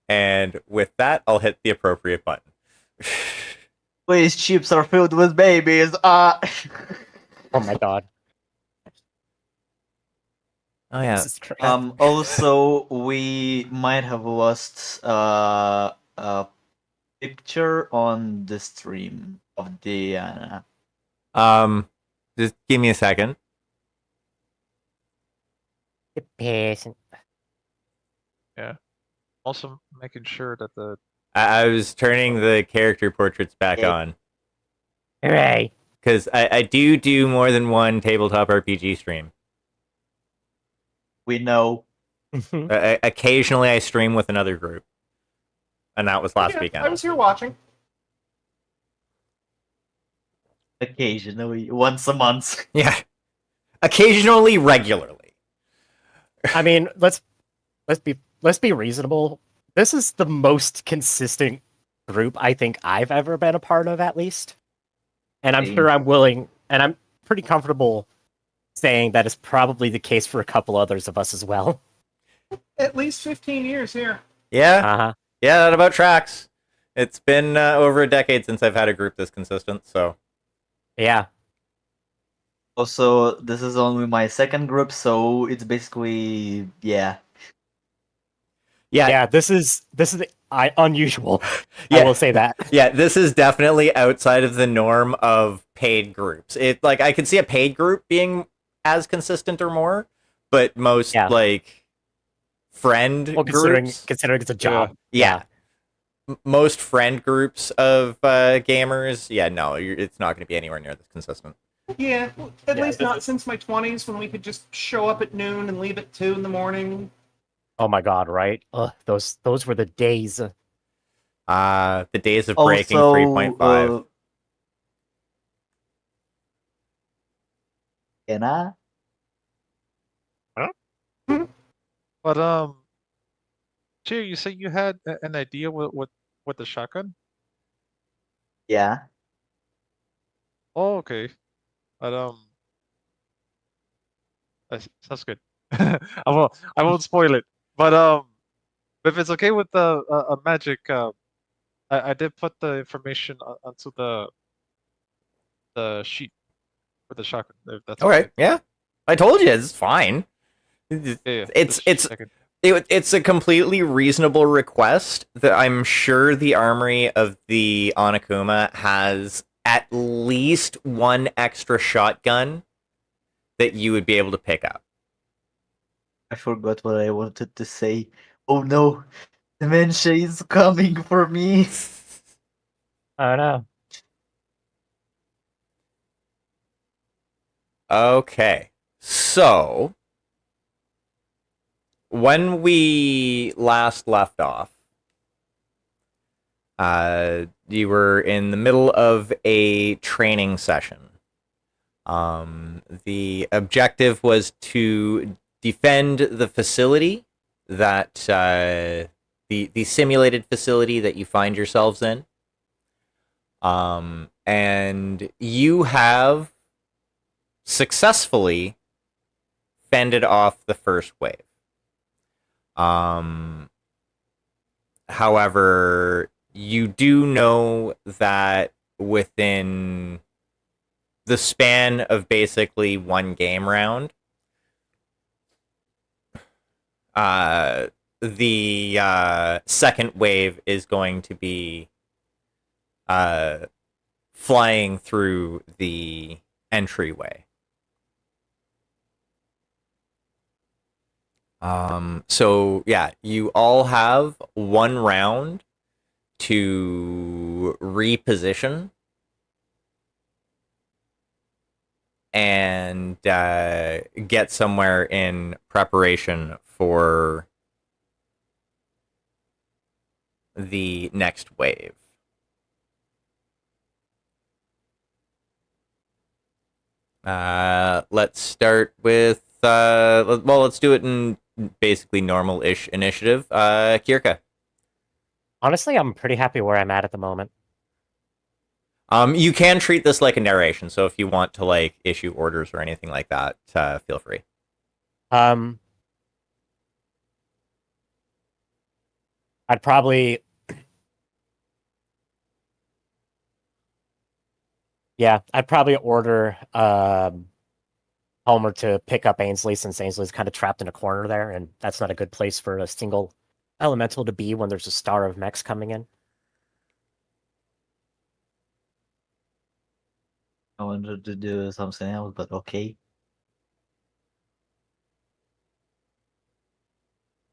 And with that, I'll hit the appropriate button. Please, chips are filled with babies. Oh my god. Oh yeah. This is Also, we might have lost a picture on the stream of Diana. Just give me a second. patient. Yeah. Also making sure that the I was turning the character portraits back on. Hooray. Because I do more than one tabletop RPG stream. We know. Occasionally I stream with another group. And that was last weekend. I was here watching. Occasionally, once a month. Yeah. Occasionally, regularly. I mean, let's be reasonable. This is the most consistent group I think I've ever been a part of, at least. And I'm sure I'm willing, and I'm pretty comfortable saying that is probably the case for a couple others of us as well. At least 15 years here. Yeah. Uh-huh. Yeah, that about tracks. It's been over a decade since I've had a group this consistent, so. Yeah. Also, this is only my second group, so it's basically, yeah. Yeah, this is unusual. Yeah. I will say that. Yeah, this is definitely outside of the norm of paid groups. It like I could see a paid group being as consistent or more, but most like friend groups, considering it's a job. Yeah. Most friend groups of gamers, yeah, no, it's not going to be anywhere near this consistent. Yeah, at least not since my 20s when we could just show up at noon and leave at 2 in the morning. Oh my god, right? Ugh, those were the days. The days of breaking 3.5. Can I? Huh? But Jay, you say you had an idea with the shotgun? Yeah. Oh, okay. But sounds good. I won't spoil it. But if it's okay with the magic, I did put the information onto the sheet for the shotgun. If that's okay. Yeah, I told you it's fine. It's a completely reasonable request. That I'm sure the armory of the Onokuma has at least one extra shotgun that you would be able to pick up. I forgot what I wanted to say. Oh no, dementia is coming for me. Oh no. Okay, so when we last left off, you were in the middle of a training session. The objective was to defend the facility that the simulated facility that you find yourselves in. And you have successfully fended off the first wave. However, you do know that within the span of basically one game round, the second wave is going to be flying through the entryway. So yeah, you all have one round to reposition and get somewhere in preparation for the next wave. Let's start with let's do it in basically normal-ish initiative. Kirka. Honestly, I'm pretty happy where I'm at the moment. You can treat this like a narration, so if you want to like issue orders or anything like that, feel free. I'd probably, yeah, I'd probably order Homer to pick up Ainsley, since Ainsley's kind of trapped in a corner there, and that's not a good place for a single elemental to be when there's a star of mechs coming in. I wanted to do something else, but okay.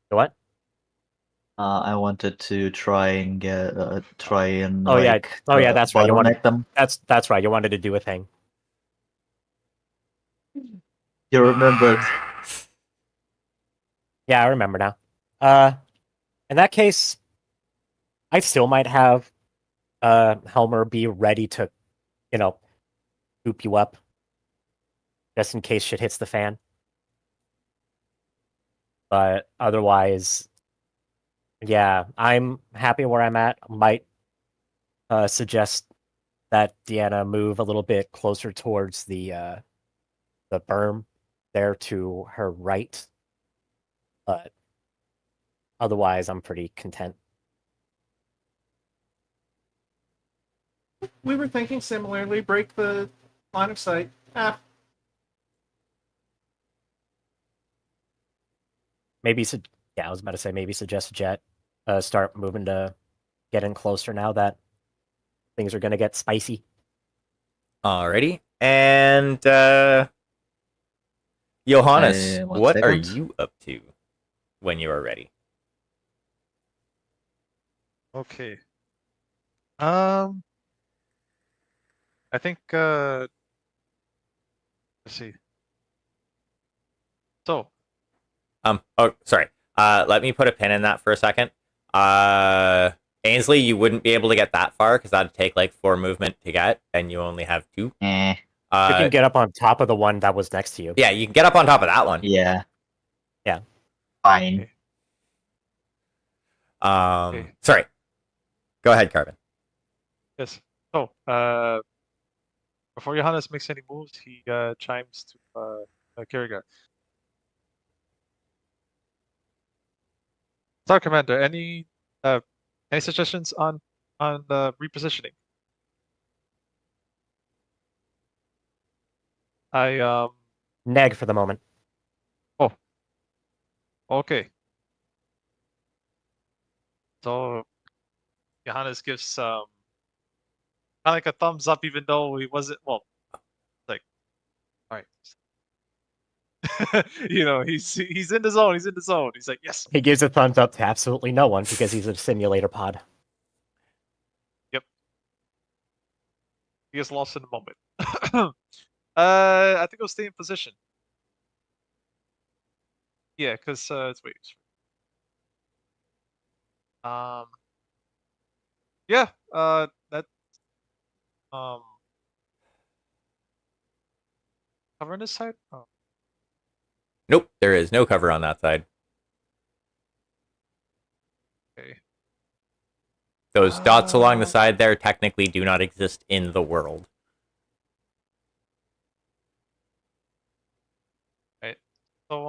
What? I wanted to try and Oh yeah, that's right. You wanted bottleneck them. that's right. You wanted to do a thing. You remembered. Yeah, I remember now. In that case, I still might have Helmer be ready to, you know, scoop you up, just in case shit hits the fan. But otherwise, yeah, I'm happy where I'm at. Might suggest that Deanna move a little bit closer towards the berm there to her right. But otherwise, I'm pretty content. We were thinking similarly. Break the line of sight. Maybe, yeah, I was about to say maybe suggest Jet start moving to get in closer now that things are going to get spicy. Alrighty. And Johannes, One what are second. you up to when you are ready? Okay. I think let's see. So, Oh, sorry. Let me put a pin in that for a second. Ainsley, you wouldn't be able to get that far because that'd take like 4 movement to get, and you only have 2. Eh. You can get up on top of the one that was next to you. Yeah, you can get up on top of that one. Yeah. Yeah. Fine. okay. Sorry. Go ahead, Carvin. Yes. So, before Johannes makes any moves, he chimes to Kiriga. Star Commander, any suggestions on repositioning? I Neg for the moment. Oh. Okay. So Johannes gives kind of like a thumbs up, even though he wasn't. Well, like, all right. You know, he's in the zone. He's in the zone. He's like, yes. He gives a thumbs up to absolutely no one because he's a simulator pod. Yep. He gets lost in the moment. I think I'll stay in position. Yeah, because it's wait. Yeah. That cover on this side. Oh, Nope, there is no cover on that side. okay. Those dots along the side there technically do not exist in the world. Right. So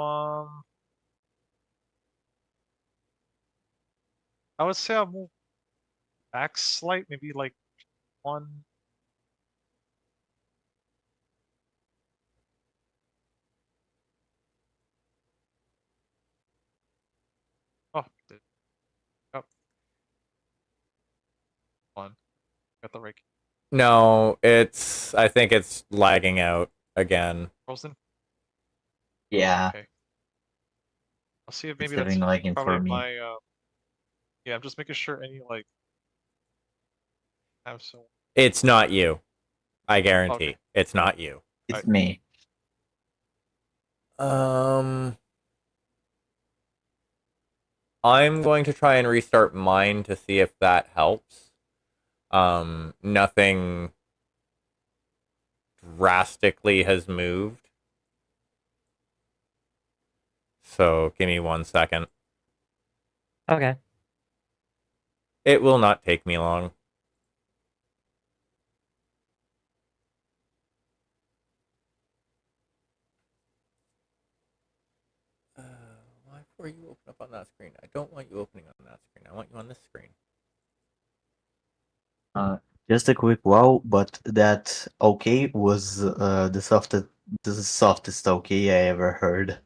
I would say I'll move back slight, maybe like 1. Oh, oh. 1. Got the right key. No, I think it's lagging out again. Frozen. Yeah. Okay. I'll see if It's maybe that's having lagging probably for me. my yeah, I'm just making sure any like have so It's not you. I guarantee. Okay. It's not you. It's me. I'm going to try and restart mine to see if that helps. Nothing drastically has moved. So give me 1 second. Okay. It will not take me long. Why Before you open up on that screen, I don't want you opening on that screen. I want you on this screen. Just a quick wow, but that okay was the softest okay I ever heard.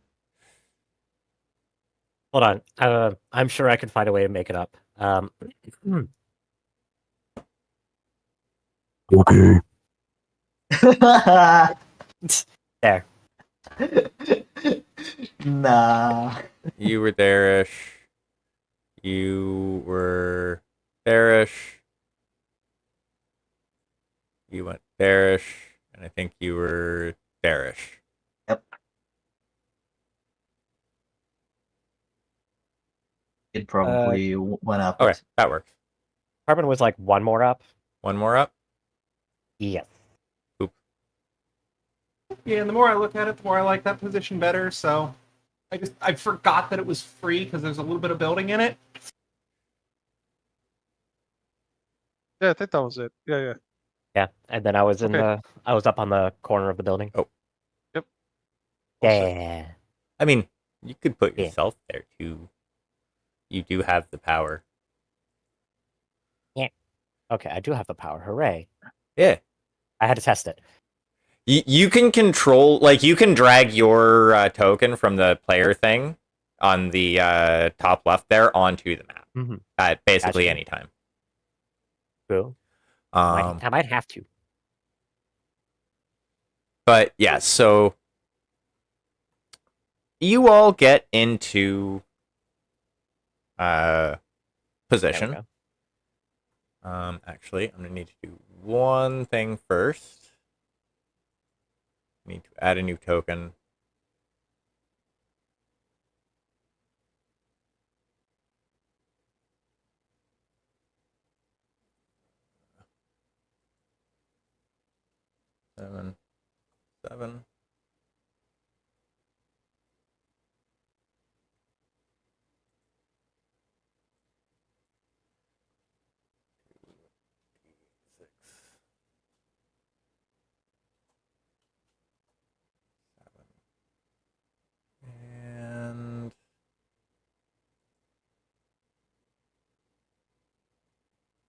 Hold on. I'm sure I can find a way to make it up. Okay. There. Nah. You were there-ish. You were there-ish. You went there-ish. And I think you were there-ish. Yep. It probably went up. Okay, that works. Carbon was like one more up. One more up. Yes. Yeah, and the more I look at it, the more I like that position better. So I forgot that it was free because there's a little bit of building in it. Yeah, I think that was it. Yeah. Yeah, and then I was Okay. I was up on the corner of the building. Oh. Yep. All set. Yeah. I mean, you could put Yeah. yourself there too. You do have the power. Okay, I do have the power. Hooray. Yeah. I had to test it. You can control, like, you can drag your token from the player thing on the top left there onto the map Mm-hmm. at basically Gotcha. any time. Cool. Um, I might have to. but yeah, so you all get into There we position. go. Actually, I'm gonna need to do one thing first. Need to add a new token. Seven. And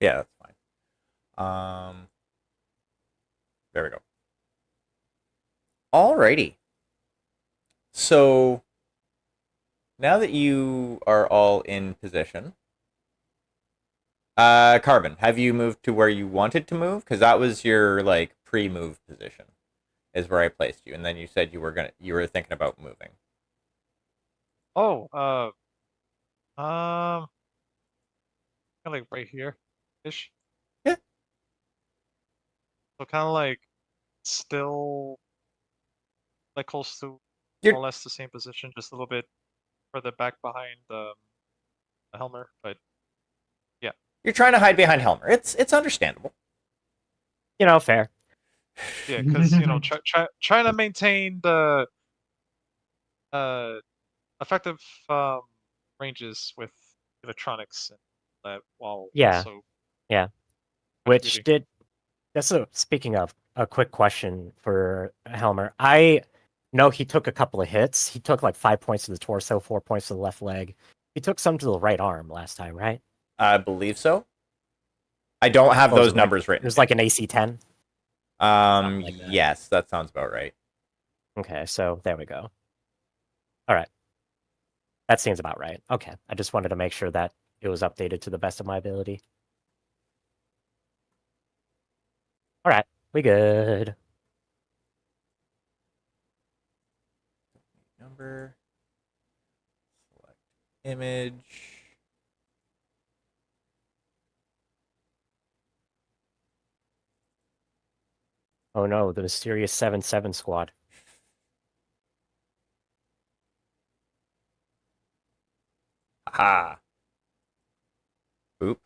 yeah, that's fine. There we go. Alrighty. So now that you are all in position, Carbon, have you moved to where you wanted to move? Because that was your like pre-move position, is where I placed you, and then you said you were thinking about moving. Oh, kind of like right here, ish. Yeah. So kind of like still like close to You're- more or less the same position, just a little bit further back behind the Helmer, but You're trying to hide behind Helmer. It's understandable. You know, fair. yeah, because you know, trying to maintain the effective ranges with electronics and that while Yeah. also Yeah. Which contributing. speaking of, a quick question for Helmer. I know he took a couple of hits. He took like 5 points to the torso, 4 points to the left leg. He took some to the right arm last time, right? I believe so. I don't have What was those it, like- numbers It written. was like an AC 10. something like that. Yes, that sounds about right. Okay, so there we go. All right. That seems about right. Okay. I just wanted to make sure that it was updated to the best of my ability. All right. We good. Number. Select image. Oh no, the mysterious 7-7 squad. Aha. Boop.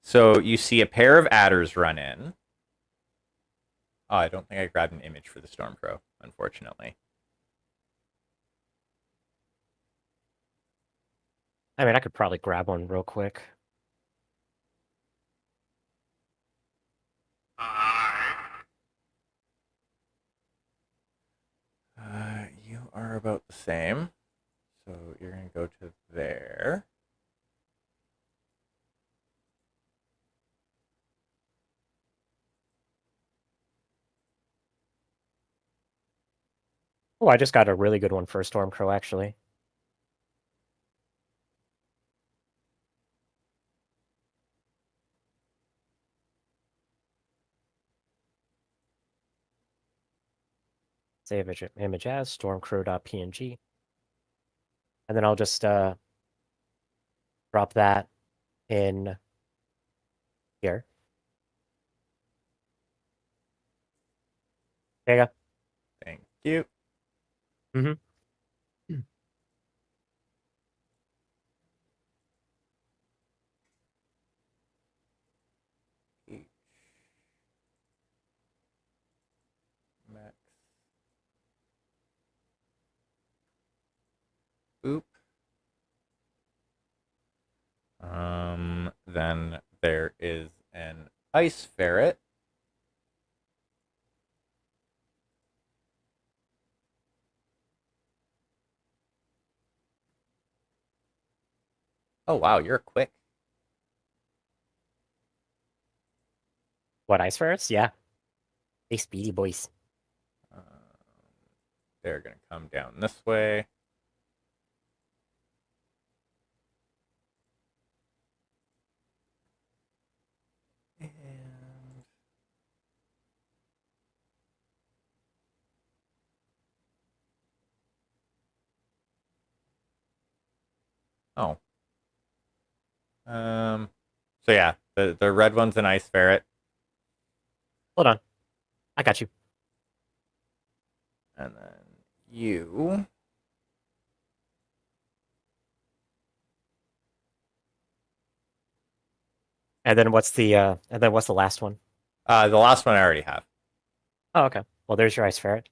So you see a pair of adders run in. Oh, I don't think I grabbed an image for the Stormcrow, unfortunately. I mean, I could probably grab one real quick. You are about the same. So you're going to go to there. Oh, I just got a really good one for a Stormcrow, actually. Save image as stormcrow.png. And then I'll just drop that in here. There you go. Thank you. Mm-hmm. Max. Boop. Then there is an ice ferret. Oh wow, you're quick. What, ice ferrets? Yeah. They speedy boys. Um, they're gonna come down this way. And oh. So yeah, the red one's an ice ferret. Hold on. I got you. And then you. And then what's the last one? The last one I already have. Oh, okay. Well, there's your ice ferret.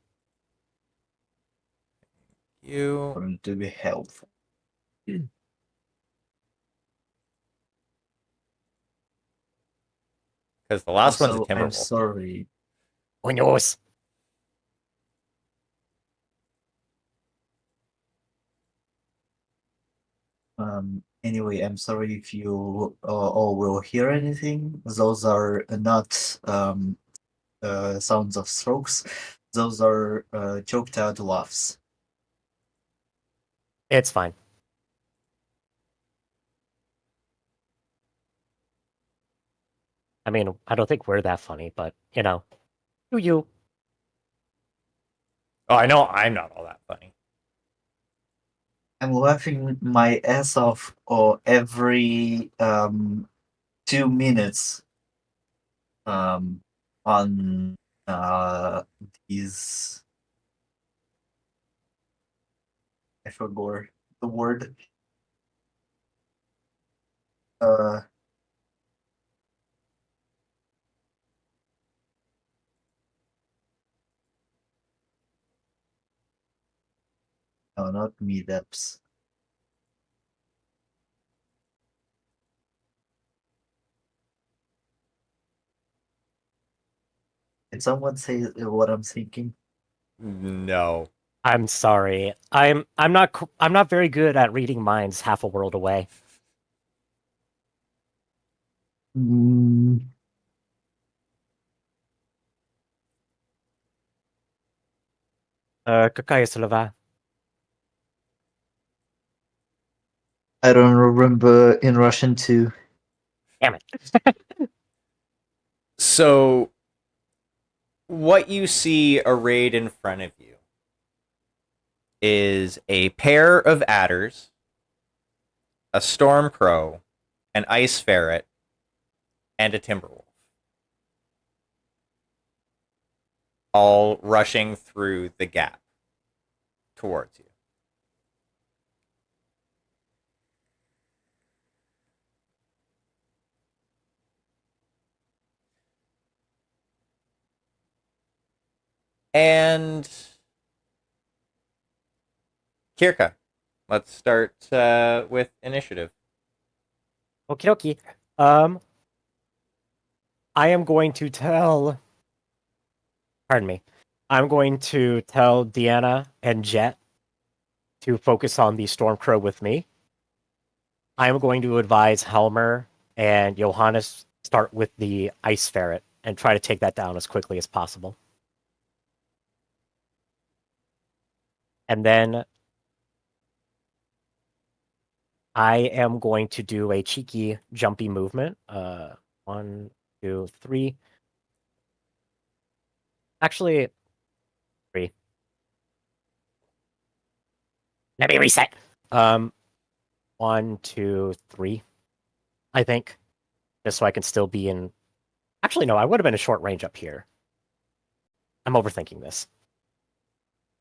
You. Going to be helpful. Because the last one's a Also, I'm Timberwolf. sorry. Oh, knows? Anyway, I'm sorry if you all will hear anything. Those are not sounds of strokes. Those are choked out laughs. It's fine. I mean, I don't think we're that funny, but, you know. Do you? Oh, I know I'm not all that funny. I'm laughing my ass off every 2 minutes on these. I forgot the word. No, not meetups. Can someone say what I'm thinking? No. I'm sorry. I'm not very good at reading minds half a world away. Какая слова? I don't remember in Russian too. Damn it. So, what you see arrayed in front of you is a pair of adders, a stormcrow, an ice ferret, and a timberwolf, all rushing through the gap towards you. And Kirka, let's start with initiative. Okie dokie. I am going to tell. Pardon me. I'm going to tell Deanna and Jet to focus on the Stormcrow with me. I am going to advise Helmer and Johannes start with the Ice Ferret and try to take that down as quickly as possible. And then I am going to do a cheeky, jumpy movement. 1, 2, 3. Actually, 3. Let me reset. 1, 2, 3. I think, just so I can still be in. Actually, no, I would have been in short range up here. I'm overthinking this.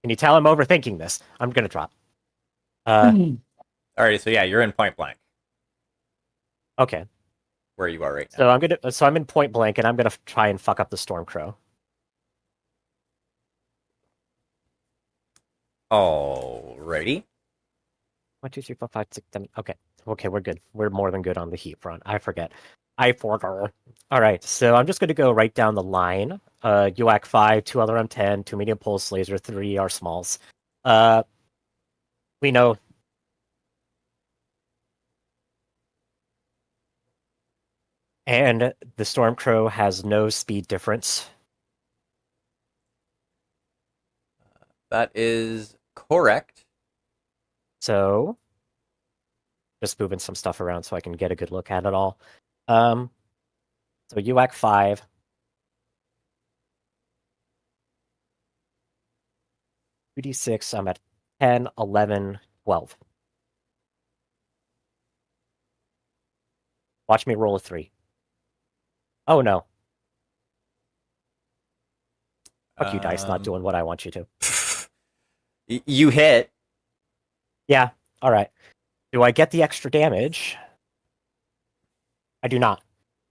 Can you tell I'm overthinking this? I'm gonna drop. Alright, so yeah, you're in point blank, Okay, where you are right now. so I'm in point blank, and I'm gonna try and fuck up the Stormcrow. Alrighty. 1, 2, 3, 4, 5, 6, 7. Okay, we're good. We're more than good on the heat front. I forget. All right, so I'm just going to go right down the line. UAC 5, 2 other M10, 2 medium pulse laser, 3 are smalls. We know. And the Stormcrow has no speed difference. That is correct. So, just moving some stuff around so I can get a good look at it all. So UAC 5. UD6, I'm at 10, 11, 12. Watch me roll a 3. Oh no. Fuck you, dice, not doing what I want you to. You hit. Yeah, alright. Do I get the extra damage? I do not.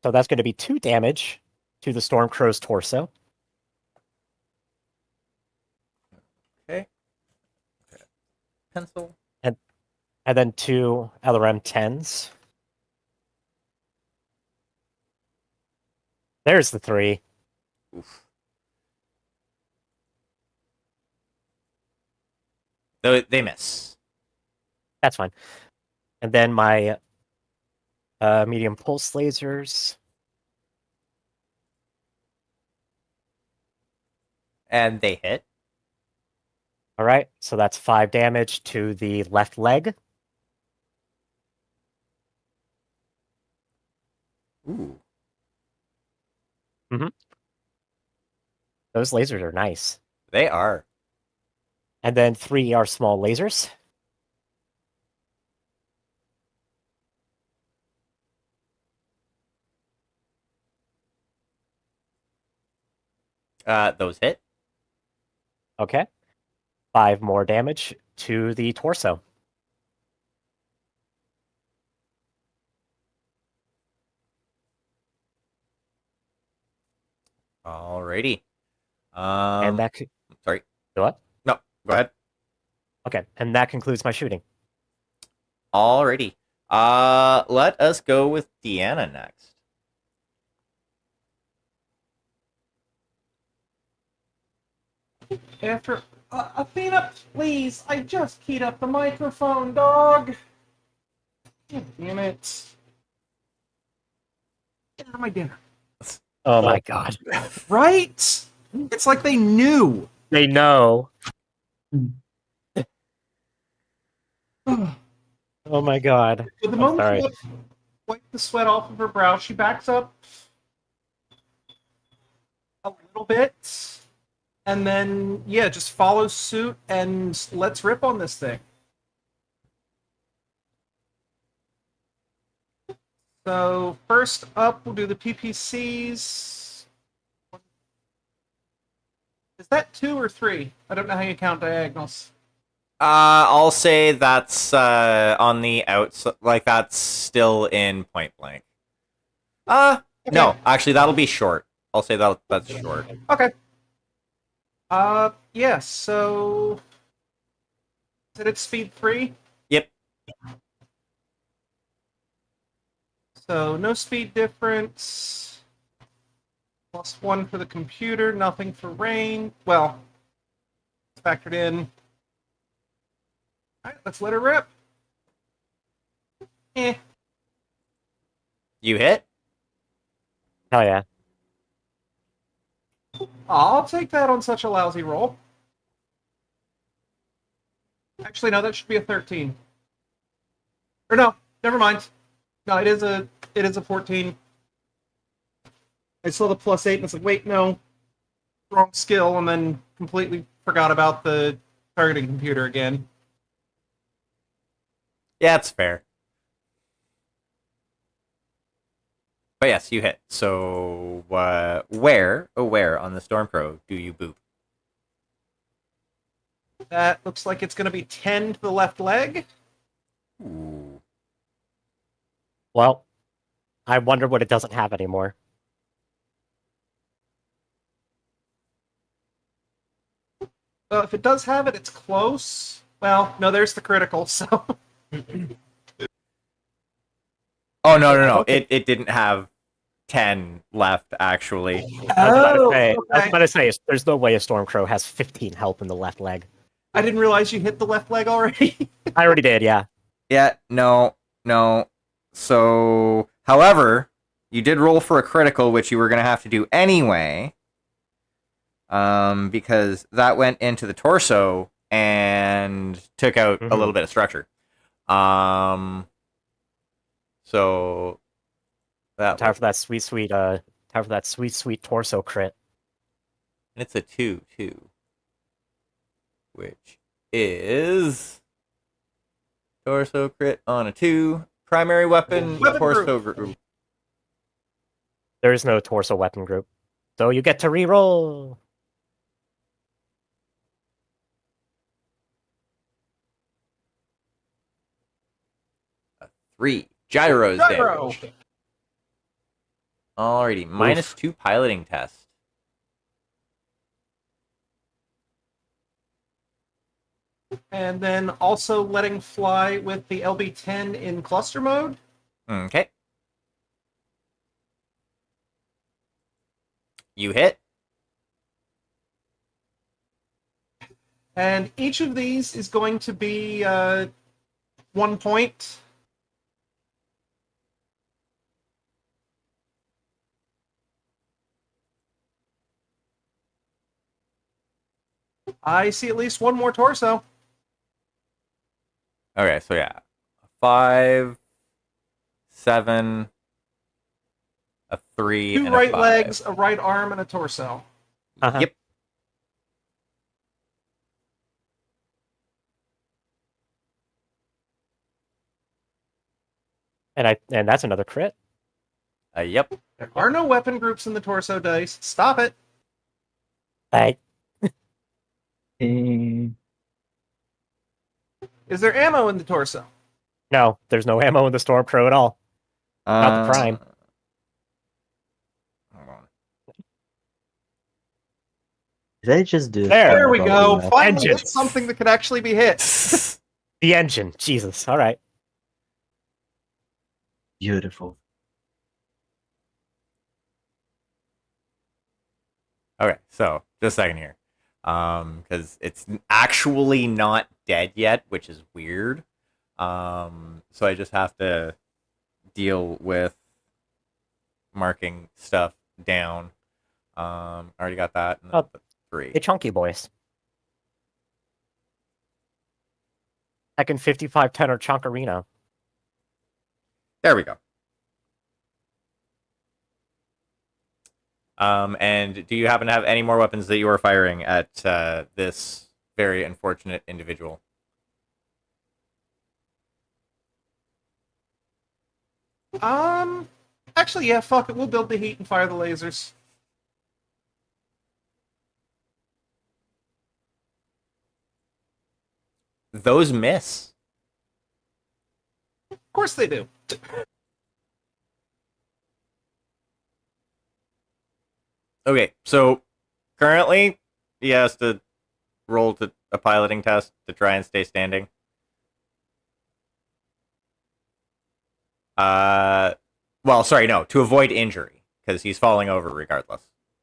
So that's going to be 2 damage to the Stormcrow's torso. Okay. Pencil. And then 2 LRM 10s. There's the 3. Oof. They miss. That's fine. And then my medium pulse lasers. And they hit. All right, so that's 5 damage to the left leg. Ooh. Those lasers are nice. They are. And then 3 are small lasers. Those hit. Okay. 5 more damage to the torso. Alrighty. And that sorry. what? No, go ahead. Okay, and that concludes my shooting. Alrighty. Let us go with Deanna next. After Athena, please! I just keyed up the microphone, dog. God damn it! Get out of my dinner. Oh my god. Right? It's like they knew. They know. Oh my god. But the I'm moment sorry. she wiped the sweat off of her brow, she backs up a little bit, and then yeah, just follows suit and let's rip on this thing. So first up, we'll do the PPCs. Is that 2 or 3? I don't know how you count diagonals. I'll say that's on the outside, like that's still in point blank. Okay. No, actually that'll be short. I'll say that's short. Okay. Yeah, so is it at speed 3? Yep. So no speed difference. +1 for the computer, nothing for rain. Well, it's factored in. Alright, let's let her rip. Eh. You hit? Hell yeah. I'll take that on such a lousy roll. Actually, no, that should be a 13. Or no, never mind. No, it is a 14. I saw the +8 and it's like, wait, no. Wrong skill, and then completely forgot about the targeting computer again. Yeah, it's fair. But yes, you hit. So, where on the Stormcrow do you boop? That looks like it's going to be 10 to the left leg. Ooh. Well, I wonder what it doesn't have anymore. If it does have it, it's close. Well, no, there's the critical, so... Oh, no. It didn't have 10 left, actually. I was okay. about to say, there's no way a Stormcrow has 15 health in the left leg. I didn't realize you hit the left leg already. I already did, yeah. Yeah, no. So, however, you did roll for a critical, which you were going to have to do anyway. Because that went into the torso and took out a little bit of structure. So that Time for that sweet torso crit. and it's a 2/2, which is torso crit on a 2. Primary weapon torso group. There is no torso weapon group, so you get to re-roll. A 3. Gyro's Gyro! damage. Alrighty, -2 piloting test. And then also letting fly with the LB-10 in cluster mode. Okay. You hit. And each of these is going to be 1 point. I see at least one more torso. Okay, so yeah. 5, 7, a 3, 2 and a right 5. legs, a right arm, and a torso. Uh-huh. Yep. And that's another crit. Yep. There are no weapon groups in the torso dice. Stop it. I Eh, Is there ammo in the torso? No, there's no ammo in the Stormcrow at all. Not the prime. Hold on. Did I just do? There we go. Probably not. Finally, Engine. hit something that could actually be hit. The engine. Jesus. All right. Beautiful. Okay, so just a second here. Because it's actually not dead yet, which is weird. So I just have to deal with marking stuff down. Already got that. And then Oh. the 3. Hey, chunky boys. Second 55-10 or Chunkarino. There we go. And do you happen to have any more weapons that you are firing at this very unfortunate individual? Actually, yeah, fuck it. We'll build the heat and fire the lasers. Those miss. Of course they do. Okay, so currently he has to roll to a piloting test to try and stay standing. Well, sorry, no, to avoid injury because he's falling over regardless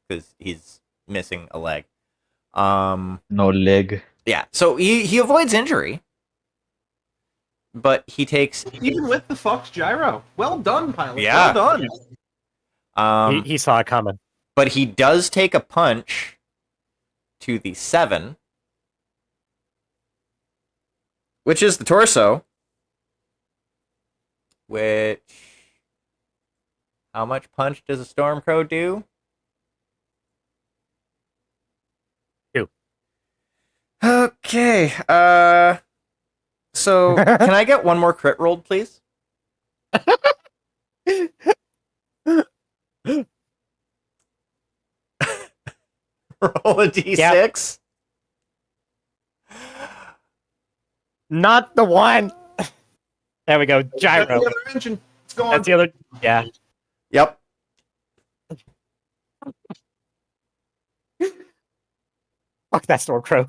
because he's missing a leg. No leg. Yeah, so he avoids injury. but he takes Even with the Fox gyro. Well done, pilot. Yeah. Well done. He saw it coming. but he does take a punch to the 7, which is the torso. Which, how much punch does a Stormcrow do? 2. Okay. So can I get one more crit rolled, please? Roll a d6. Not the one. There we go. That's Gyro. the other engine. It's gone. That's the other. Yeah. Yep. Fuck that Stormcrow.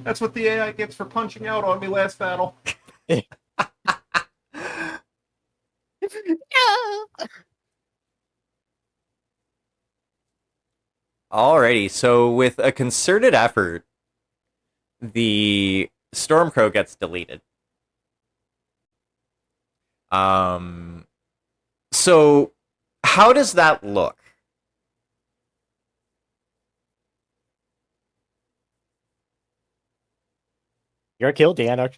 That's what the AI gets for punching out on me last battle. Alrighty, so with a concerted effort, the Stormcrow gets deleted. So how does that look? You're killed, Deanna.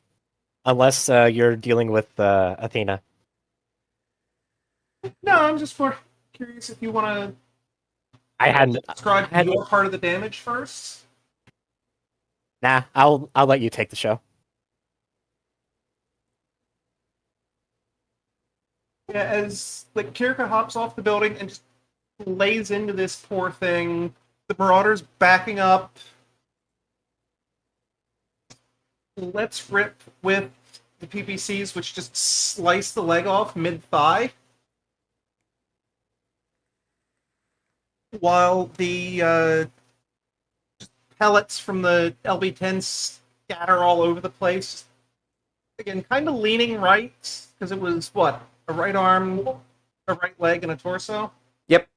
Unless you're dealing with Athena. No, I'm just more curious if you want I hadn't. to describe I hadn't- your part of the damage first. Nah, I'll let you take the show. Yeah, as like Kirka hops off the building and just lays into this poor thing, the Marauder's backing up. Let's rip with the PPCs, which just slice the leg off mid-thigh. While the pellets from the LB-10 scatter all over the place. Again, kind of leaning right, because it was, what, a right arm, a right leg, and a torso? Yep.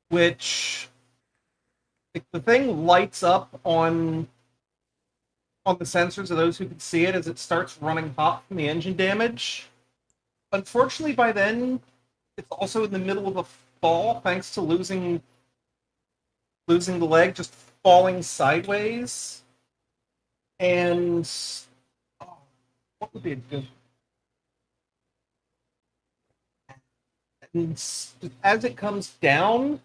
Which, like, the thing lights up on the sensors of those who can see it as it starts running hot from the engine damage. Unfortunately, by then, it's also in the middle of a fall, thanks to losing the leg, just falling sideways. And what would be a good? And as it comes down,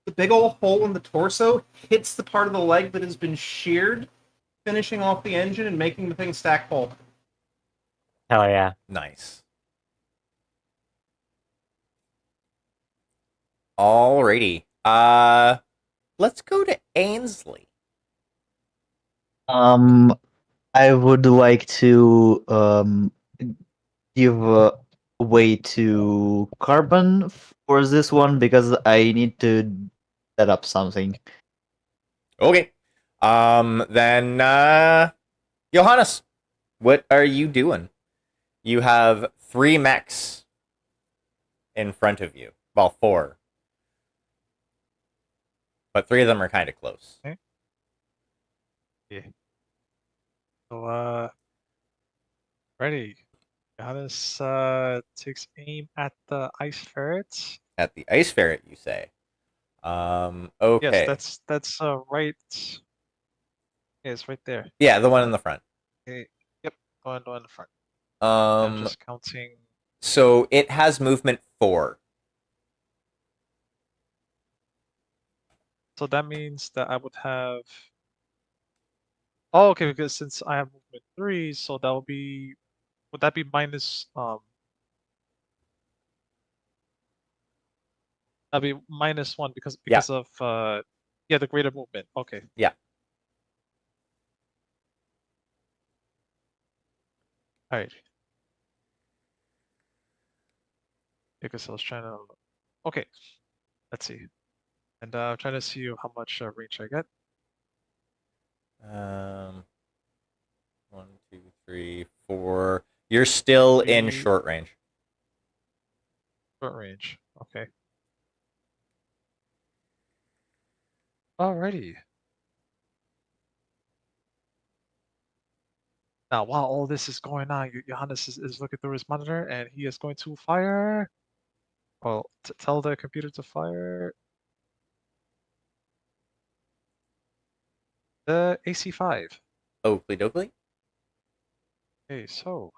the big old hole in the torso hits the part of the leg that has been sheared, finishing off the engine and making the thing stack full. Hell yeah. Nice. Alrighty. Let's go to Ainsley. I would like to give way to Carbon for this one because I need to set up something. Okay. Then Johannes, what are you doing? You have 3 mechs in front of you. Well, 4. But 3 of them are kind of close. Okay. Yeah. So, ready. Johannes takes aim at the ice ferret. At the ice ferret, you say? Okay. Yes, that's right. Yeah, it's right there. Yeah, the one in the front. Okay. Yep, the one in the front. I'm Um, just counting. so it has movement 4. So that means that I would have. Oh, okay, because since I have movement 3, so that would be. Would that be minus that'd be -1 because of yeah, the greater movement. Okay. Yeah. Alright. Because I was trying to. Okay. Let's see. And I'm trying to see how much range I get. 1, 2, 3, 4. You're still in 3. short range. Short range. Okay. Alrighty. Now, while all this is going on, Johannes is looking through his monitor, and he is going to fire. Well, tell the computer to fire the AC5. Oakley dokley. Okay, so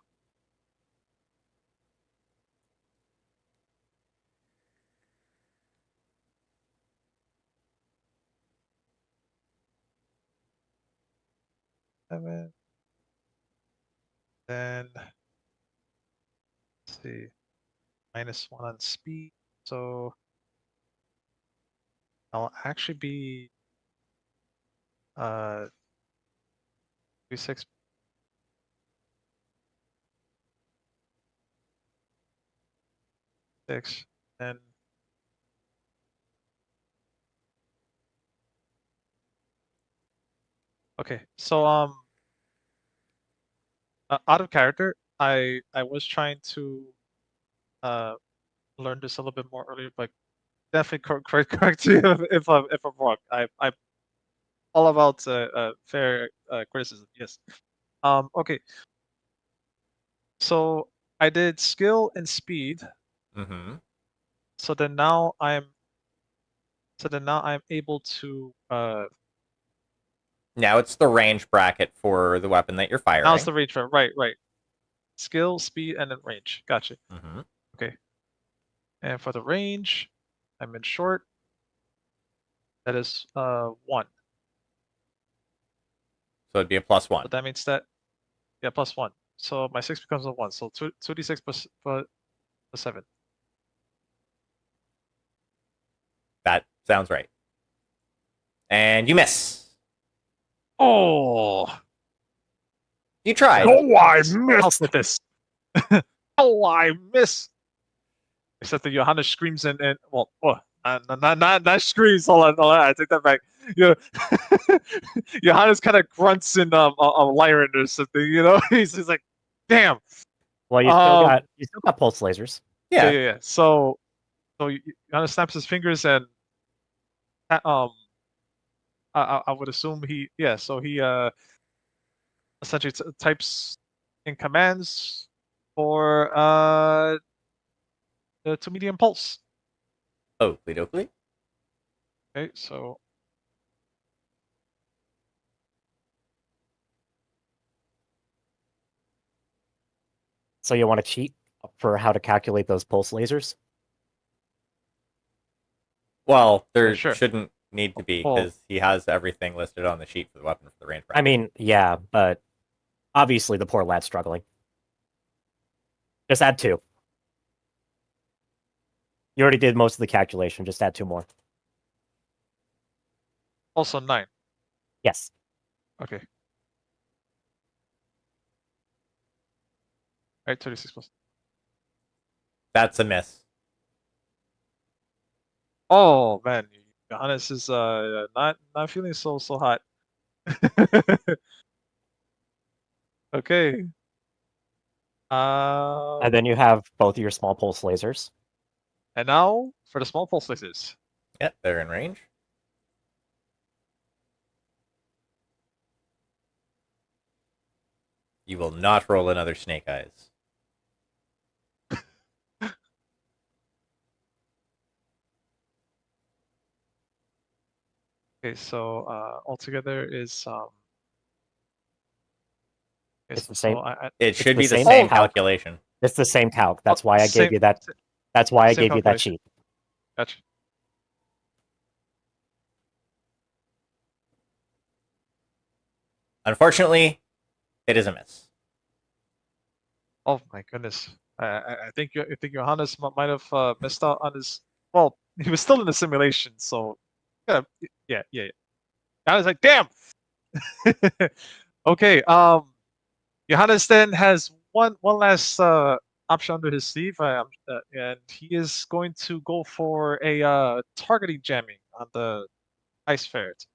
seven. Then let's see, -1 on speed. So I'll actually be 36. And okay, so out of character, I was trying to learn this a little bit more earlier, but definitely correct me if I'm wrong. I'm all about fair criticism. Yes. Okay. So I did skill and speed. Mm-hmm. So then now I'm able to Now it's the range bracket for the weapon that you're firing. now it's the range. Right. Skill, speed, and then range. Gotcha. Mm-hmm. Okay. And for the range, I'm in short. That is 1. So it'd be a +1. So that means that +1. So my 6 becomes a 1. So 2d6 plus 7. That sounds right. And you miss. Oh, You tried. I miss this. Oh, I miss. Except that Johannes screams and well, not screams. Hold on, I take that back. You know, Johannes kind of grunts in a lyran or something. You know, he's like, "Damn." Well, you still got pulse lasers. Yeah. So Johannes snaps his fingers and I would assume so he essentially types in commands for to medium pulse. Oakley dokley. Okay, so So you want to cheat for how to calculate those pulse lasers? Well, there sure. shouldn't need to be, because he has everything listed on the sheet for the weapon for the range bracket. I mean, yeah, but obviously the poor lad's struggling. Just add 2. You already did most of the calculation. Just add 2 more. Also 9. Yes. Okay. Right, 36 plus. That's a miss. Oh man, Johannes is not feeling so hot. Okay. And then you have both of your small pulse lasers. And now for the small pulse lasers. Yep, they're in range. You will not roll another snake eyes. Okay, so altogether is It's the same. It should be the same same calc. calculation. It's the same calc. That's why I gave you that. That's why I gave you that sheet. Gotcha. Unfortunately, it is a miss. Oh my goodness. I think Johannes might have missed out on his. Well, he was still in the simulation, so yeah. I was like, damn. Okay. Johannes then has one last option under his sleeve, and he is going to go for a targeting jamming on the ice ferret.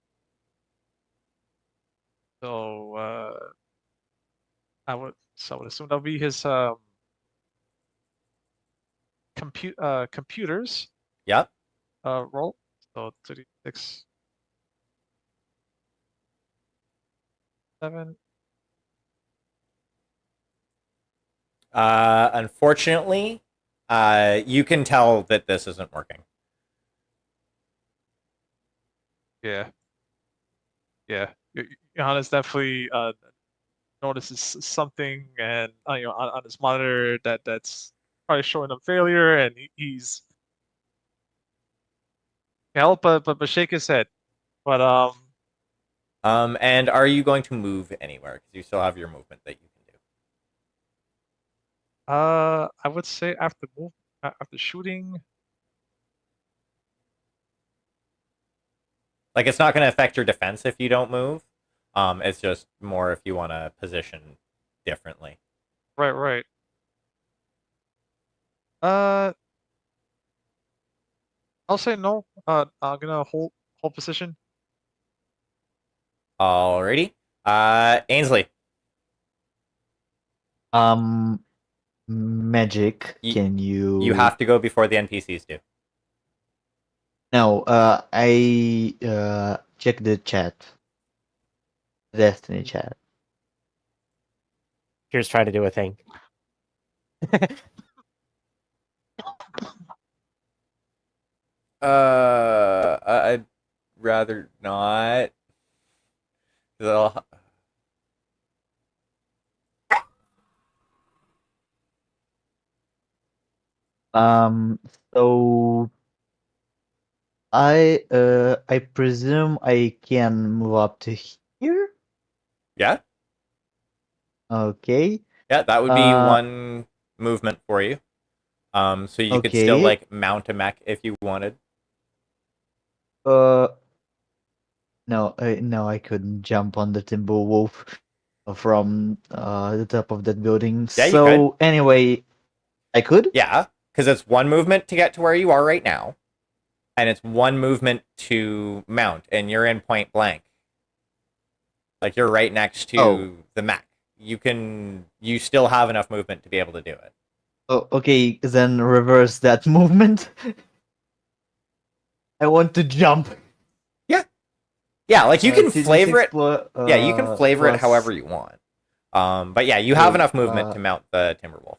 So I would assume that'll be his computers Yep. roll. So 36, 7. Unfortunately, you can tell that this isn't working. Yeah. Yeah. Johannes definitely notices something, and on his monitor that's probably showing him failure, and he's help but shake his head. But And are you going to move anywhere? Because you still have your movement that you can do. I would say after shooting. Like, it's not going to affect your defense if you don't move. It's just more if you want to position differently. Right. Uh, I'll say no. I'm gonna hold position. Alrighty. Ainsley, Magic. Y- Can you? you have to go before the NPCs do. No. I check the chat. Destiny chat. Here's trying to do a thing. I'd rather not. They'll- So I presume I can move up to here. Yeah, Okay. yeah, that would be one movement for you. So you could still Okay. like mount a mech if you wanted. No, no, I couldn't jump on the Timberwolf from the top of that building. Yeah, you So anyway, I could. Yeah, because it's one movement to get to where you are right now, and it's one movement to mount, and you're in point blank. Like you're right next to the mech. You still have enough movement to be able to do it. Oh, okay, then reverse that movement. I want to jump. Yeah, like you can 2d6 flavor it. Yeah, you can flavor it plus- however you want. But yeah, you have Okay, enough movement to mount the Timberwolf.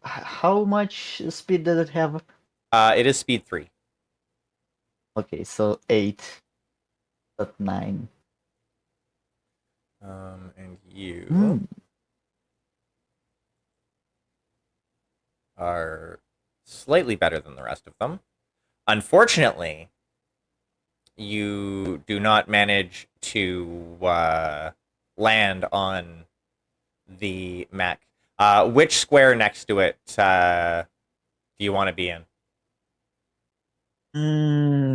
How much speed does it have? It is speed 3. Okay, so 8, not 9. And you Hmm. are slightly better than the rest of them. Unfortunately, you do not manage to land on the mech. Which square next to it do you want to be in?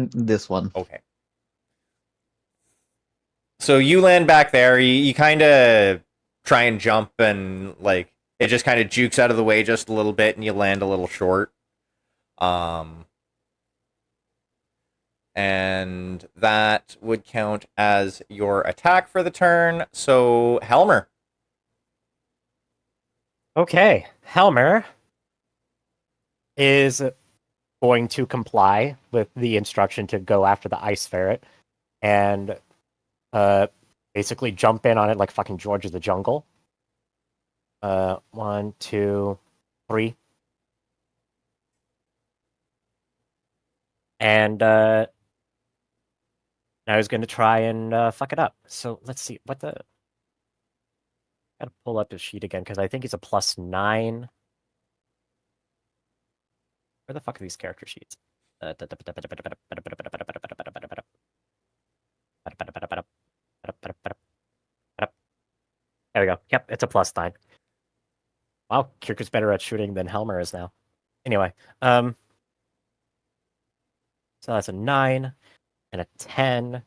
This one. Okay. So you land back there. You kind of try and jump, and like it just kind of jukes out of the way just a little bit, and you land a little short. And that would count as your attack for the turn. So Helmer. Okay, Helmer is going to comply with the instruction to go after the ice ferret and basically jump in on it like fucking George of the Jungle. 1, 2, 3. And now he's going to try and fuck it up. So let's see. Gotta pull up his sheet again because I think he's a +9. Where the fuck are these character sheets? There we go. Yep, it's a +9. Wow, Kirku's better at shooting than Helmer is now. Anyway, so that's a 9 and a 10.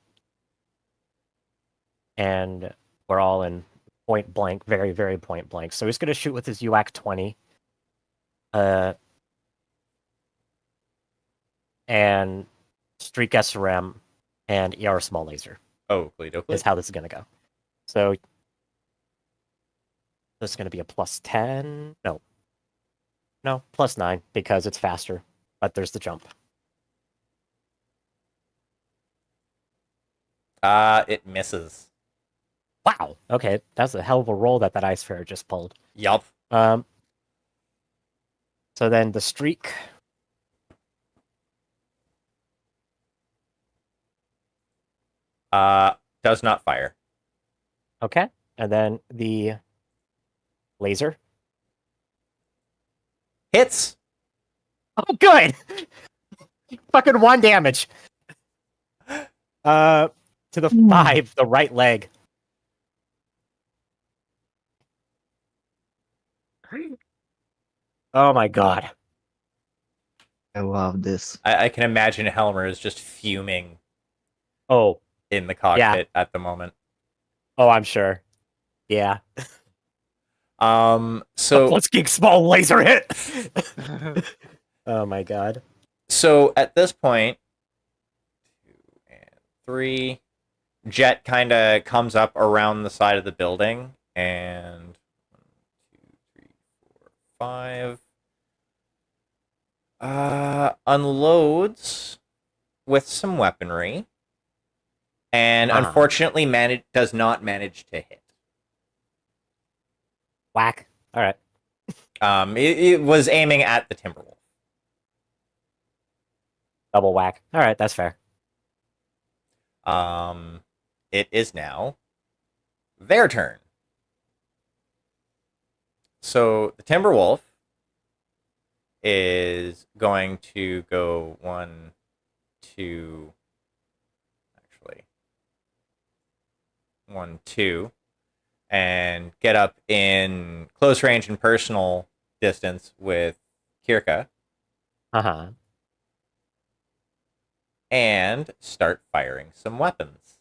And we're all in point blank, very, very point blank. So he's going to shoot with his UAC 20. And Streak SRM and ER Small Laser Oh, is how this is going to go. So this is going to be a +10. No, +9 because it's faster, but there's the jump. It misses. Wow. Okay, that's a hell of a roll that ice fairy just pulled. Yup. So then the streak. Does not fire. Okay, and then the laser. Hits. Oh, good. Fucking 1 damage. To the 5, the right leg. Oh my god. I love this. I can imagine Helmer is just fuming Oh, in the cockpit at the moment. oh, I'm sure. Yeah. So Let's get small laser hit. Oh my god. so at this point, 2 and 3, Jet kind of comes up around the side of the building and 1, 2, 3, 4, 5. Unloads with some weaponry, and unfortunately does not manage to hit. Whack. All right. It was aiming at the Timberwolf. Double whack. All right, that's fair. It is now their turn. So the Timberwolf is going to go 1, 2, actually 1, 2, and get up in close range and personal distance with Kirka Uh-huh. and start firing some weapons.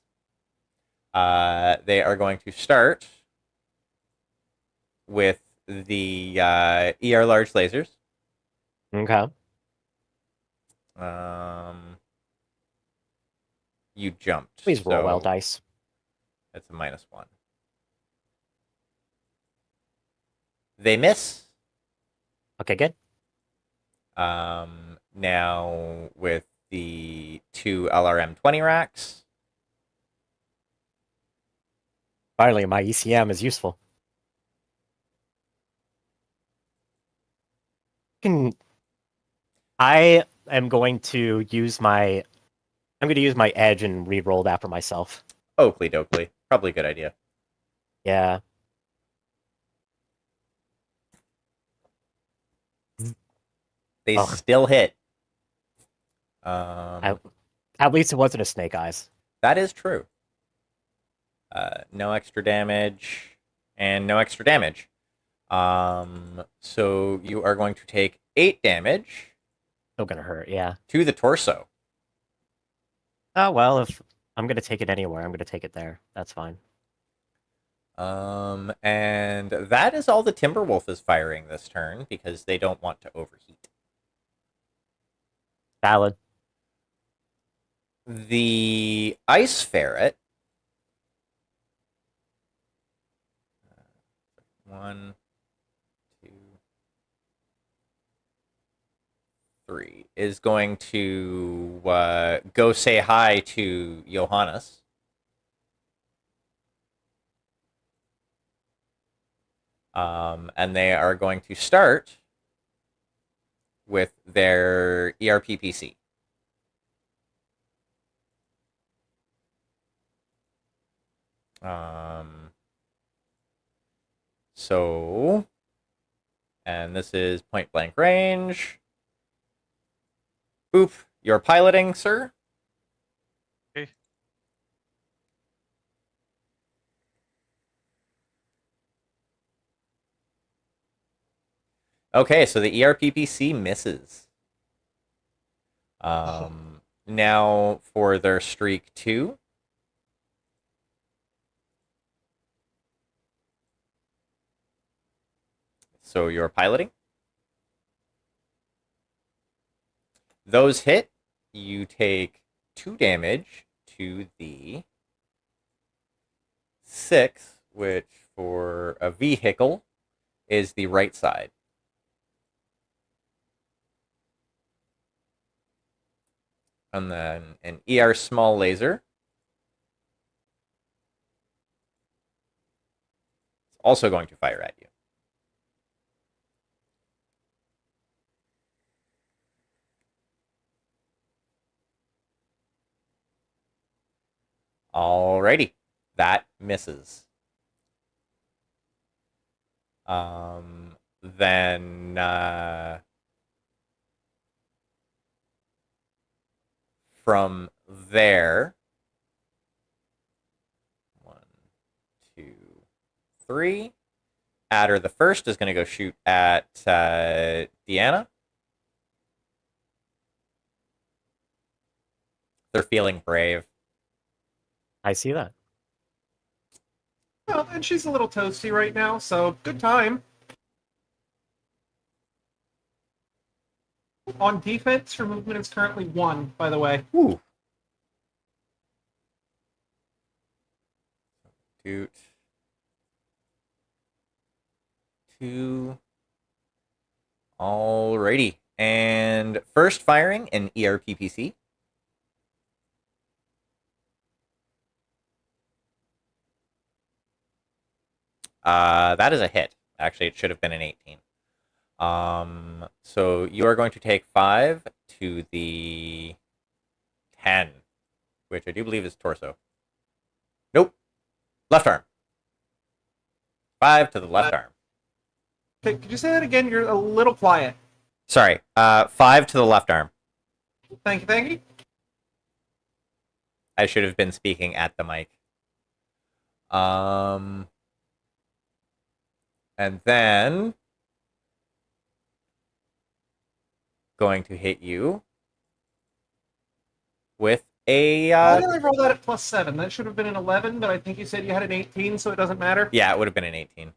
They are going to start with the ER large lasers. Okay. You jumped. Please roll well so dice. That's a -1. They miss. Okay, good. Now with the 2 LRM-20 racks. Finally, my ECM is useful. I am going to use my edge and re-roll that for myself. Oakley dokley. Probably a good idea. Yeah. They Ugh. still hit. At least it wasn't a snake eyes. That is true. No extra damage and no extra damage. So you are going to take 8 damage Still gonna hurt, yeah. to the torso. Oh well, if I'm gonna take it anywhere, I'm gonna take it there. That's fine. And that is all the Timberwolf is firing this turn because they don't want to overheat. Valid. The Ice Ferret. 1, 2, 3 is going to go say hi to Johannes. And they are going to start with their ERPPC. So, and this is point blank range. Boop, you're piloting, sir. Okay. Okay, so the ERPPC misses. Now for their streak 2. So you're piloting. Those hit. You take 2 damage to the 6, which for a vehicle is the right side. And then an ER small laser. also going to fire at you. Alrighty, that misses. Then from there, 1, 2, 3. Adder the first is going to go shoot at Deanna. They're feeling brave. I see that. Well, and she's a little toasty right now, so good time. On defense, her movement is currently 1, by the way. Ooh. Toot. 2. Alrighty. And first firing an ERPPC. That is a hit. Actually, it should have been an 18. So you are going to take 5 to the 10, which I do believe is torso. Nope. Left arm. 5 to the left arm. Okay, could you say that again? You're a little quiet. Sorry. 5 to the left arm. Thank you, thank you. I should have been speaking at the mic. And then going to hit you with a Why did I roll that at +7? That should have been an 11, but I think you said you had an 18, so it doesn't matter. yeah, it would have been an 18.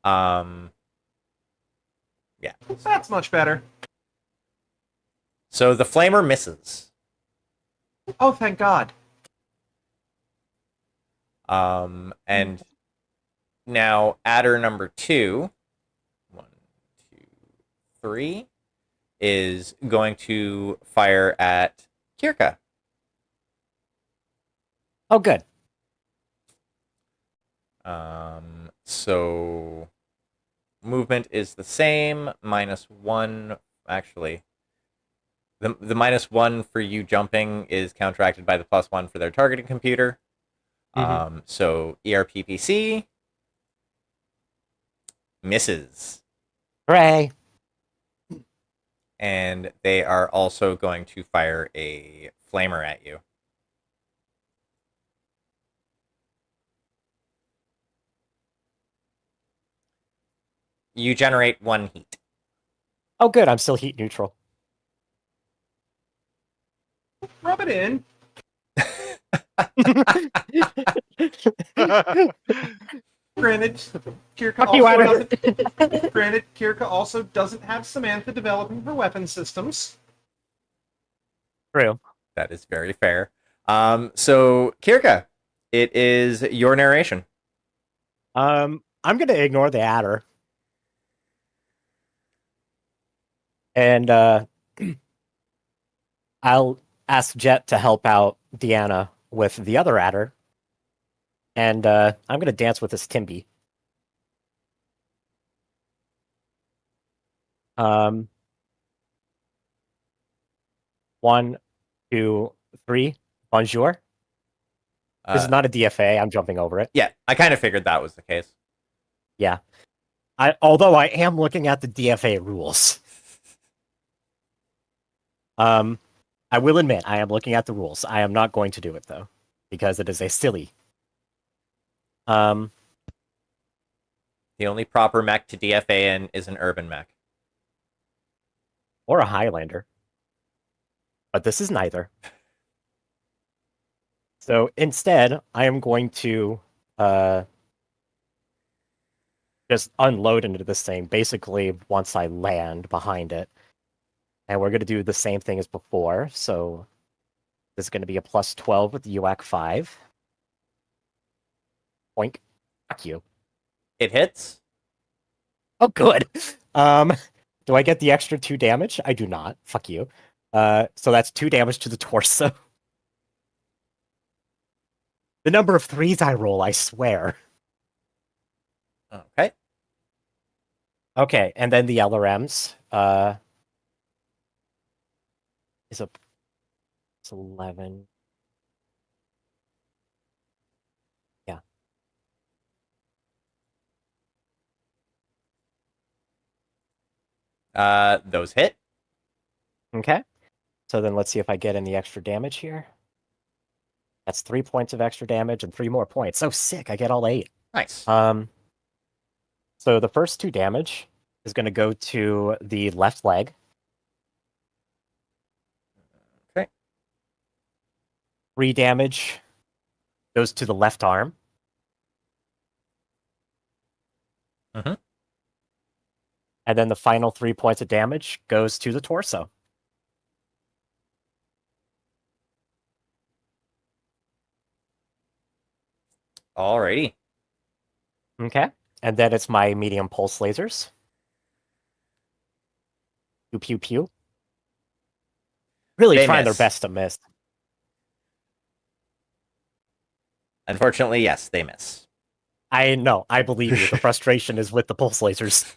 Yeah. That's much better. So the flamer misses. Oh, thank God. And now adder number 2, 1, 2, 3, is going to fire at Kirka. Oh, good. So movement is the same, -1. Actually, the -1 for you jumping is counteracted by the +1 for their targeting computer. So ERPPC misses. Hooray! And they are also going to fire a flamer at you. You generate 1 heat. Oh, good. I'm still heat neutral. Rub it in. Granted, Kirka Fuck you, also Adder. granted, Kirka also doesn't have Samantha developing her weapon systems. True. That is very fair. So Kirka, it is your narration. I'm gonna ignore the adder. And I'll ask Jet to help out Deanna with the other adder. And I'm gonna dance with this Timby. 1, 2, 3. Bonjour. This is not a DFA. I'm jumping over it. Yeah, I kind of figured that was the case. Yeah. Although I am looking at the DFA rules. I will admit I am looking at the rules. I am not going to do it though, because it is a silly. The only proper mech to DFA in is an urban mech. Or a Highlander. But this is neither. So instead, I am going to just unload into this thing, basically once I land behind it. And we're going to do the same thing as before. So this is going to be a +12 with the UAC 5. Boink. Fuck you. It hits. Oh, good. Do I get the extra 2 damage? I do not. Fuck you. So that's 2 damage to the torso. The number of threes I roll, I swear. Okay. Okay, and then the LRMs. Is a it's 11. Yeah. Those hit. Okay. So then let's see if I get any extra damage here. That's 3 points of extra damage and 3 more points. So sick, I get all 8. Nice. So the first 2 damage is going to go to the left leg. Okay. 3 damage goes to the left arm. Mhm. And then the final 3 points of damage goes to the torso. Alrighty. Okay. And then it's my medium pulse lasers. Pew pew pew. Really They trying miss. their best to miss. Unfortunately, yes, they miss. I know, I believe you. The frustration is with the pulse lasers.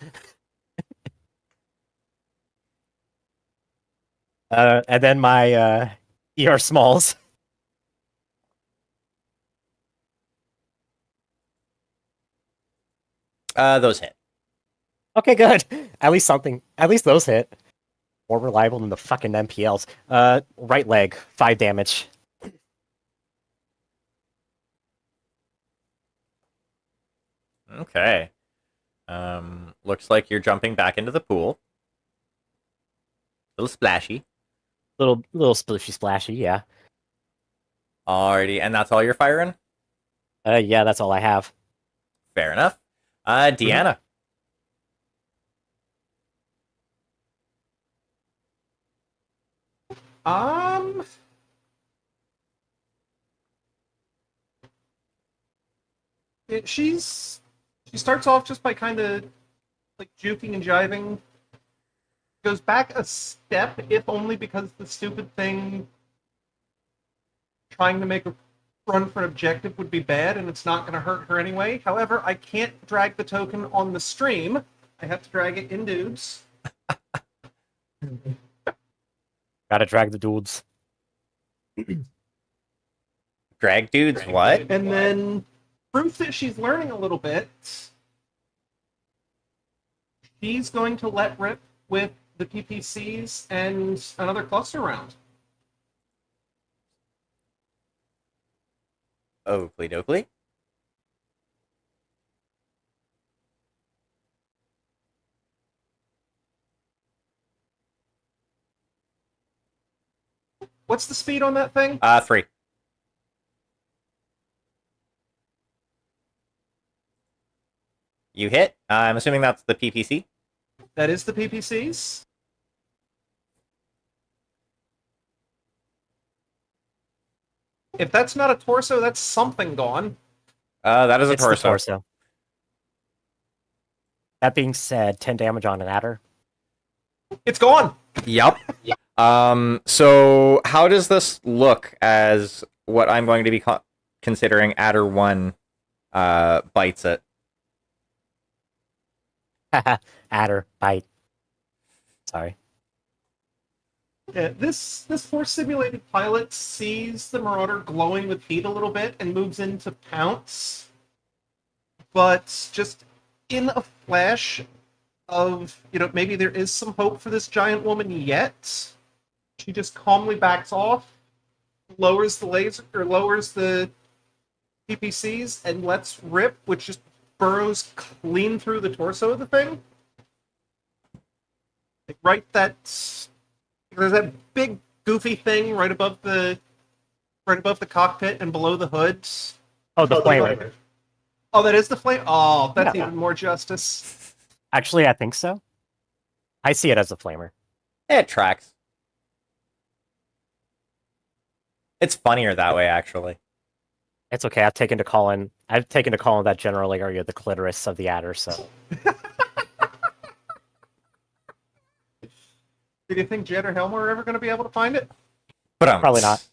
And then my ER smalls. Those hit. Okay, good. At least something. At least those hit. More reliable than the fucking MPLs. Right leg, 5 damage. Okay. Looks like you're jumping back into the pool. A little splashy. Little splooshy splashy, yeah. Alrighty, and that's all you're firing? Yeah, that's all I have. Fair enough. Deanna. She starts off just by kind of like juking and jiving. Goes back a step, if only because the stupid thing trying to make a run for an objective would be bad, and it's not going to hurt her anyway. However, I can't drag the token on the stream. I have to drag it in dudes. Gotta drag the dudes. Drag dudes, what? And then proof that she's learning a little bit. She's going to let rip with the PPCs and another cluster round. Oakley dokley. What's the speed on that thing? 3. You hit. I'm assuming that's the PPC. That is the PPCs. If that's not a torso, that's something gone. That is a It's the torso. torso. That being said, 10 damage on an adder. It's gone. Yep. So how does this look as what I'm going to be considering adder 1 bites it? Adder, bite. Sorry. Yeah, this force simulated pilot sees the Marauder glowing with heat a little bit and moves into pounce. But just in a flash of, maybe there is some hope for this giant woman yet, she just calmly backs off, lowers the laser, or lowers the PPCs, and lets rip, which just burrows clean through the torso of the thing. Like there's that big goofy thing right above the cockpit and below the hood. Oh, the flamer. Oh, that is the flame. Oh, that's Yeah. even more justice. Actually, I think so. I see it as a flamer. It tracks. It's funnier that way, actually. It's okay. I've taken to calling that general area the clitoris of the adder. So Do you think Jed or Helmer are ever going to be able to find it? But probably not.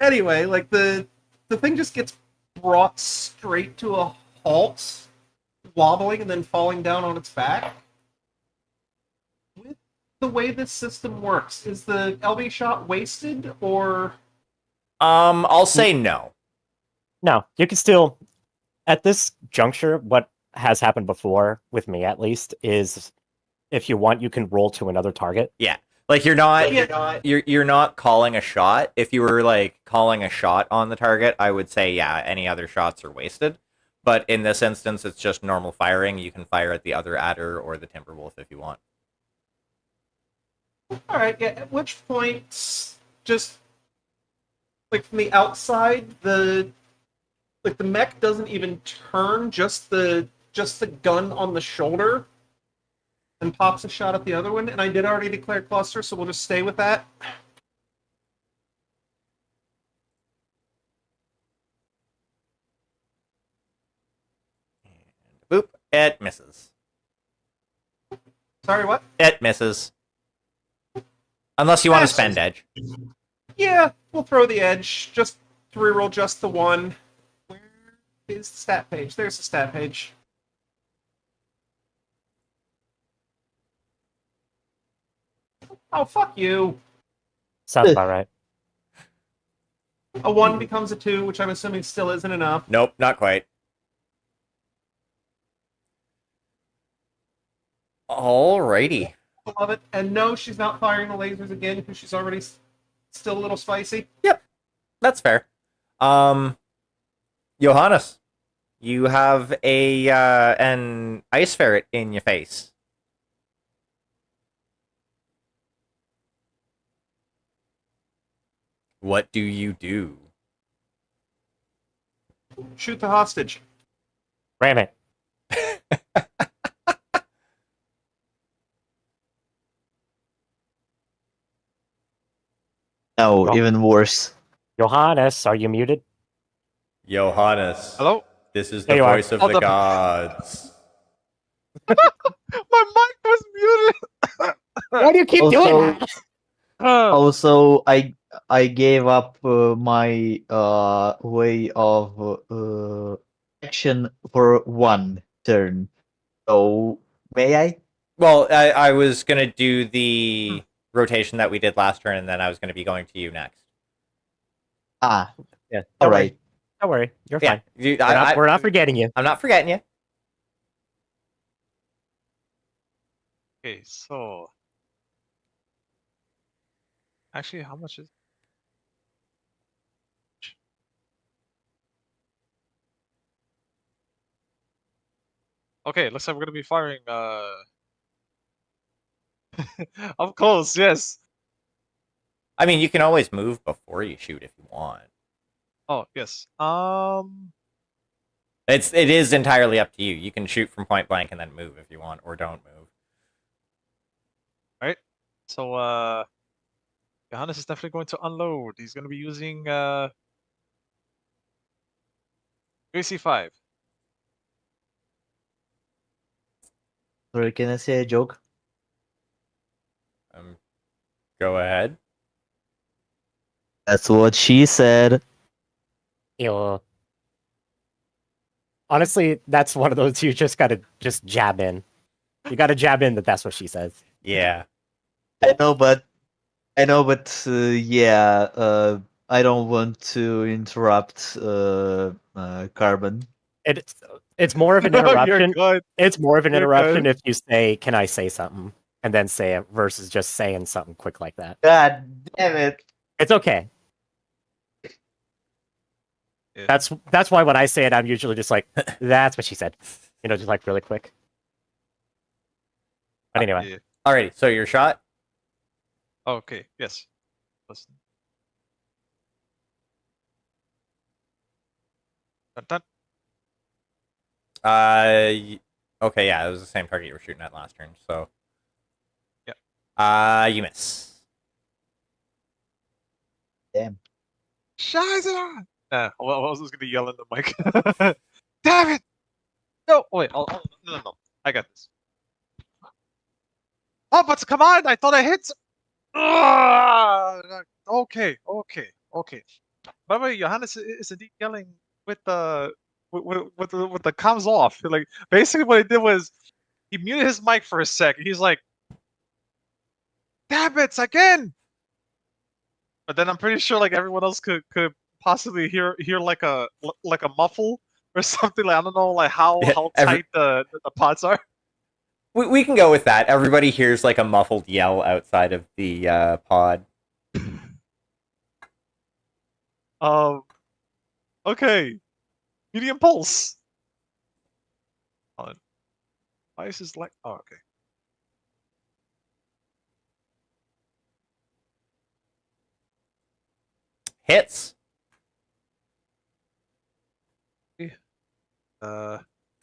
Anyway, like the thing just gets brought straight to a halt, wobbling and then falling down on its back. With the way this system works, is the LB shot wasted or? I'll say no. No, you can still. At this juncture, what has happened before with me, at least, is if you want, you can roll to another target. Yeah. Like you're not calling a shot. If you were like calling a shot on the target, I would say yeah, any other shots are wasted. But in this instance, it's just normal firing. You can fire at the other adder or the Timberwolf if you want. All right. Yeah. At which point, just like from the outside, the mech doesn't even turn. Just the gun on the shoulder, and pops a shot at the other one. And I did already declare cluster, so we'll just stay with that. Boop. It misses. Sorry, what? It misses. Unless you want to spend edge. Yeah, we'll throw the edge. Just to reroll just the one. Where is the stat page? There's the stat page. Oh, fuck you. Sounds about right. A 1 becomes a 2, which I'm assuming still isn't enough. Nope, not quite. Alrighty. Love it. And no, she's not firing the lasers again because she's already still a little spicy. Yep, that's fair. Johannes, you have an ice ferret in your face. What do you do? Shoot the hostage. Ram it. No, Oh. even worse. Johannes, are you muted? Johannes, Hello? this is There the you are. voice of Oh, the the- gods. My mic was muted. Why do you keep doing Also- that? Also, I gave up my way of action for one turn. So may I? Well, I was gonna do the rotation that we did last turn, and then I was gonna be going to you next. Ah, Yeah. all Don't worry. right. Don't worry. You're Yeah, fine. you, We're not forgetting you. I'm not forgetting you. Okay, so actually, how much is? Okay, looks like we're gonna be firing. Of course, yes. I mean, you can always move before you shoot if you want. Oh, yes. It is entirely up to you. You can shoot from point blank and then move if you want, or don't move. Right. So, Johannes is definitely going to unload. He's going to be using AC5. Sorry, can I say a joke? Go ahead. That's what she said. Ew. Honestly, that's one of those you just gotta just jab in. You gotta jab in that that's what she says. Yeah. I know, but yeah. I don't want to interrupt Carbon. It's more of an You're interruption. good. It's more of an You're interruption good. if you say, "Can I say something?" and then say it versus just saying something quick like that. God damn it! It's okay. Yeah. That's why when I say it, I'm usually just like, "That's what she said," just like really quick. But anyway, Yeah. Alrighty. So your shot. Okay. Yes. Listen. Dun, dun. Okay. Yeah, it was the same target you were shooting at last turn. So. Yep. You miss. Damn. Scheiße! I was just gonna yell in the mic. Damn it! No, wait. No. I got this. Oh, but come on! I thought I hit. Okay. By the way, Johannes is indeed yelling with the with the comms off. Like basically, what he did was he muted his mic for a sec. He's like, "Damn it, again!" But then I'm pretty sure like everyone else could possibly hear like a muffle or something. Like I don't know like how Yeah, tight the pods are. We can go with that. Everybody hears like a muffled yell outside of the pod. Okay. Medium pulse. Hold on. Why is this like? Oh, okay. Hits.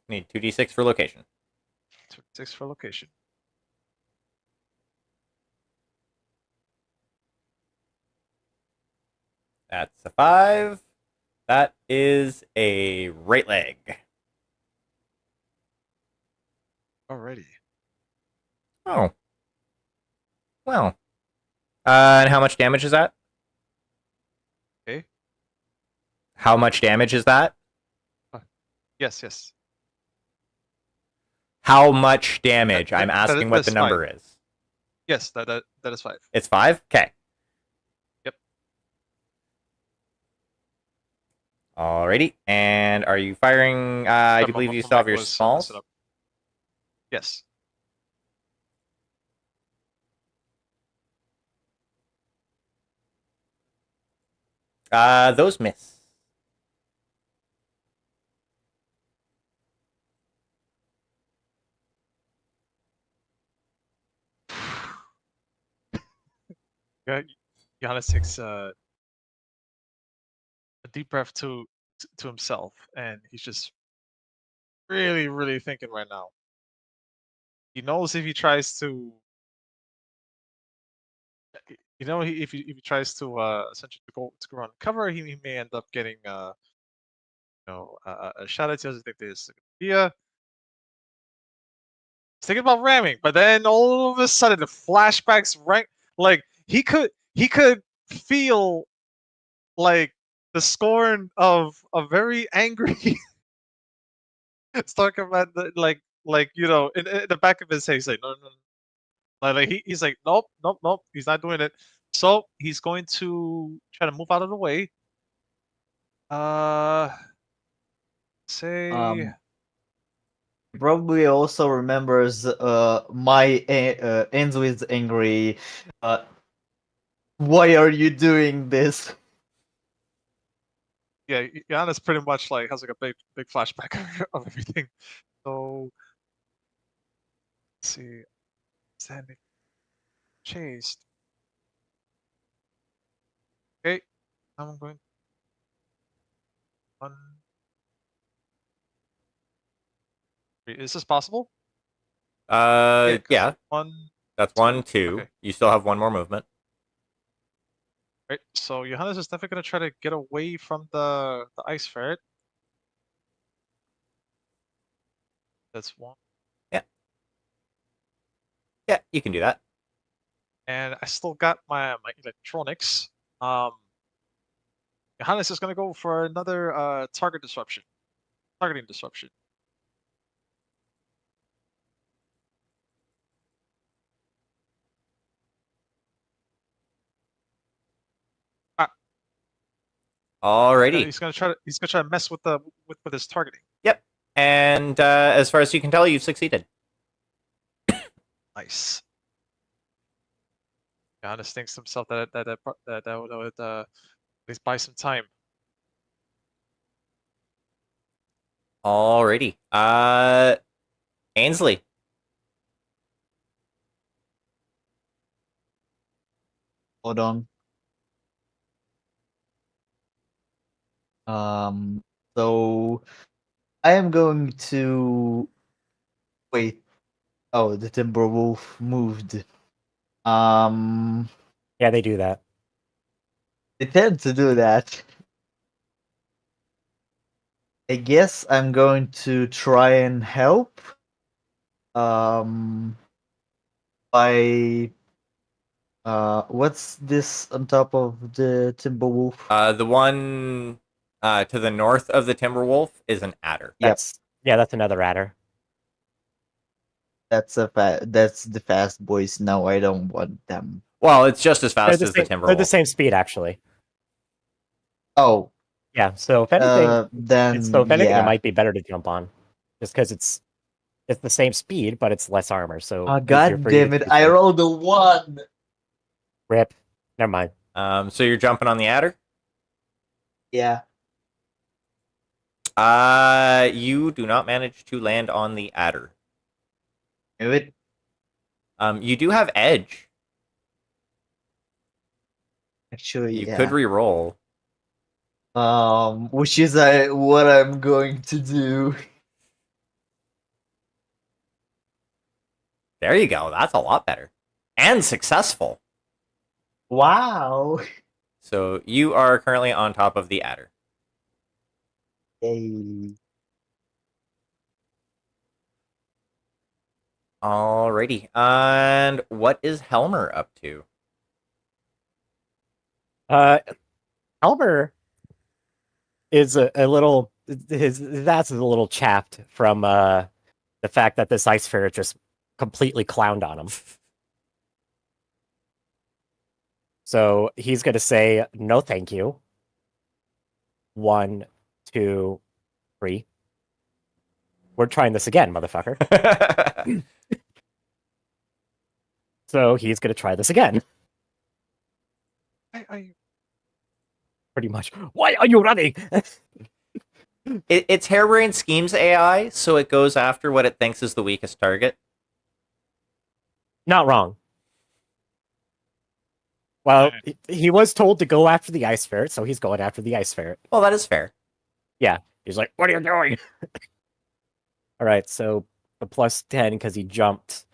Need 2d6 for location. 6 for location. That's a 5. That is a right leg. Alrighty. Oh. Well. And how much damage is that? Okay. How much damage is that? Yes. How much damage? I'm asking what that's the number is. Yes, that is 5. It's 5? Okay. Yep. Alrighty. And are you firing? I do believe you still have your smalls. Yes. Those miss. Giannis takes a deep breath to himself, and he's just really thinking right now. He knows if he tries to, if he tries to essentially to go on cover, he may end up getting a shot at you. I think this idea. He's thinking about ramming, but then all of a sudden the flashbacks like he could feel like the scorn of a very angry Stark Command, like in the back of his head, he's like, no, like he's like, nope, he's not doing it. So he's going to try to move out of the way. Say Probably also remembers my ends with angry. Why are you doing this? yeah, Giannis pretty much like has like a big flashback of everything. So let's see, standing chased. Okay, I'm going one. Is this possible? Yeah. One. That's 1, 2. Okay. You still have one more movement. Right. So Johannes is definitely gonna try to get away from the ice ferret. That's one. Yeah, you can do that. And I still got my electronics. Johannes is gonna go for another targeting disruption. Alrighty. He's gonna try to mess with with his targeting. Yep. And as far as you can tell, you've succeeded. Nice. Johannes thinks to himself that would at least buy some time. Alrighty. Ainsley. Hold on. So I am going to wait. Oh, the Timberwolf moved. Yeah, they do that. They tend to do that. I guess I'm going to try and help. By What's this on top of the Timberwolf? The one to the north of the Timberwolf is an adder. Yep. That's another adder. That's the fast boys. No, I don't want them. Well, it's just as They're fast the as the same. They're the Timberwolf. same speed, actually. Oh, Yeah. So if anything, then it yeah. might be better to jump on, just because it's the same speed, but it's less armor. So Oh, easier God for you damn to it! choose I from. rolled a 1. Rip. Never mind. So you're jumping on the adder? Yeah. You do not manage to land on the adder. Move it. You do have edge. Actually, You yeah. could re-roll. Which is what I'm going to do. There you go. That's a lot better. And successful. Wow. So you are currently on top of the adder. Yay. Alrighty. And what is Helmer up to? Elmer is a little that's a little chapped from the fact that this ice ferret just completely clowned on him. So he's gonna say no, thank you. 1, 2, 3. We're trying this again, motherfucker. So he's gonna try this again. Pretty much. Why are you running? It's Harebrained Schemes AI, so it goes after what it thinks is the weakest target. Not wrong. Well, he was told to go after the ice ferret, so he's going after the ice ferret. Well, that is fair. He's like, "What are you doing?" All right, so the plus 10 because he jumped.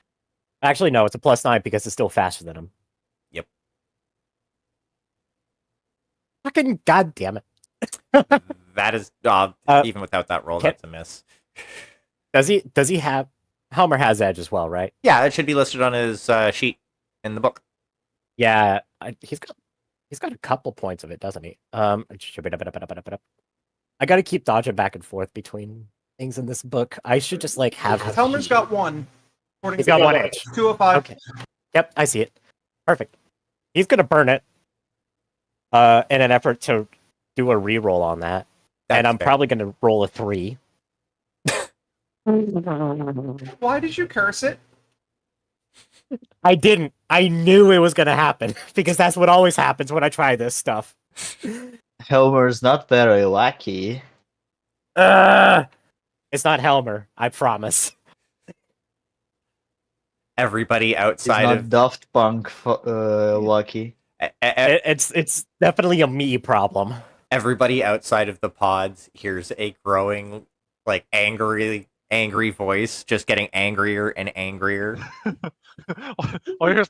Actually, no, it's a plus 9 because it's still faster than him. Yep. Fucking goddamn it! That is even without that roll, that's a miss. Does he have? Helmer has edge as well, right? Yeah, it should be listed on his sheet in the book. Yeah, he's got a couple points of it, doesn't he? I got to keep dodging back and forth between things in this book. I should just like have. Helmer's got 1. He's got 1 edge. 2 of 5. Okay. Yep, I see it. Perfect. He's gonna burn it. In an effort to do a reroll on that, and I'm probably gonna roll a 3. Why did you curse it? I didn't. I knew it was gonna happen because that's what always happens when I try this stuff. Helmer's not very lucky. It's not Helmer, I promise. Everybody He's outside not of Daft Punk lucky. It's definitely a me problem. Everybody outside of the pods hears a growing, like angry voice, just getting angrier and angrier. What is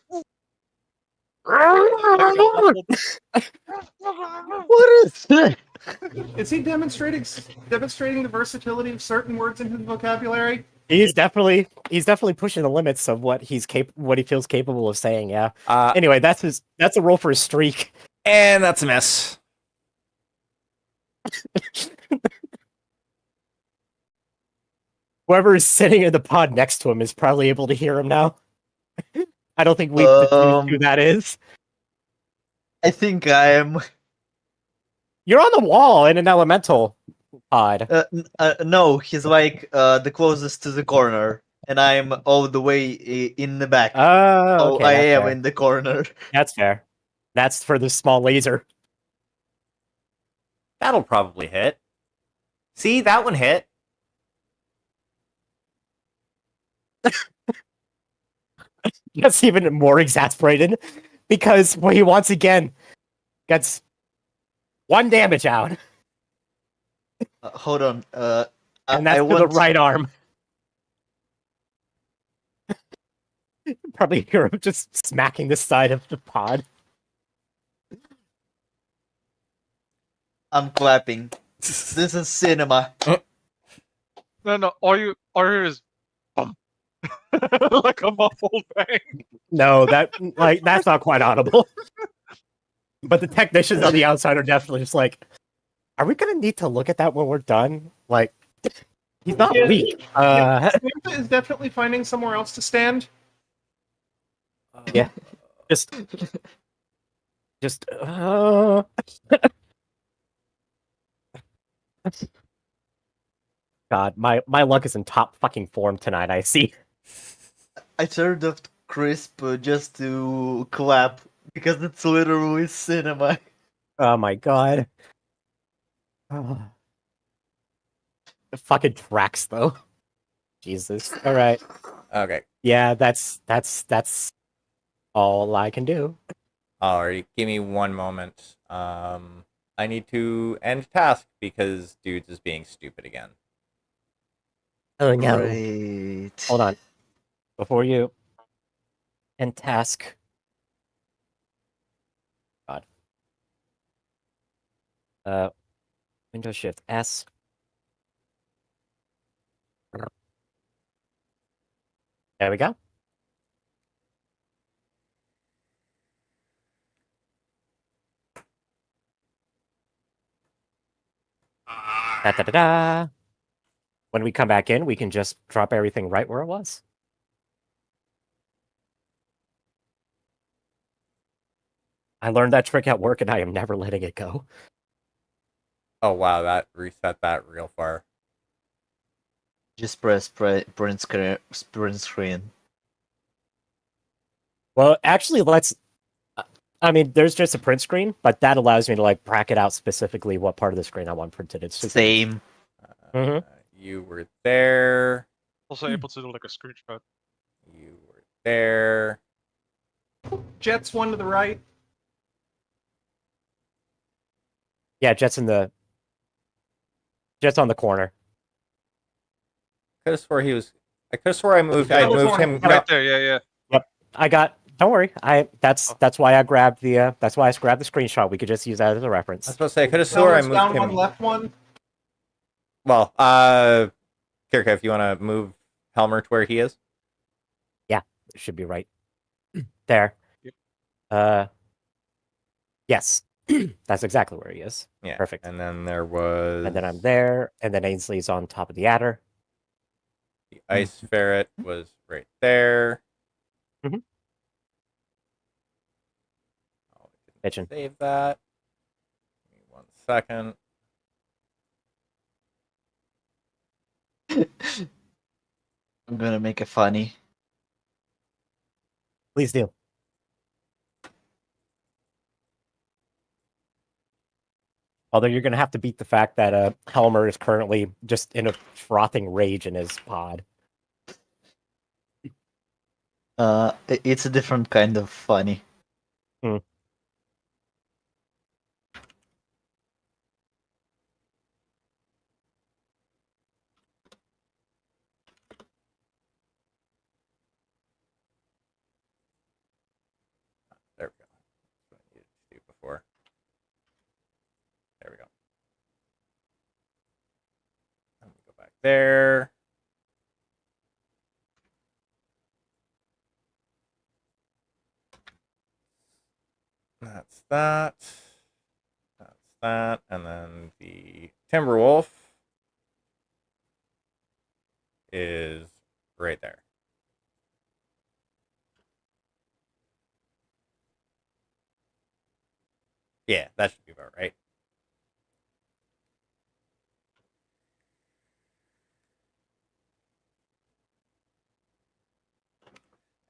this? Is he demonstrating the versatility of certain words in his vocabulary? He's definitely pushing the limits of what he feels capable of saying. Yeah. Anyway, that's a roll for his streak. And that's a miss. Whoever is sitting in the pod next to him is probably able to hear him now. I don't think we've deduced who that is. I think I am. You're on the wall in an elemental pod. No, he's like the closest to the corner, and I'm all the way in the back. Oh, okay, I am fair. in the corner. That's fair. That's for the small laser. That'll probably hit. See, that one hit. That's even more exasperated because he once again gets 1 damage out, Hold on. and that's to the right arm. Probably hear him just smacking the side of the pod. I'm clapping. This is cinema. No, all you hear is bump. Like a muffled bang. No, that's not quite audible. But the technicians on the outside are definitely just like, are we gonna need to look at that when we're done? Like, he's not Yeah. weak. Samantha is definitely finding somewhere else to stand. Yeah. Just God, my luck is in top fucking form tonight, I see. I turned off Crisp just to clap because it's literally cinema. Oh my god. Oh. The fucking tracks though. Jesus. Alright. Okay. Yeah, that's all I can do. Alright, give me one moment. I need to end task because dudes is being stupid again. Oh no. Great. Hold on. Before you end task. God. Windows Shift S. There we go. Da, da, da, da. When we come back in, we can just drop everything right where it was. I learned that trick at work and I am never letting it go. Oh wow, that reset that real far. Just press print screen. Well, actually, I mean, there's just a print screen, but that allows me to like bracket out specifically what part of the screen I want printed. It's super easy. Same. You were there. Also able to do like a screenshot. You were there. Jet's one to the right. Yeah, Jet's on the corner. Could have swore he was. I could have swore I moved. I moved him. No, Right there, yeah. I got. Don't worry. That's why I grabbed the. That's why I grabbed the screenshot. We could just use that as a I was reference. supposed to say I could have swore I Helmer's moved down him. one, left one. Well, Kirka, if you want to move Helmer to where he is. It should be right there. Yep. Yes, that's exactly where he is. Yeah. Perfect. And then there was. And then I'm there, and then Ainsley's on top of the adder. The ice ferret was right there. Mhm. Oh, I Bitchin'. didn't save that. Give me 1 second. I'm gonna make it funny. Please do. Although you're going to have to beat the fact that Helmer is currently just in a frothing rage in his pod. It's a different kind of funny. There we go. That's what I needed to do before. There we go. Let me go back there. That's that. That's that. And then the Timberwolf is right there. Yeah, that should be about right.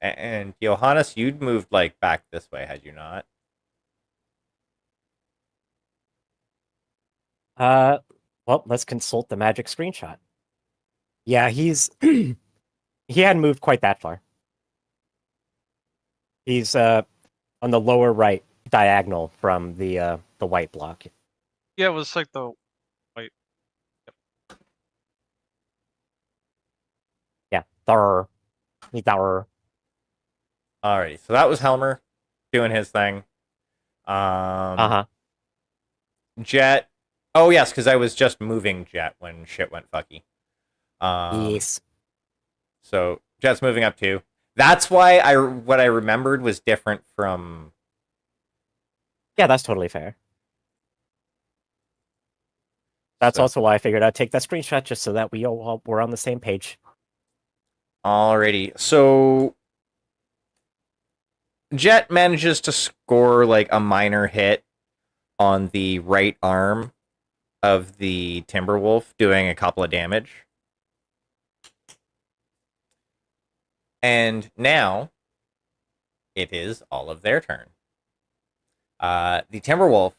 And Johannes, you'd moved like back this way, had you not? Well, let's consult the magic screenshot. Yeah, he's he hadn't moved quite that far. He's on the lower right diagonal from the white block. Yeah, it was like the Yeah, there. There. Alrighty, so that was Helmer doing his thing. Jet. Oh yes, because I was just moving Jet when shit went fucky. Yes. So Jet's moving up too. That's why what I remembered was different from. Yeah, that's totally fair. That's So- also why I figured I'd take that screenshot just so that we all were on the same page. Alrighty, so Jet manages to score like a minor hit on the right arm of the Timberwolf, doing a couple of damage. And now it is all of their turn. The Timberwolf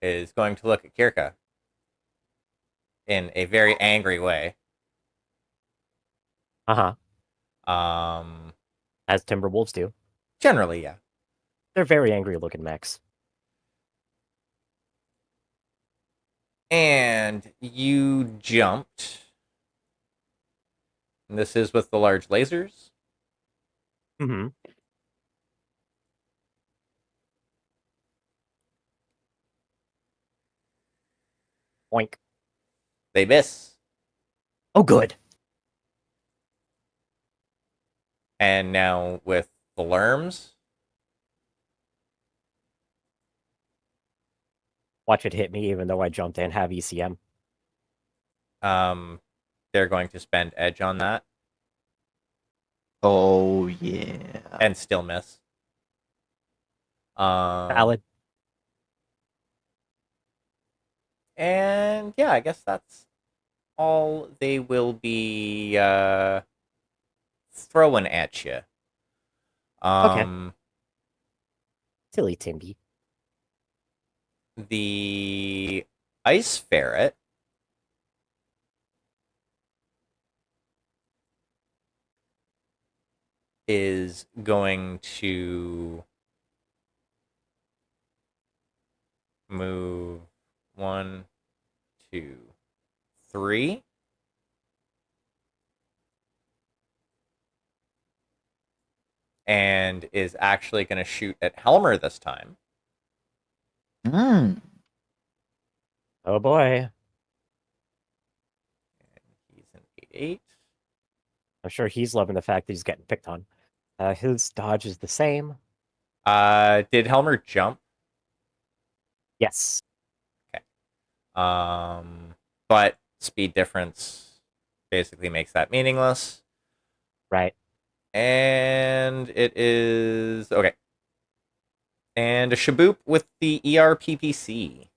is going to look at Kirka in a very angry way. As Timberwolves do. Generally, yeah. They're very angry looking mechs. And you jumped. And this is with the large lasers. Mm-hmm. Oink. They miss. Oh, good. And now with the Lerms, Watch it hit me, even though I jumped and have ECM. they're going to spend edge on that Oh yeah. and still miss. Valid. And yeah, I guess that's all they will be throwing at you. Silly Timby. The Ice Ferret is going to move 1, 2, 3. And is actually going to shoot at Helmer this time. Mm. Oh boy. He's an 8/8. I'm sure he's loving the fact that he's getting picked on. His dodge is the same. Did Helmer jump? Yes. But speed difference basically makes that meaningless. Right. And it is okay. And a Shaboop with the ERPPC.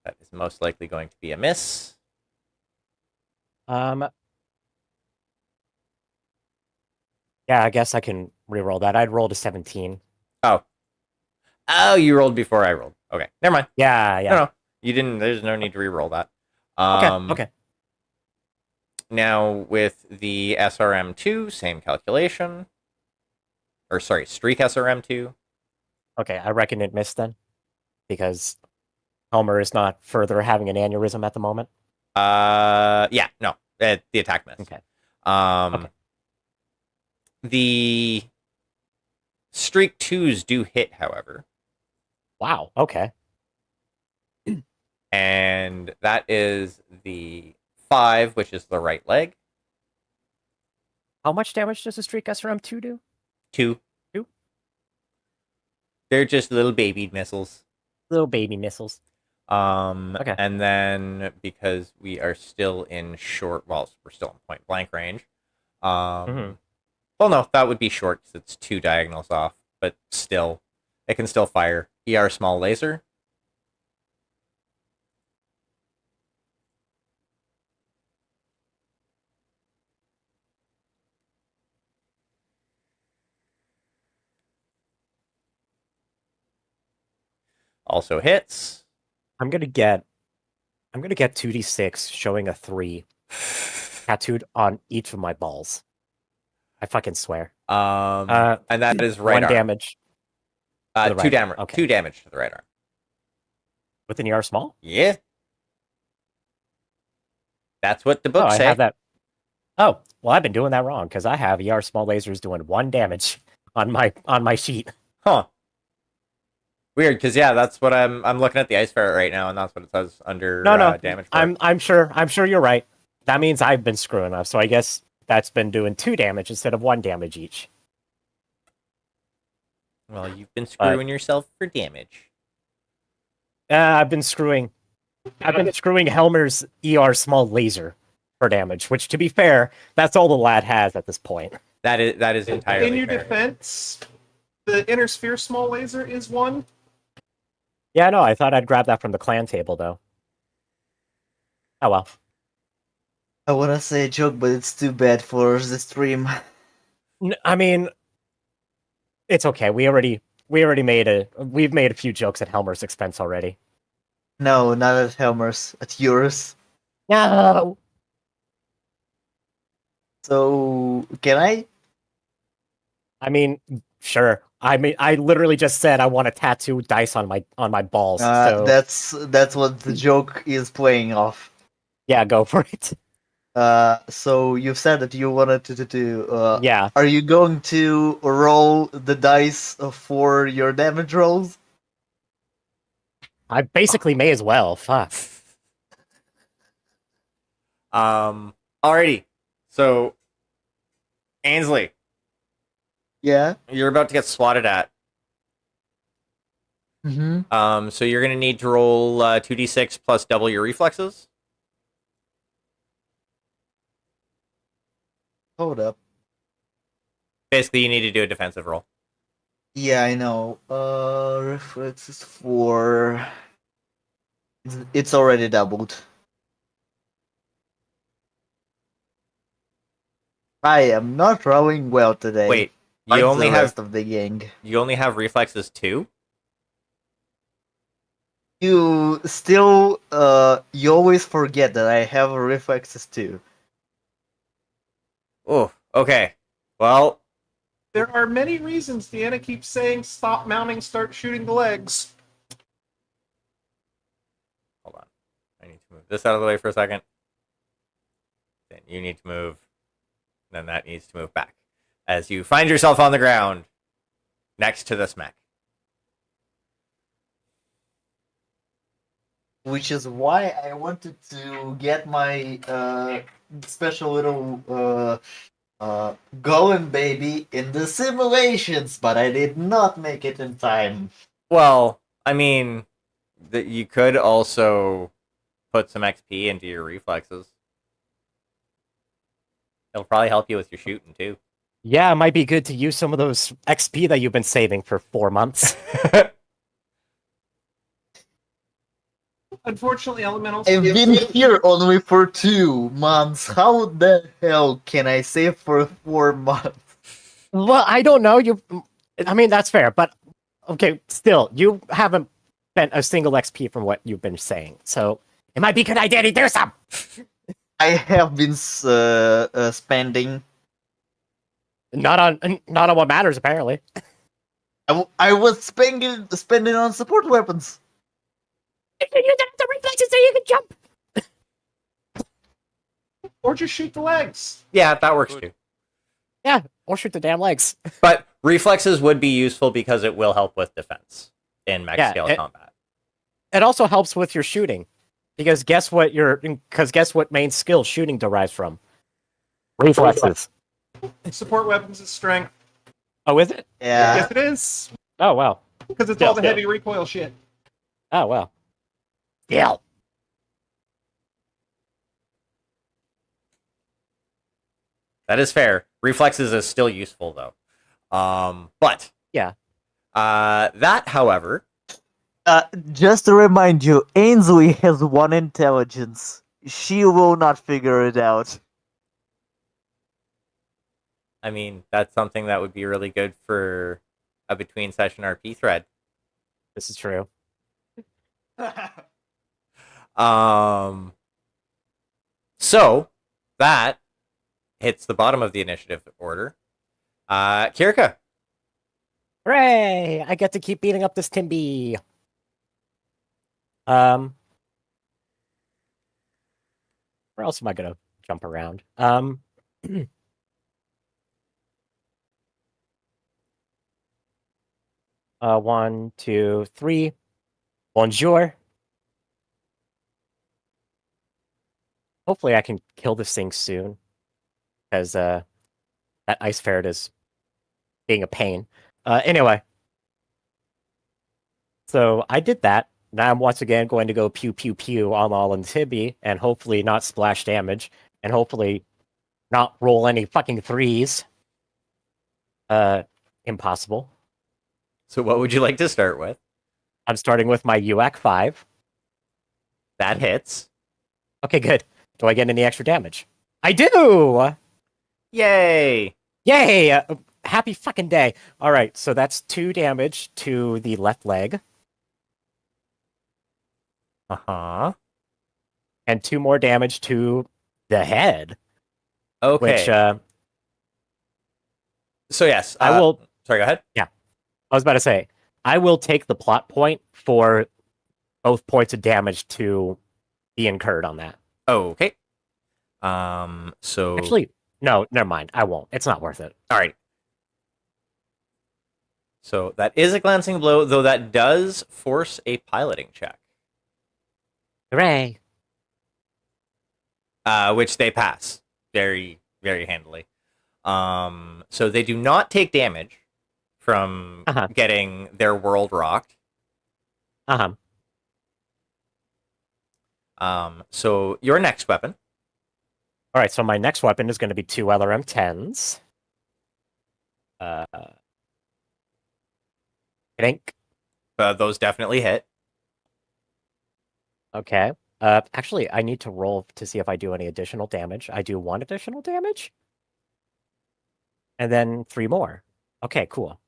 That is most likely going to be a miss. Yeah, I guess I can re-roll that. I'd rolled a 17. Oh, you rolled before I rolled. Okay, never mind. Yeah. No, you didn't. There's no need to re-roll that. Okay. Now with the SRM2, same calculation. Or sorry, Streak SRM2. Okay, I reckon it missed then. Because Helmer is not further having an aneurysm at the moment. Yeah, no, the attack missed. Okay. Okay. The Streak 2s do hit, however. Wow, okay. And that is the 5, which is the right leg. How much damage does a Streak SRM2 do? 2. 2? They're just little baby missiles. Little baby missiles. Okay. And then because we are still in we're still in point blank range. Well, no, that would be short because it's 2 diagonals off, but still, it can still fire. ER small laser. Also hits. I'm gonna get 2d6 showing a 3 tattooed on each of my balls. I fucking swear. And that is right 1 arm. damage. to the 2 right damage. arm. Okay. 2 damage to the right arm. With an ER small? Yeah. That's what the Oh, books I say. have that. Oh, well, I've been doing that wrong because I have ER small lasers doing 1 damage on my sheet. Huh. Weird, because yeah, that's what I'm looking at the Ice Ferret right now, and that's what it says under No. damage. I'm sure you're right. that means I've been screwing up. So I guess that's been doing 2 damage instead of 1 damage each. Well, you've been screwing yourself for damage. I've been screwing Helmer's ER small laser for damage, which, to be fair, that's all the lad has at this point. That is entirely In your fair. defense, the inner sphere small laser is 1. Yeah, no, I thought I'd grab that from the clan table, though. Oh well. I want to say a joke, but it's too bad for the stream. I mean, it's okay. We've made a few jokes at Helmer's expense already. No, not at Helmer's, at yours. No. So, can I? I mean, sure. I mean, I literally just said I want to tattoo dice on my balls. So That's what the joke is playing off. yeah, go for it. So you've said that you wanted to do. Yeah. Are you going to roll the dice for your damage rolls? I basically may as well. Fuck. Alrighty. So, Ainsley, Yeah. you're about to get swatted at. Mm-hmm. So you're gonna need to roll 2d6 plus double your reflexes. Hold up. Basically, you need to do a defensive roll. Yeah, I know. Reflexes for. It's already doubled. I am not rolling well today. Wait, like you only the have rest of the gang. reflexes 2? You still you always forget that I have reflexes too. Oh, okay. Well, There are many reasons Deanna keeps saying stop mounting, start shooting the legs. hold on. I need to move this out of the way for a second. Then you need to move. Then that needs to move back. As you find yourself on the ground next to this mech. Which is why I wanted to get my special little golem baby in the simulations, but I did not make it in time. Well, I mean, that you could also put some XP into your reflexes. It'll probably help you with your shooting too. Yeah, it might be good to use some of those XP that you've been saving for 4 months. Unfortunately, elementals. I've been here only for 2 months. How the hell can I save for 4 months? Well, I don't know. I mean, that's fair, but okay, still, you haven't spent a single XP from what you've been saying, so it might be a good idea to do some. I have been spending. Not on what matters, apparently. I was spending on support weapons. You can use it as a reflexes so you can jump. Or just shoot the legs. Yeah, that works too. Yeah, or shoot the damn legs. But reflexes would be useful because it will help with defense in mech scale combat. It also helps with your shooting, because guess what main skill shooting derives from? Reflexes. Support weapons is strength. Oh, is it? Yeah. Yes, it is. Oh wow. Because it's Yeah, all the yeah. heavy recoil shit. Oh wow. Yeah. That is fair. Reflexes is still useful though. But Yeah. That, however, Just to remind you, Ainsley has 1 intelligence. She will not figure it out. I mean, that's something that would be really good for a between session RP thread. This is true. So that hits the bottom of the initiative order. Kirka. Hooray! I get to keep beating up this Timby. Where else am I gonna jump around? 1, 2, 3. Bonjour. Hopefully I can kill this thing soon. Because that ice ferret is being a pain. Anyway. So I did that. Now I'm once again going to go pew pew pew on all in Tibby, and hopefully not splash damage, and hopefully not roll any fucking threes. Impossible. So what would you like to start with? I'm starting with my UAC 5. That hits. Okay, good. Do I get any extra damage? I do! Yay! Yay! Happy fucking day. All right, so that's 2 damage to the left leg, Uh-huh. and 2 more damage to the head. Okay. Which, so yes, I will... Sorry, go ahead. I was about to say, I will take the plot point for both points of damage to be incurred on that. Okay. So Actually, no, never mind. I won't. It's not worth it. all right. So that is a glancing blow, though that does force a piloting check, Hooray! which they pass very, very handily. So they do not take damage from getting their world rocked. So your next weapon. All right, so my next weapon is going to be 2 LRM-10s. Think. Those definitely hit. Okay. Actually, I need to roll to see if I do any additional damage. I do 1 additional damage. And then 3 more. Okay, cool.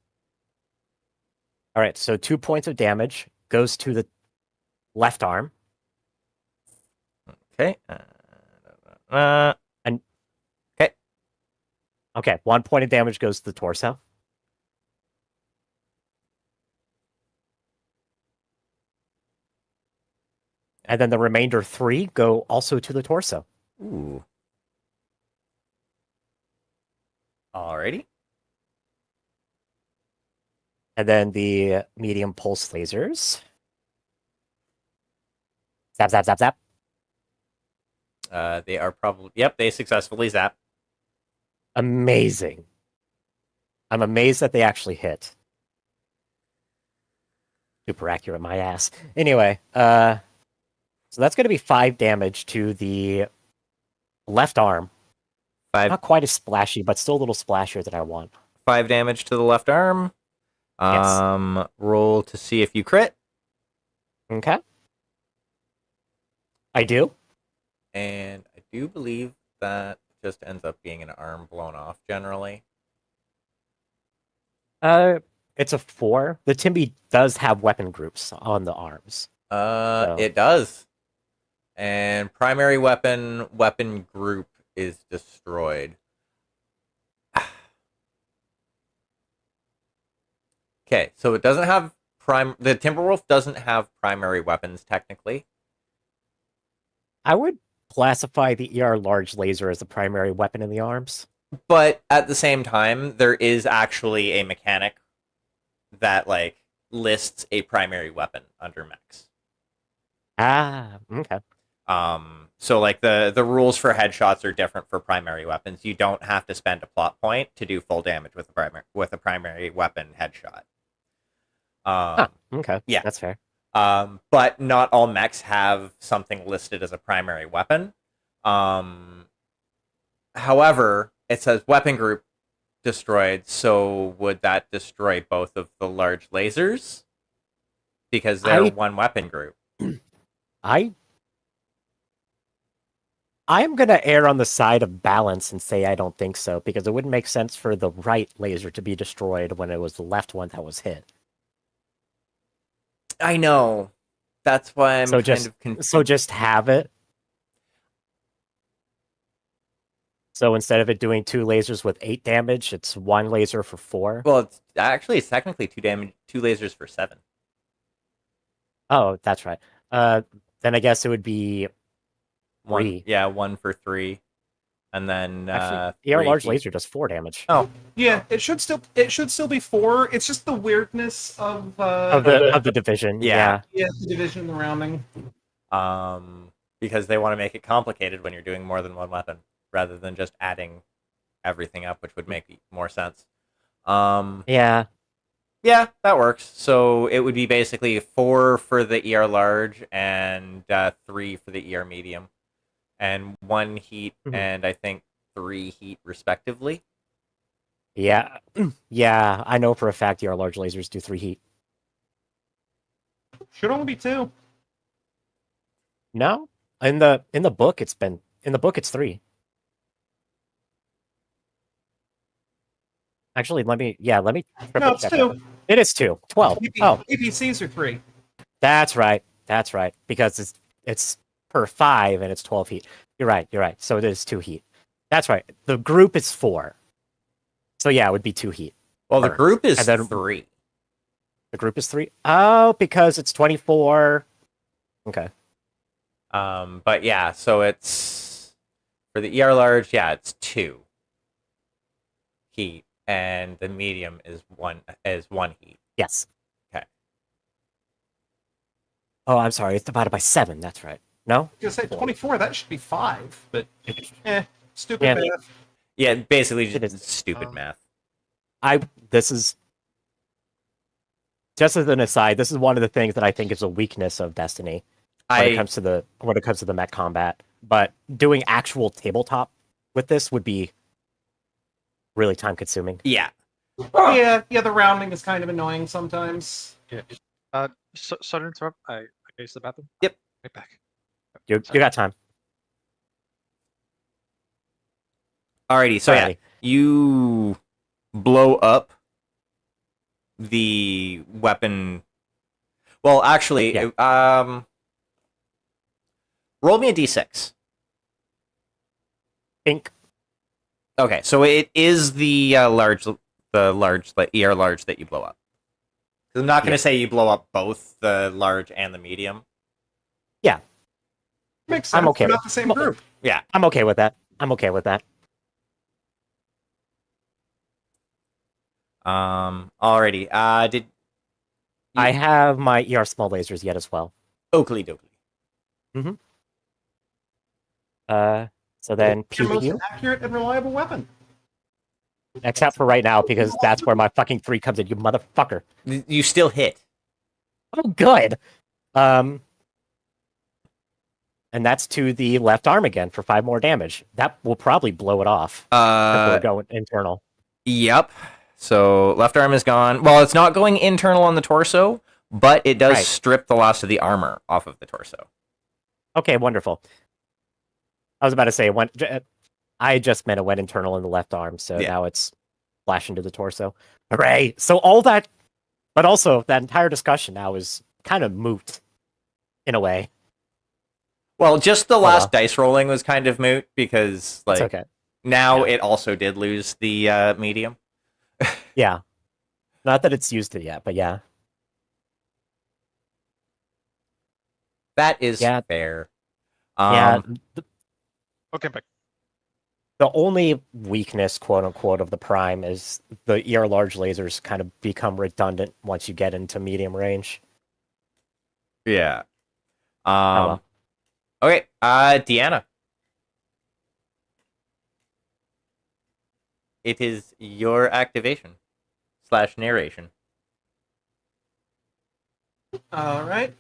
All right, so 2 points of damage goes to the left arm. Okay. And okay, 1 point of damage goes to the torso. And then the remainder 3 go also to the torso. Ooh. Alrighty. And then the medium pulse lasers. Zap, zap, zap, zap. They are probably... Yep, they successfully zap. Amazing. I'm amazed that they actually hit. Super accurate, my ass. Anyway, so that's going to be 5 damage to the left arm. 5. Not quite as splashy, but still a little splashier than I want. 5 damage to the left arm. Yes. Roll to see if you crit. Okay. I do. And I do believe that just ends up being an arm blown off generally. It's a 4. The Timby does have weapon groups on the arms. It does. And primary weapon group is destroyed. Okay, so it doesn't have the Timberwolf doesn't have primary weapons technically. I would classify the ER large laser as the primary weapon in the arms. But at the same time, there is actually a mechanic that like lists a primary weapon under mechs. Ah, okay. So like the rules for headshots are different for primary weapons. You don't have to spend a plot point to do full damage with a primary weapon headshot. Okay. Yeah. That's fair. But not all mechs have something listed as a primary weapon. However, it says weapon group destroyed, so would that destroy both of the large lasers? Because they're one weapon group. I'm going to err on the side of balance and say I don't think so, because it wouldn't make sense for the right laser to be destroyed when it was the left one that was hit. I know. That's why I'm So just have it. So instead of it doing 2 lasers with 8 damage, it's 1 laser for 4. Well, it's technically 2 lasers for 7. Oh, that's right. Then I guess it would be 3. 1 for 3. And then actually, ER large laser does 4 damage. Oh, yeah, it should still be 4. It's just the weirdness of the division. Yeah. Yeah, the division and the rounding. because they want to make it complicated when you're doing more than one weapon, rather than just adding everything up, which would make more sense. Yeah. Yeah, that works. So it would be basically 4 for the ER large and 3 for the ER medium, and 1 heat and I think 3 heat respectively. Yeah. Yeah, I know for a fact your large lasers do 3 heat. Should only be 2. No? In the book it's 3. Actually, let me triple No, it's check 2. that. It is 2. 12. Oh, APCs are 3. that's right. That's right. Because it's per 5 and it's 12 heat. You're right. So it is 2 heat. That's right. The group is 4. So yeah, it would be 2 heat. Well, the group is And then- 3. The group is 3? Oh, because it's 24. Okay. But yeah, so it's for the ER large, yeah, it's 2 heat, and the medium is 1 heat. Yes. Okay. Oh, I'm sorry. It's divided by 7. That's right. No? I was gonna say 24. That should be 5, but stupid Yeah. math. Yeah, basically It just is. stupid math. This is just as an aside, this is one of the things that I think is a weakness of Destiny when it comes to the mech combat. But doing actual tabletop with this would be really time consuming. Yeah. Yeah, the rounding is kind of annoying sometimes. Yeah. Sorry to interrupt. I use the bathroom. Yep. Right back. You got time. Alrighty, so yeah, Alrighty. you blow up the weapon. Well, actually, Yeah. roll me a d6. Ink. Okay, so it is the ER large that you blow up. 'Cause I'm not going to say you blow up both the large and the medium. Makes sense. I'm okay We're with- not the same group. Yeah. I'm okay with that. Alrighty. Did I have my ER small lasers yet as well. Oakley Dokley? So then It's your pew most pew. accurate and reliable weapon. Except for right now, because that's where my fucking 3 comes in, you motherfucker. You still hit. Oh, good. And that's to the left arm again for 5 more damage. That will probably blow it off. If we're going internal. Yep. So left arm is gone. Well, it's not going internal on the torso, but it does Right. strip the last of the armor off of the torso. Okay, wonderful. I was about to say I just meant it went internal in the left arm, so Yeah. now it's flash into the torso. Hooray! So all that, but also that entire discussion now is kind of moot, in a way. Well, just the last well. dice rolling was kind of moot because, It's like, okay. now Yeah. it also did lose the medium. Yeah. Not that it's used it yet, but yeah. That is Yeah. fair. Yeah. Okay, back. The only weakness, quote unquote, of the Prime is the ER large lasers kind of become redundant once you get into medium range. Yeah. well. Okay. Deanna. It is your activation / narration. All right.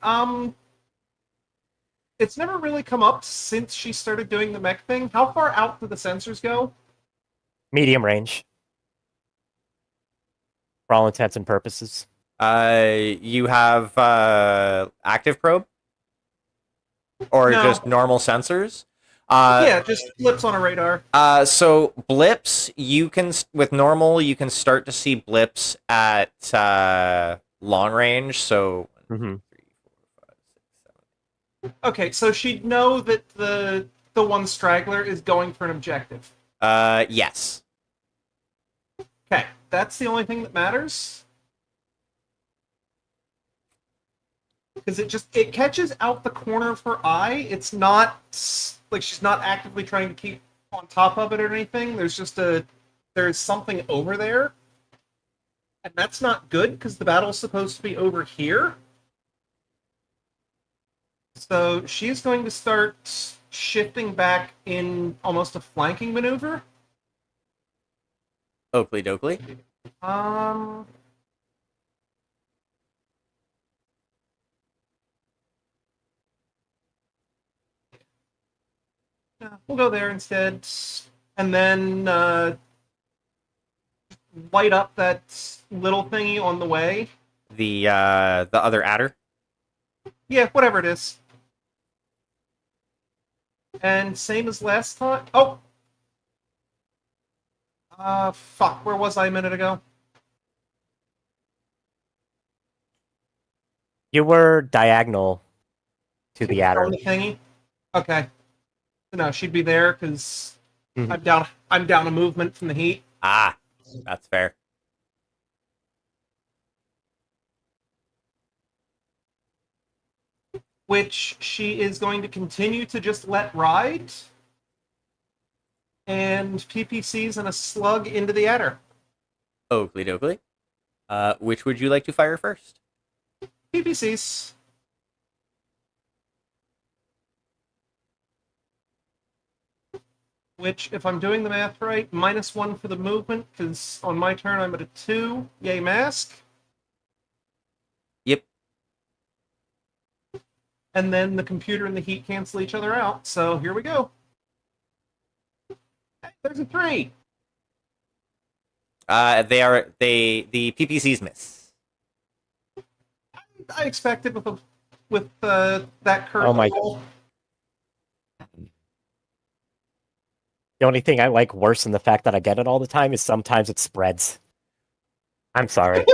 It's never really come up since she started doing the mech thing. How far out do the sensors go? Medium range. For all intents and purposes. You have active probe, or No. just normal sensors. Yeah, just blips on a radar. So blips, you can with normal, you can start to see blips at long range. So Mm-hmm. Okay, so she'd know that the one straggler is going for an objective. yes. Okay, that's the only thing that matters. Because it catches out the corner of her eye. It's not like she's not actively trying to keep on top of it or anything. There's something over there. And that's not good because the battle's supposed to be over here. So she's going to start shifting back in almost a flanking maneuver. Oakley dokley. Um. Yeah, we'll go there instead, and then light up that little thingy on the way. The other adder. Yeah, whatever it is. And same as last time. Oh, fuck. Where was I a minute ago? You were diagonal to the adder. On the thingy. Okay. No, she'd be there because Mhm. I'm down. I'm down a movement from the heat. Ah, that's fair. Which she is going to continue to just let ride. And PPCs and a slug into the adder. Oakley dokley. Which would you like to fire first? PPCs. Which, if I'm doing the math right, -1 for the movement, because on my turn I'm at a 2. Yay, mask. Yep. And then the computer and the heat cancel each other out. So here we go. Hey, there's a 3. The PPCs miss. I expected with that curve. Oh my- roll. The only thing I like worse than the fact that I get it all the time is sometimes it spreads. I'm sorry.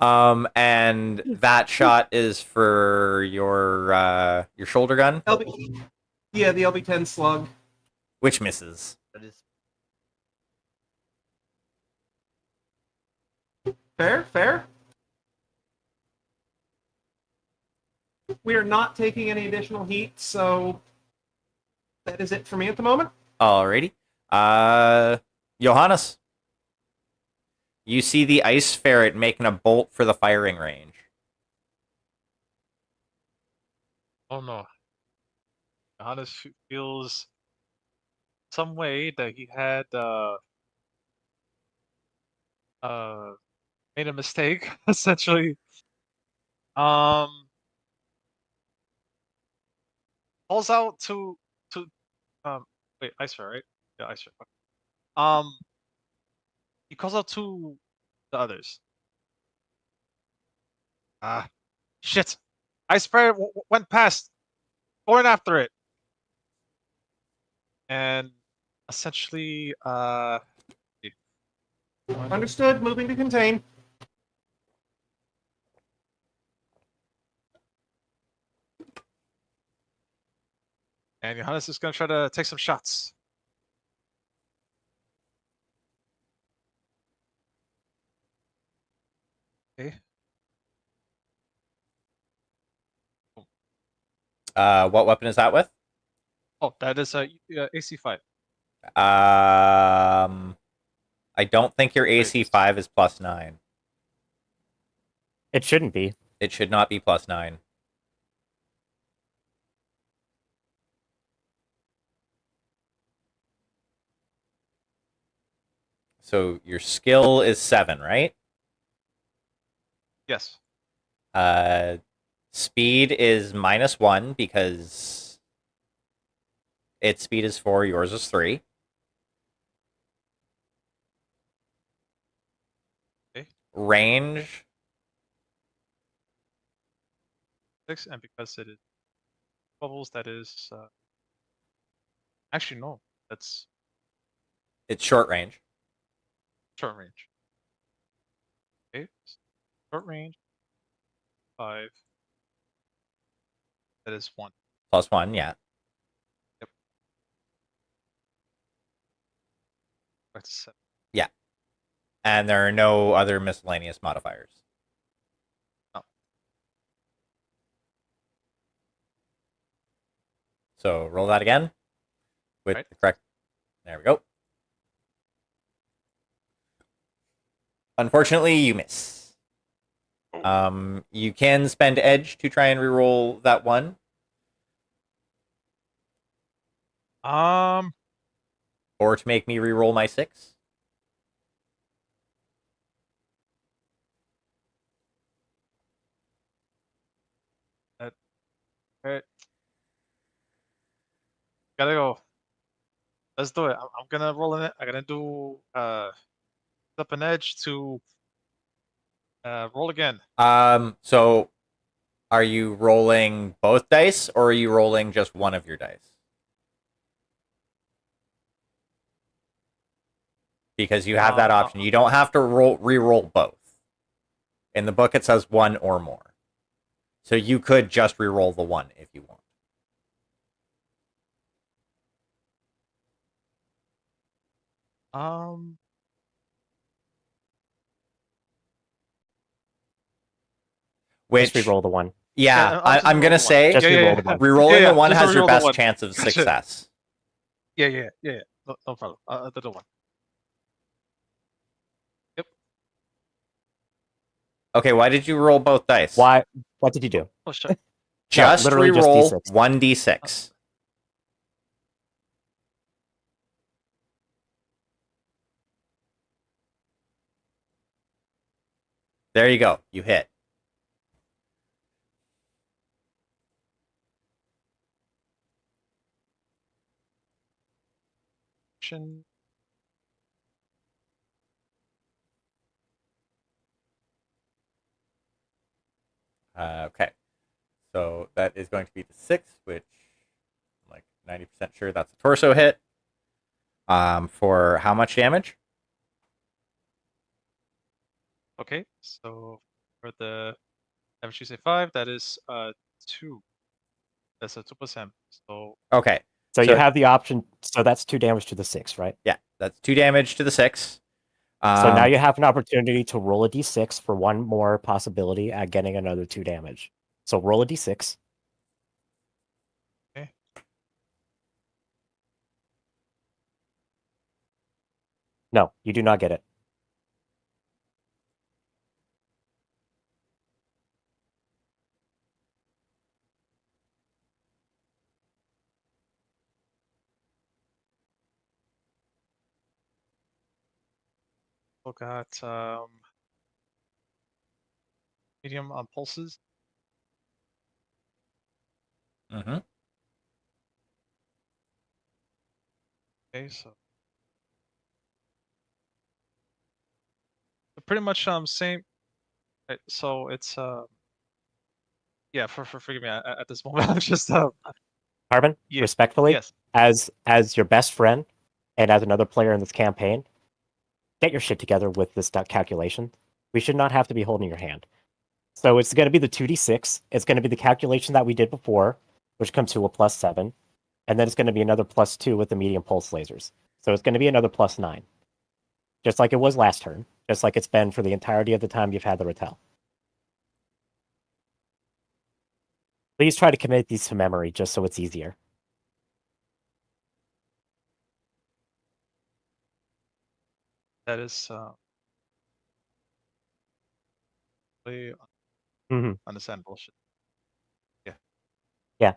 And that shot is for your shoulder gun, Yeah, the LB-10 slug. which misses. That is Fair, fair. We are not taking any additional heat, so that is it for me at the moment. Alrighty. Johannes. You see the ice ferret making a bolt for the firing range. Oh no. Johannes feels some way that he had made a mistake, essentially. Calls out to wait, Ice Fair, right? Yeah, Ice Fair. Okay. He calls out to the others. Ah, shit! Ice Fair went past, going after it, and essentially, Understood. Moving to contain. and Johannes is gonna try to take some shots. Okay. What weapon is that with? Oh, that is a AC5. I don't think your AC5 is +9. It shouldn't be. It should not be +9. So your skill is 7, right? Yes. Speed is -1 because its speed is 4, yours is 3. Okay. Range, 6, and because it is bubbles, that is actually no, that's it's short range. short range. Okay, short range 5. That is 1. +1, yeah. Back to 7. Yeah. And there are no other miscellaneous modifiers. No. So roll that again with Right. the correct. There we go. Unfortunately, you miss. You can spend edge to try and reroll that one. Or to make me reroll my 6. Alright. Gotta go. Let's do it. I'm gonna roll in it. I'm gonna do up an edge to roll again. So are you rolling both dice or are you rolling just one of your dice? Because you have that option. You don't have to re-roll both. In the book, it says one or more. So you could just re-roll the one if you want. Which, Just re-roll the one. yeah, I'll just I'm re-roll gonna the one. say Just re-roll the one. re-rolling the one just has your re-roll the best one. chance of Gotcha. success. Yeah. No problem. The other one. Yep. Okay, why did you roll both dice? Why? What did you do? Oh shit. Just literally just re-roll D6. 1d6. There you go. You hit. Okay. So that is going to be the 6, which I'm like 90% sure that's a torso hit. For how much damage? Okay, so for the damage you say 5, that is 2. That's a 2%. So Okay. So you have the option. So that's 2 damage to the 6, right? Yeah, that's 2 damage to the 6. So now you have an opportunity to roll a d6 for one more possibility at getting another 2 damage. So roll a d6. okay. No, you do not get it. We got medium on pulses. Mm-hmm. Okay, so pretty much same. Right, so it's yeah. Forgive me at this moment. I'm just Carbon, yeah, respectfully, yes. as your best friend and as another player in this campaign, get your shit together with this calculation. We should not have to be holding your hand. So it's going to be the 2d6. It's going to be the calculation that we did before, which comes to a +7. And then it's going to be another +2 with the medium pulse lasers. So it's going to be another +9. Just like it was last turn. Just like it's been for the entirety of the time you've had the Rattel. Please try to commit these to memory just so it's easier. That is really understandable shit. Yeah. Yeah.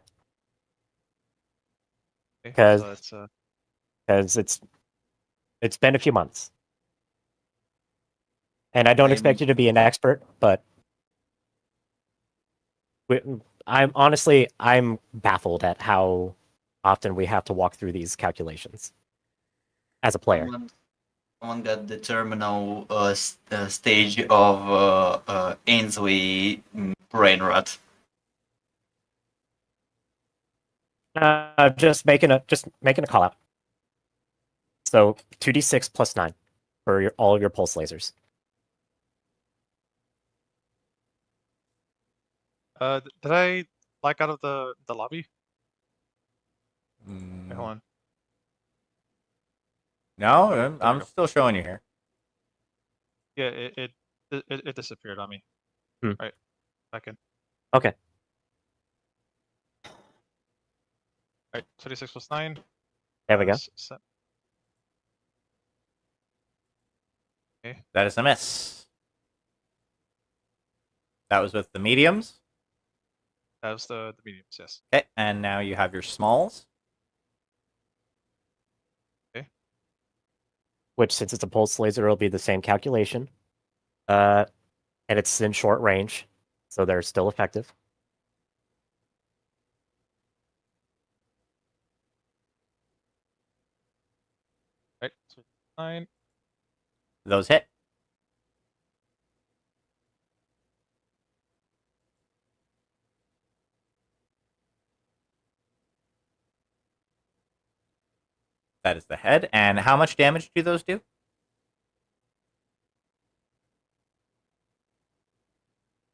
Okay, so it's Because it's been a few months. And I don't expect you to be an expert, but I'm baffled at how often we have to walk through these calculations as a player. Someone got the terminal stage of Ainsley brain rot. Just making a call out. So 2d6 +9 for all of your pulse lasers. did I like out of the lobby? Mm. Wait, hold on. No, There we I'm go. still showing you here. Yeah, it disappeared on me. Right, back in. Okay. Right, 26 plus 9. There we go. Okay. That is a miss. That was with the mediums. That was the mediums, yes. Okay, and now you have your smalls. Which, since it's a pulse laser, it'll be the same calculation. And it's in short range, so they're still effective. Right. So 9. Those hit. That is the head. And how much damage do those do?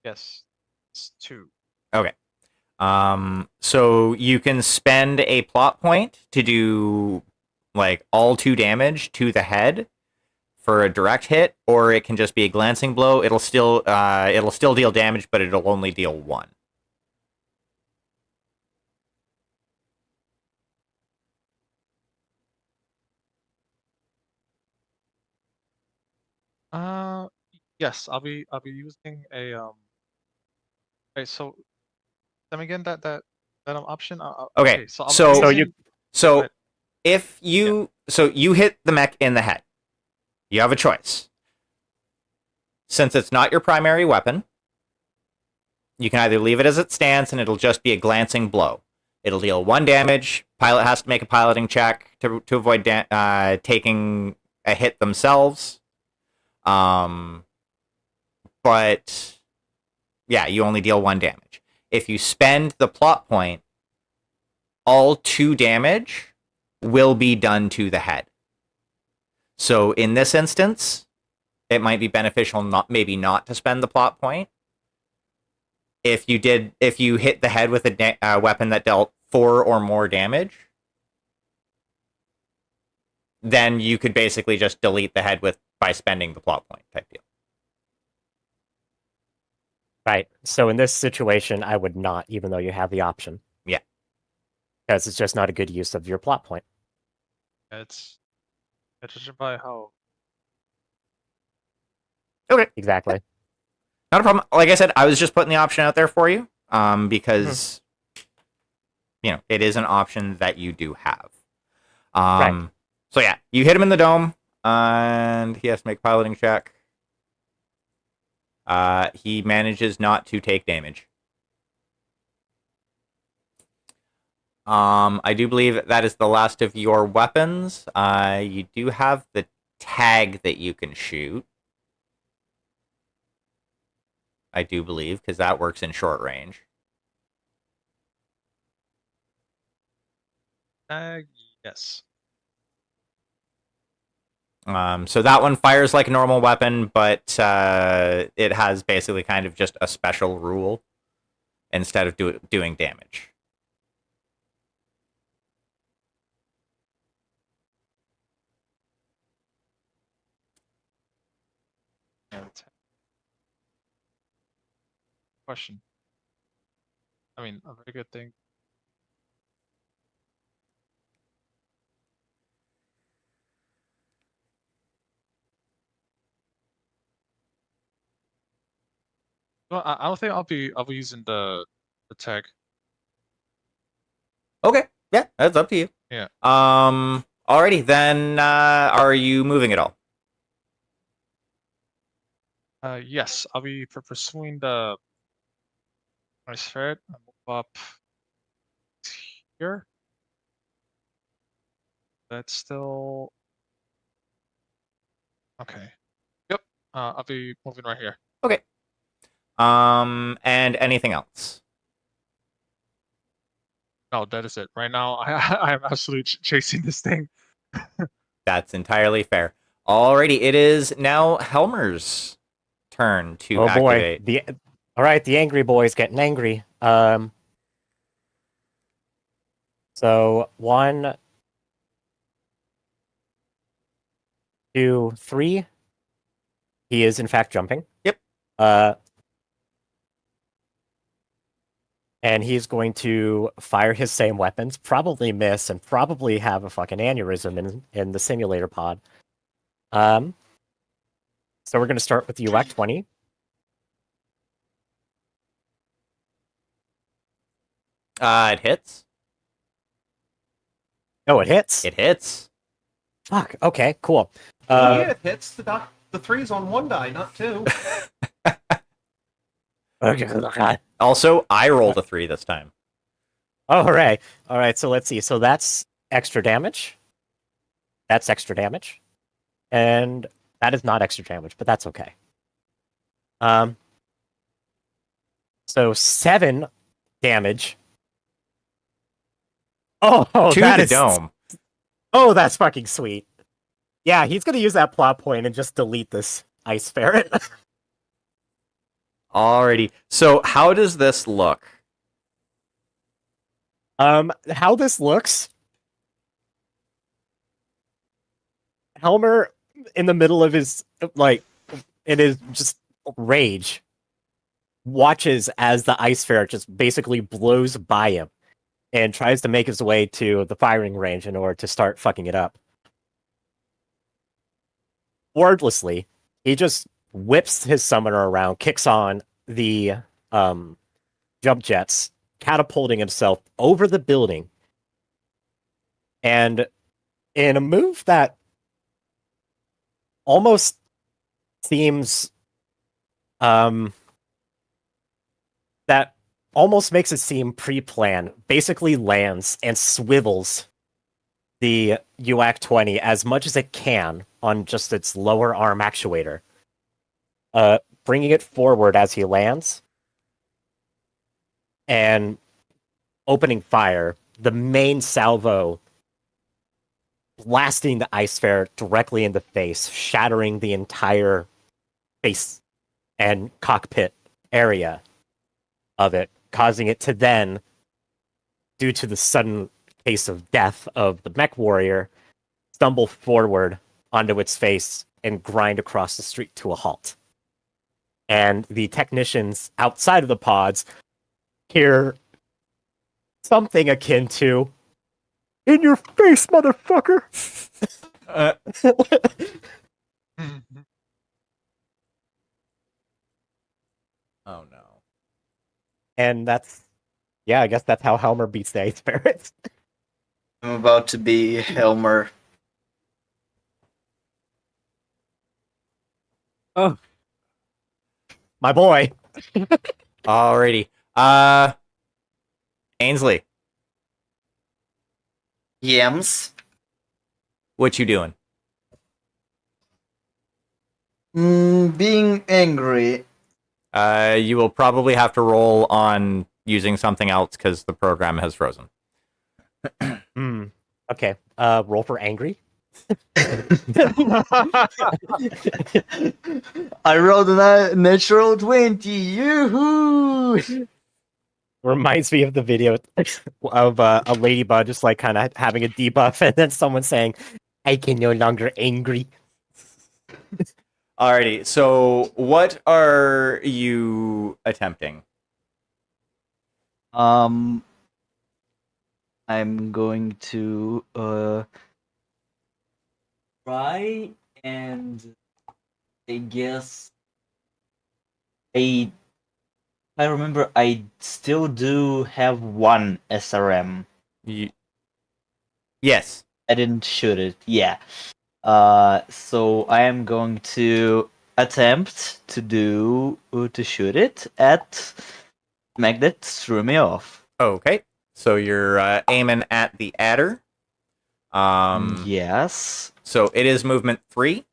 Yes. It's 2. Okay. So you can spend a plot point to do like all 2 damage to the head for a direct hit, or it can just be a glancing blow. It'll still deal damage, but it'll only deal 1. Yes, I'll be using a Okay, so tell me again that option. Okay, So so- So using- So Right. if you you hit the mech in the head, you have a choice. Since it's not your primary weapon, you can either leave it as it stands and it'll just be a glancing blow. It'll deal 1 damage. Pilot has to make a piloting check to avoid taking a hit themselves. But yeah, you only deal 1 damage. If you spend the plot point, all 2 damage will be done to the head. So in this instance, it might be beneficial maybe not to spend the plot point. If you hit the head with a weapon that dealt 4 or more damage, then you could basically just delete the head by spending the plot point type deal. Right. So in this situation, I would not, even though you have the option. Yeah. Because it's just not a good use of your plot point. It's judging by how. Okay. Exactly. Not a problem. Like I said, I was just putting the option out there for you, because it is an option that you do have. Right. So yeah, you hit him in the dome, and he has to make a piloting check. He manages not to take damage. I do believe that is the last of your weapons. You do have the tag that you can shoot. I do believe, because that works in short range. Yes. So that one fires like a normal weapon, but it has basically kind of just a special rule instead of doing damage. Question. I mean, a very good thing. Well, I don't think I'll be using the tag. Okay, yeah, that's up to you. Yeah. Alrighty, then are you moving at all? Yes, I'll be pursuing my thread. I move up here. That's still okay. Yep. I'll be moving right here. Okay. And anything else? No, that is it. Right now, I am absolutely chasing this thing. That's entirely fair. Alrighty, it is now Helmer's turn to activate. Boy. All right, the angry boy's getting angry. So 1, 2, 3. He is in fact jumping. Yep. And he's going to fire his same weapons, probably miss, and probably have a fucking aneurysm in the simulator pod. So we're going to start with UAC 20. It hits. Oh, it hits. It hits. Fuck. Okay. Cool. Oh, yeah, it hits. The 3's on 1 die, not 2. Okay. Also, I rolled a 3 this time. All right. All right. So let's see. So that's extra damage. That's extra damage. And that is not extra damage, but that's okay. So 7 damage. Oh, To that the is dome. Oh, that's fucking sweet. Yeah, he's gonna use that plot point and just delete this ice ferret. Alrighty. So, how does this look? How this looks? Helmer, in the middle of his in his just rage, watches as the ice ferret just basically blows by him and tries to make his way to the firing range in order to start fucking it up. Wordlessly, he just whips his summoner around, kicks on the jump jets, catapulting himself over the building. And in a move that almost seems that almost makes it seem pre-planned, basically lands and swivels the UAC 20 as much as it can on just its lower arm actuator, bringing it forward as he lands and opening fire. The main salvo blasting the ice ferret directly in the face, shattering the entire face and cockpit area of it, causing it to then, due to the sudden case of death of the Mechwarrior, stumble forward onto its face and grind across the street to a halt. And the technicians outside of the pods hear something akin to, "In your face, motherfucker!" Oh no. And that's, yeah, I guess that's how Helmer beats the ice ferrets. I'm about to be Helmer. Oh, My boy. Alrighty. Ainsley, Yams. what you doing? Being angry. You will probably have to roll on using something else because the program has frozen. Okay. Roll for angry. I rolled a natural 20. Yoo-hoo! Reminds me of the video of a ladybug just like kind of having a debuff and then someone saying, "I can no longer angry." Alrighty, so what are you attempting? I'm going to try and I guess I remember I still do have one SRM. Yes. I didn't shoot it. Yeah. So I am going to attempt to shoot it at make that threw me off. Okay. So you're aiming at the adder. Yes. So it is movement 3.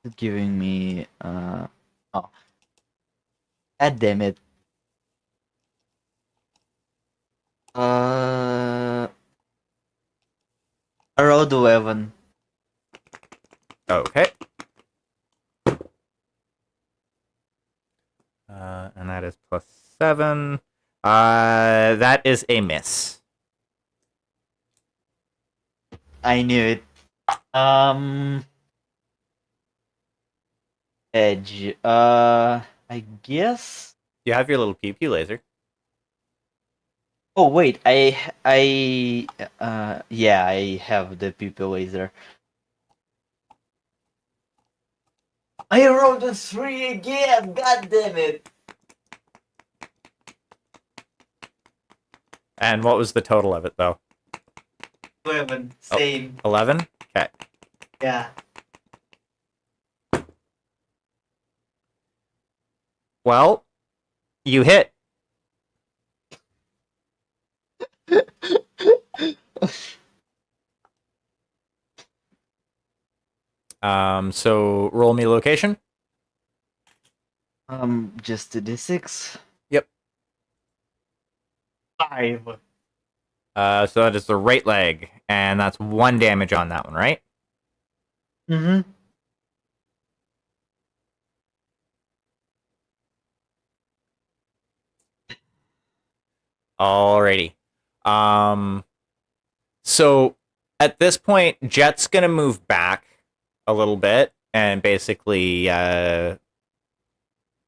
It's giving me oh. God damn it. I rolled 11. Okay. And that is +7. That is a miss. I knew it. Edge. I guess. You have your little pew pew laser. Oh wait, yeah, I have the people laser. I rolled a 3 again. God damn it! And what was the total of it, though? 11. Oh. Same. 11? Okay. Yeah. Well, you hit. So roll me location. Just a D6. Yep. 5. So that is the right leg, and that's 1 damage on that one, right? Mm-hmm. Alrighty. So at this point, Jet's gonna move back a little bit and basically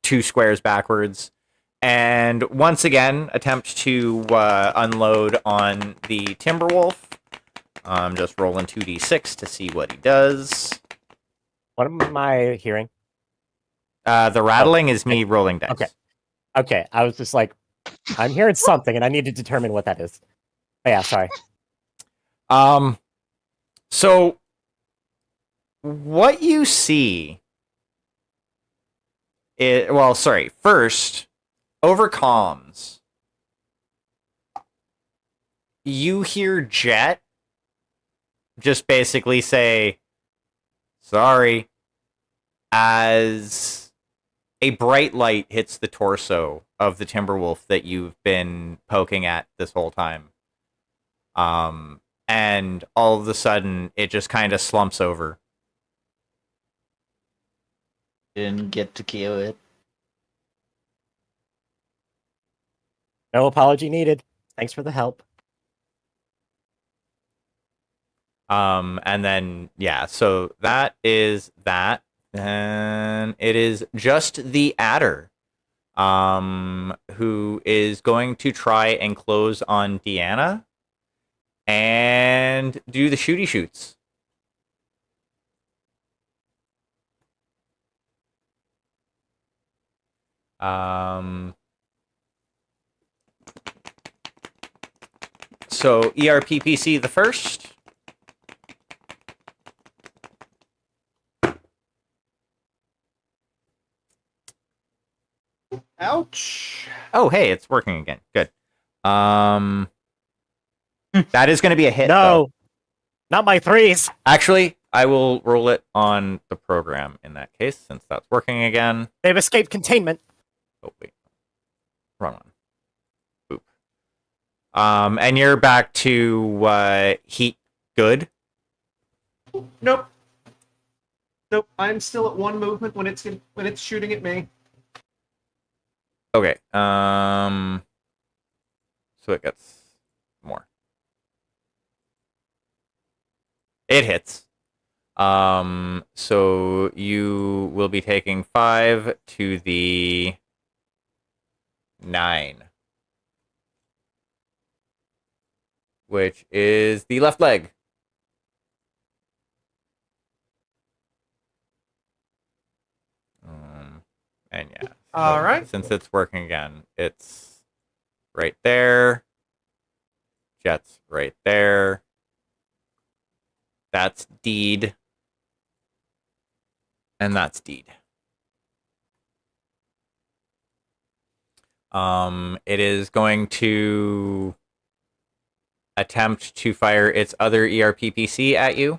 2 squares backwards, and once again attempt to unload on the Timberwolf. I'm just rolling 2d6 to see what he does. What am I hearing? The rattling is me rolling dice. Okay. Okay, I was just like, I'm hearing something, and I need to determine what that is. Oh, yeah, sorry. So what you see first, over comms, you hear Jet just basically say, sorry, as a bright light hits the torso of the Timberwolf that you've been poking at this whole time. And all of a sudden, it just kind of slumps over. Didn't get to kill it. No apology needed. Thanks for the help. And then, yeah, so that is that. And it is just the Adder, who is going to try and close on Deanna and do the shooty shoots. So ERPPC the first. Ouch. Oh, hey, it's working again. Good. That is going to be a hit. No, though. not my 3s. Actually, I will roll it on the program in that case, since that's working again. They've escaped containment. Oh wait, wrong one. Boop. And you're back to heat. Good. Nope. Nope. I'm still at 1 movement when it's shooting at me. Okay. So it gets more. It hits. So you will be taking 5 to the 9, which is the left leg. And yeah. All right. Since it's working again, it's right there. Jet's right there. That's Deed. And that's Deed. It is going to attempt to fire its other ERPPC at you.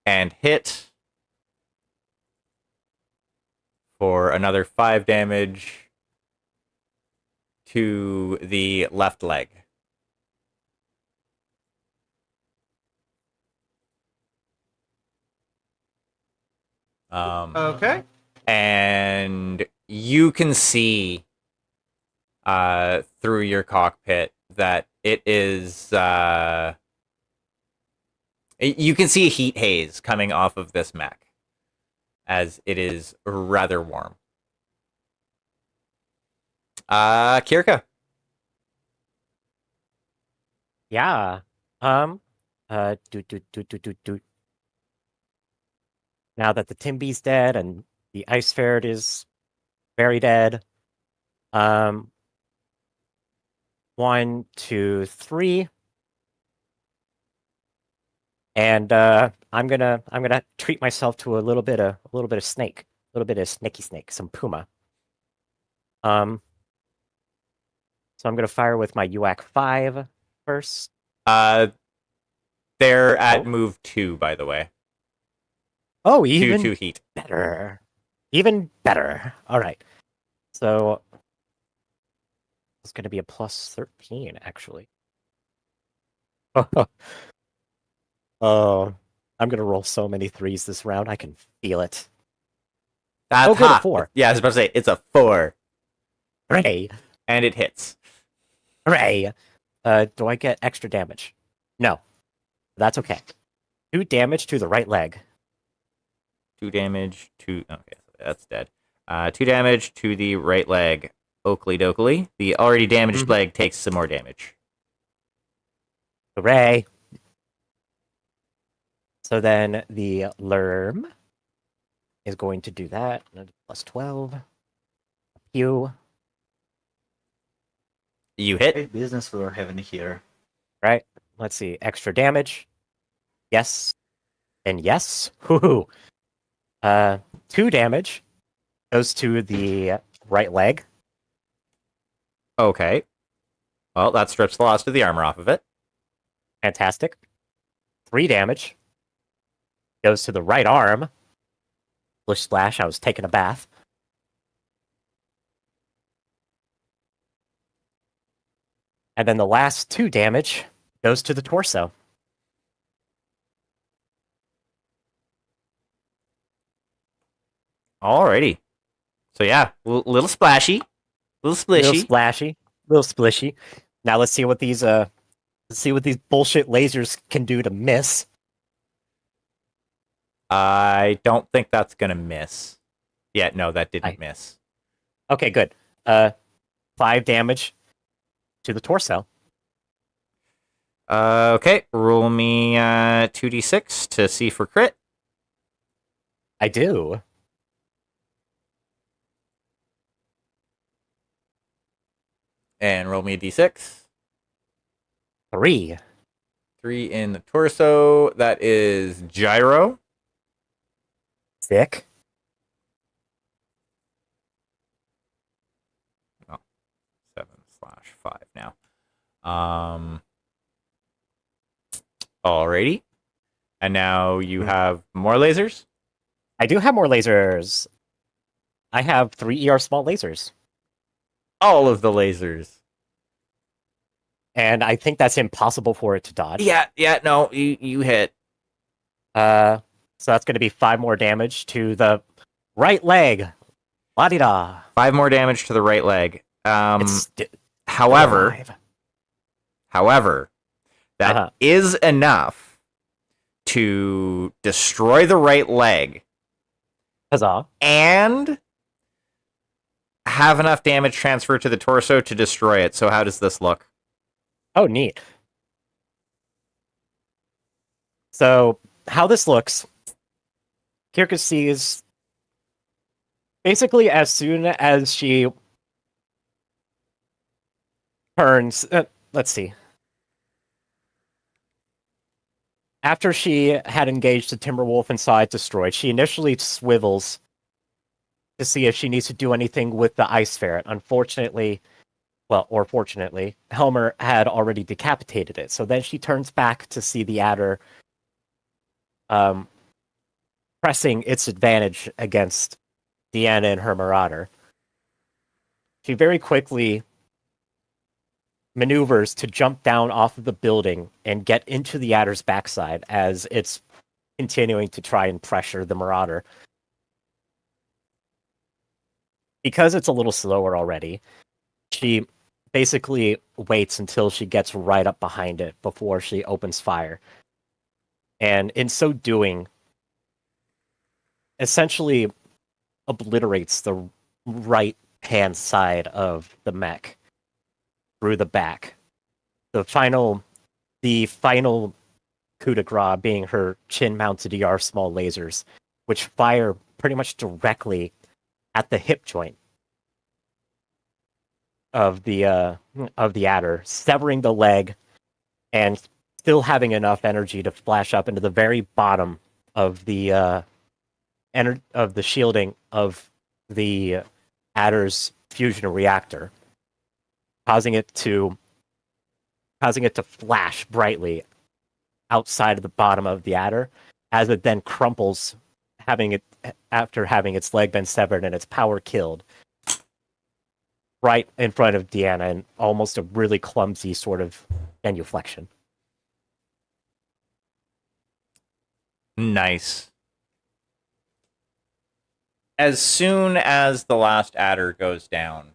And hit for another 5 damage to the left leg. Okay. And you can see through your cockpit that it is you can see a heat haze coming off of this mech, as it is rather warm. Kirka. Yeah. Do. Now that the Timby's dead and the ice ferret is Very dead. 1, 2, 3. And I'm gonna treat myself to a little bit of snake, a little bit of snaky snake, some puma. So I'm gonna fire with my UAC 5 first. They're at Oh. move 2, by the way. Oh, 2 even 2 heat. better. Even better. All right. So it's gonna be a plus 13, actually. Oh, I'm gonna roll so many 3s this round. I can feel it. That's good, a hot. 4. Yeah, I was about to say it's a 4, Hooray! and it hits. Hooray! Do I get extra damage? No. That's okay. 2 damage to the right leg. 2 damage to. Okay, so that's dead. 2 damage to the right leg. Oakley dokley. The already damaged Mhm. leg takes some more damage. Hooray! So then the Lerm is going to do that. Plus 12. You. You hit. Great business we're having here. Right? Let's see. Extra damage. Yes. And yes. Woohoo. 2 damage goes to the right leg. Okay. Well, that strips the last of the armor off of it. Fantastic. 3 damage goes to the right arm. Splish splash, I was taking a bath. And then the last 2 damage goes to the torso. Alrighty. So yeah, little splashy, little splishy. Little splashy, little splishy. Now let's see what these bullshit lasers can do to miss. I don't think that's gonna miss. Yeah, no, that didn't miss. Okay, good. 5 damage to the torso. Okay, roll me 2d6 to see for crit. I do. And roll me a d6. 3. 3 in the torso. That is gyro. Sick. 7/5 now. Alrighty. And now you have more lasers? I do have more lasers. I have 3 ER small lasers. All of the lasers. And I think that's impossible for it to dodge. Yeah, no, you hit. So that's going to be 5 more damage to the right leg. La-di-da. 5 more damage to the right leg. It's However, alive. that is enough to destroy the right leg Huzzah. and have enough damage transfer to the torso to destroy it. So how does this look? Oh, neat. So, how this looks, Kirkus sees basically as soon as she turns. Let's see. After she had engaged the Timberwolf inside destroyed, she initially swivels to see if she needs to do anything with the Ice Ferret. Unfortunately, well, or fortunately, Helmer had already decapitated it. So then she turns back to see the adder pressing its advantage against Deanna and her marauder. She very quickly maneuvers to jump down off of the building and get into the adder's backside as it's continuing to try and pressure the marauder. Because it's a little slower already, she basically waits until she gets right up behind it before she opens fire. And in so doing, essentially obliterates the right hand side of the mech through the back. The final coup de grace being her chin-mounted ER small lasers, which fire pretty much directly at the hip joint of the adder, severing the leg, and still having enough energy to flash up into the very bottom of the of the shielding of the adder's fusion reactor, causing it to flash brightly outside of the bottom of the adder, as it then crumples, after having its leg been severed and its power killed, right in front of Deanna, in almost a really clumsy sort of genuflection. Nice. As soon as the last adder goes down,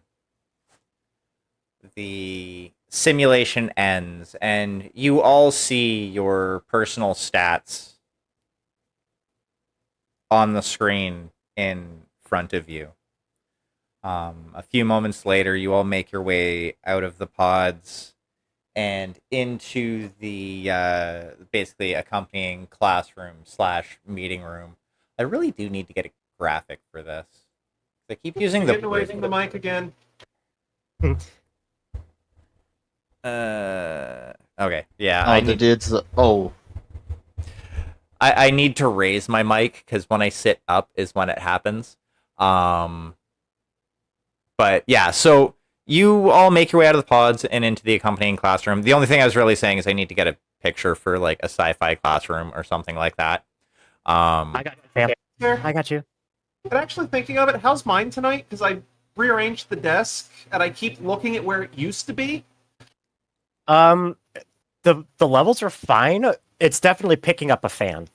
the simulation ends, and you all see your personal stats on the screen in front of you. A few moments later, you all make your way out of the pods and into the basically accompanying classroom / meeting room. I really do need to get a graphic for this. I keep using Getting away from the mic again. Okay, yeah. Oh, the dudes. Oh, I need to raise my mic because when I sit up is when it happens. But yeah, so you all make your way out of the pods and into the accompanying classroom. The only thing I was really saying is I need to get a picture for like a sci-fi classroom or something like that. I got you, fam. There. I got you. But actually thinking of it, how's mine tonight? Because I rearranged the desk and I keep looking at where it used to be. The levels are fine. It's definitely picking up a fan,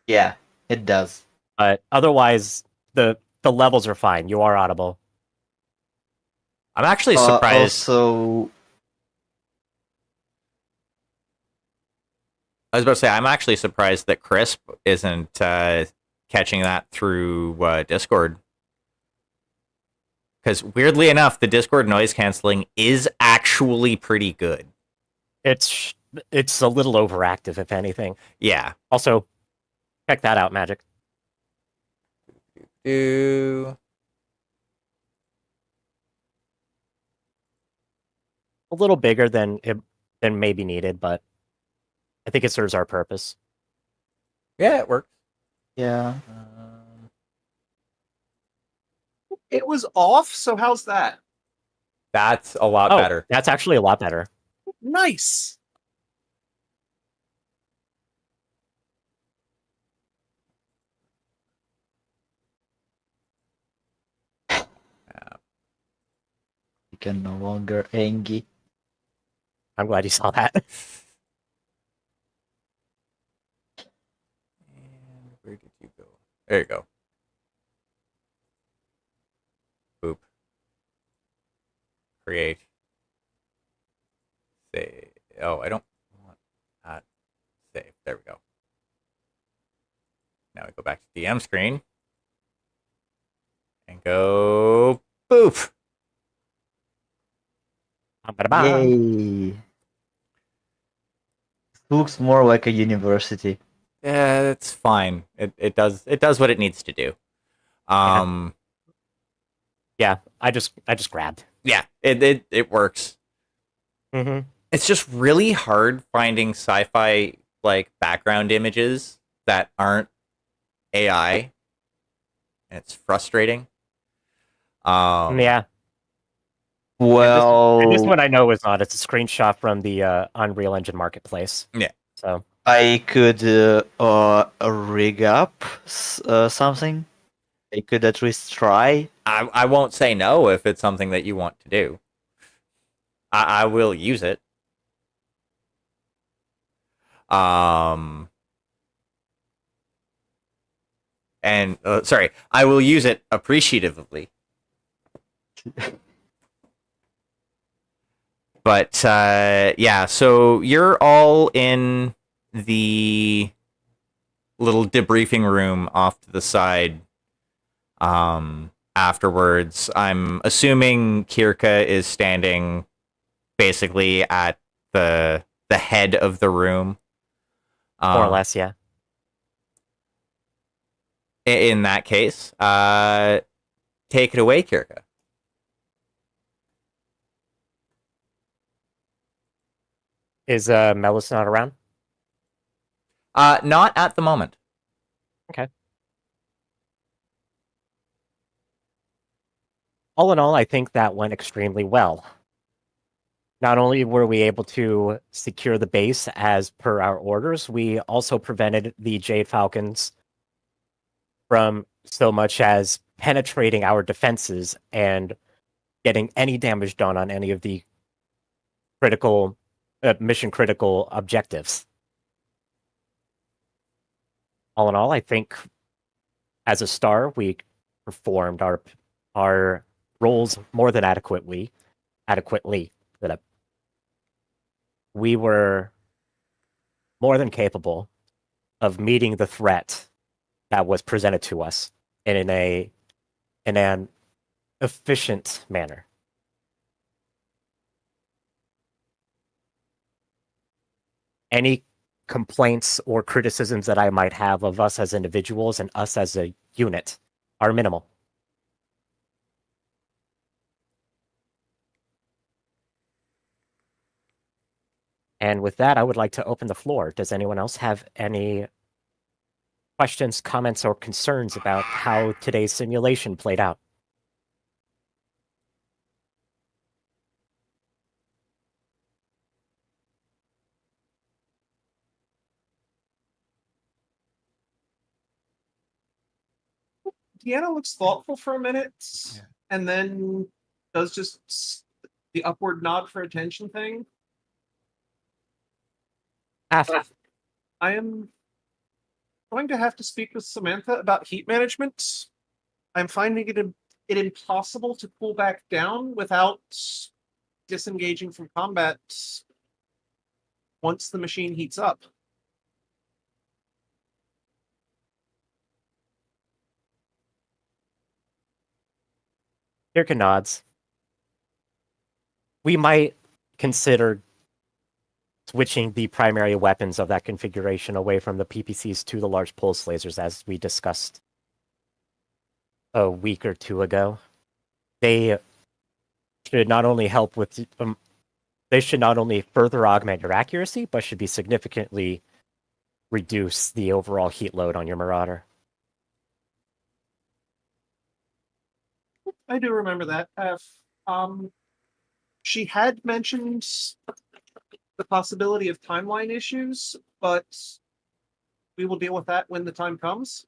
yeah, it does. but otherwise the levels are fine. You are audible. I'm actually surprised. Also, I was about to say I'm actually surprised that Crisp isn't catching that through Discord. Because weirdly enough, the Discord noise canceling is actually pretty good. It's a little overactive, if anything. Yeah. Also, check that out, Magic. Do A little bigger than maybe needed, but I think it serves our purpose. yeah, it works. yeah. It was off, so how's that? That's a lot Oh, better. that's actually a lot better. Nice. You can no longer Angie. I'm glad you saw that. And where did you go? There you go. Boop. Create. Save. Oh, I don't want that. Save. There we go. Now we go back to DM screen. And go boop. Yay! Looks more like a university. Yeah, it's fine. It does what it needs to do. Yeah, I just grabbed. Yeah, it works. Mm-hmm. It's just really hard finding sci-fi like background images that aren't AI. And it's frustrating. Yeah. Well, And this one I know is not. It's a screenshot from the Unreal Engine Marketplace. Yeah. So I could rig up something. I could at least try. I won't say no if it's something that you want to do. I will use it. And sorry, I will use it appreciatively. But yeah, so you're all in the little debriefing room off to the side. Afterwards, I'm assuming Kirka is standing basically at the head of the room. more or less, yeah. In that case, take it away, Kirka. Is Melis not around? Not at the moment. Okay. All in all, I think that went extremely well. Not only were we able to secure the base as per our orders, we also prevented the Jade Falcons from so much as penetrating our defenses and getting any damage done on any of the critical, mission critical objectives. All in all, I think as a star, we performed our roles more than adequately. That we were more than capable of meeting the threat that was presented to us in an efficient manner. Any complaints or criticisms that I might have of us as individuals and us as a unit are minimal. And with that, I would like to open the floor. Does anyone else have any questions, comments, or concerns about how today's simulation played out? Deanna looks thoughtful for a minute, Yeah. and then does just the upward nod for attention thing. I am going to have to speak with Samantha about heat management. I'm finding it impossible to pull back down without disengaging from combat once the machine heats up. Kirka nods. We might consider switching the primary weapons of that configuration away from the PPCs to the large pulse lasers, as we discussed a week or two ago. They should not only help with, they should not only further augment your accuracy, but should be significantly reduce the overall heat load on your Marauder. I do remember that. She had mentioned the possibility of timeline issues, but we will deal with that when the time comes.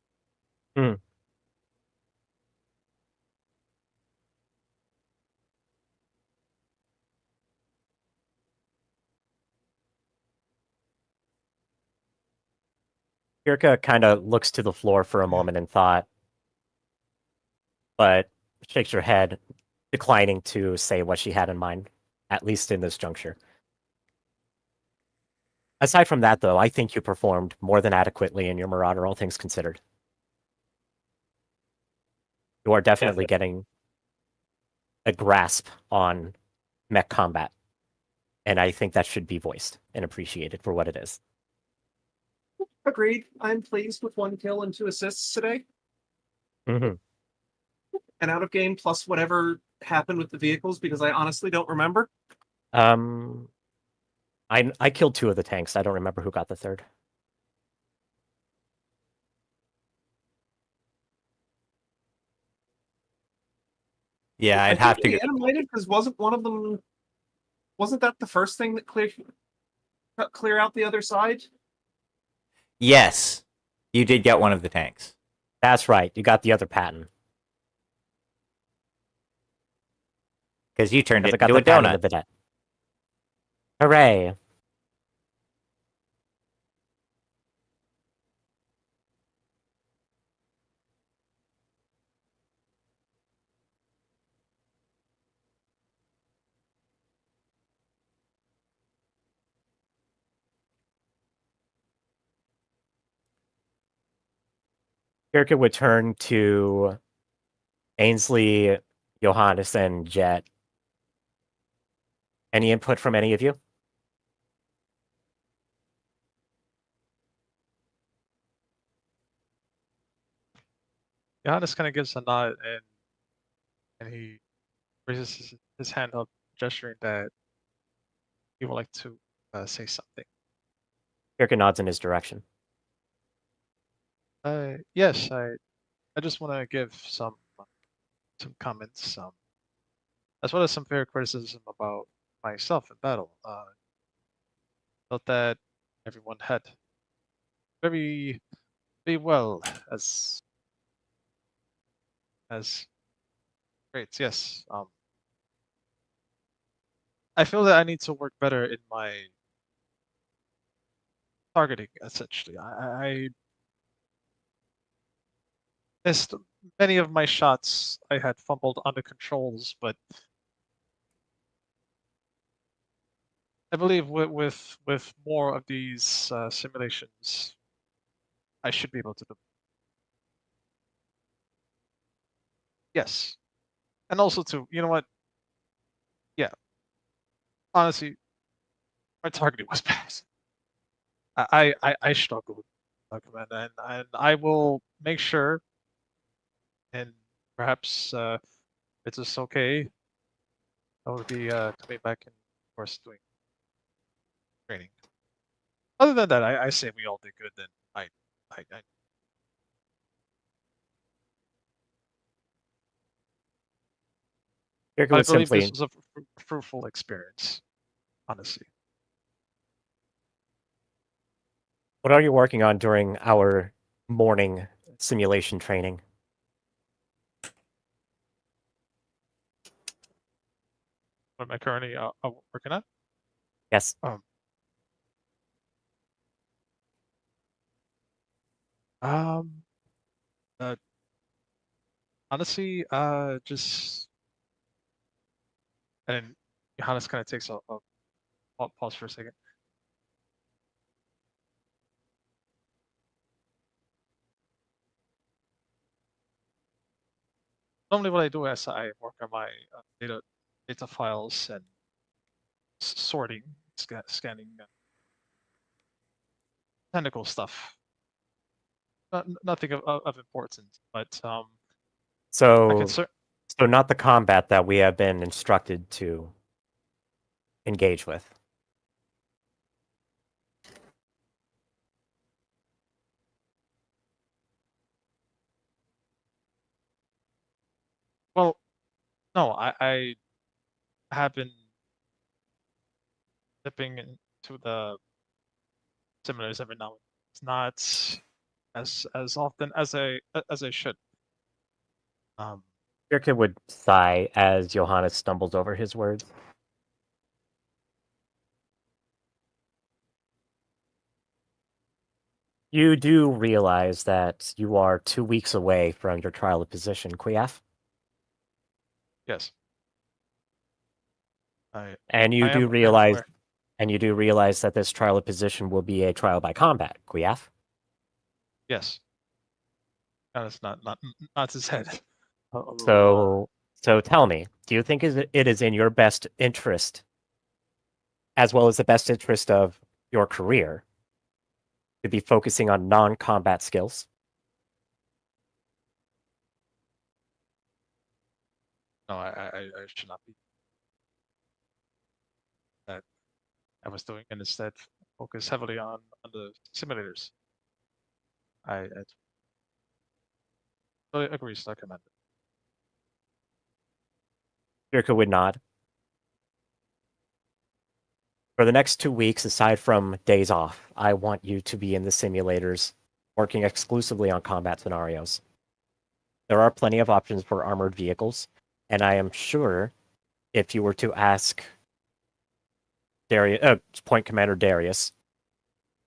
Kirka kind of looks to the floor for a moment in thought, but shakes her head, declining to say what she had in mind, at least in this juncture. Aside from that, though, I think you performed more than adequately in your Marauder, all things considered. You are definitely getting a grasp on mech combat, and I think that should be voiced and appreciated for what it is. Agreed. I'm pleased with 1 kill and 2 assists today. Mm-hmm. And out of game plus whatever happened with the vehicles, because I honestly don't remember. I killed 2 of the tanks. I don't remember who got the 3rd. Yeah, I'd I have think to they go. animated because wasn't one of them? Wasn't that the first thing that clear out the other side? Yes, you did get one of the tanks. That's right. You got the other patent. Because you turned Because it I got into the a patent donut. of the vidette. Hooray. Kirka would turn to Ainsley, Johannes, and Jet. Any input from any of you? Johannes kind of gives a nod and he raises his hand up, gesturing that he would like to say something. Kirka nods in his direction. Yes, I just want to give some comments, as well as some fair criticism about myself in battle. Felt that everyone had very, very well as great. Yes. I feel that I need to work better in my targeting. Essentially, I missed many of my shots. I had fumbled on the controls, but I believe with more of these simulations, I should be able to do. Yes, and also too, you know what? Yeah, honestly, my targeting was bad. I struggled with Command, and I will make sure, and perhaps it's just okay. I will be coming back and of course doing training. Other than that, I say we all did good. Then I Kirka I would believe this simply was a fruitful experience. Honestly, What are you working on during our morning simulation training? what am I currently working on? Yes. Um, um, uh, honestly, just and Johannes kind of takes a pause for a second. Normally, what I do is I work on my data files and sorting, scanning technical stuff. Nothing of importance, but I can So not the combat that we have been instructed to engage with. well, no, I have been dipping into the simulators every now and then. It's not as often as I should. Um, Kirka would sigh as Johannes stumbles over his words. You do realize that you are 2 weeks away from your trial of position, Quiaf? yes, I And you I do am realize aware. that this trial of position will be a trial by combat, Quiaf? Yes, that is not his head. A little, So tell me, do you think it is in your best interest, as well as the best interest of your career, to be focusing on non-combat skills? no, I should not be. That I was doing, and instead focus heavily on the simulators. I totally agree, so I commend it. Kirka would nod. For the next 2 weeks, aside from days off, I want you to be in the simulators, working exclusively on combat scenarios. There are plenty of options for armored vehicles, and I am sure if you were to ask Point Commander Darius,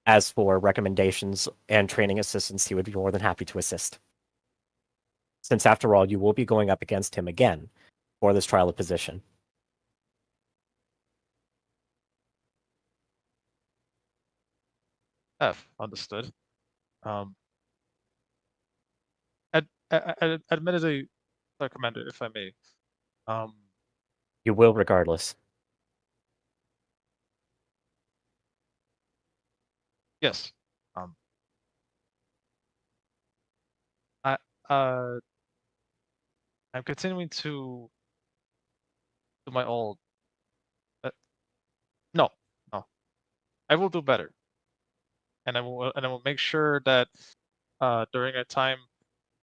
as for recommendations and training assistance, he would be more than happy to assist. Since after all, you will be going up against him again for this trial of position. Understood. Um, admittedly, Sir Commander, if I may, um, You will regardless. yes, I uh, I'm continuing to do my old. Uh, no, no, I will do better, and I will make sure that during a time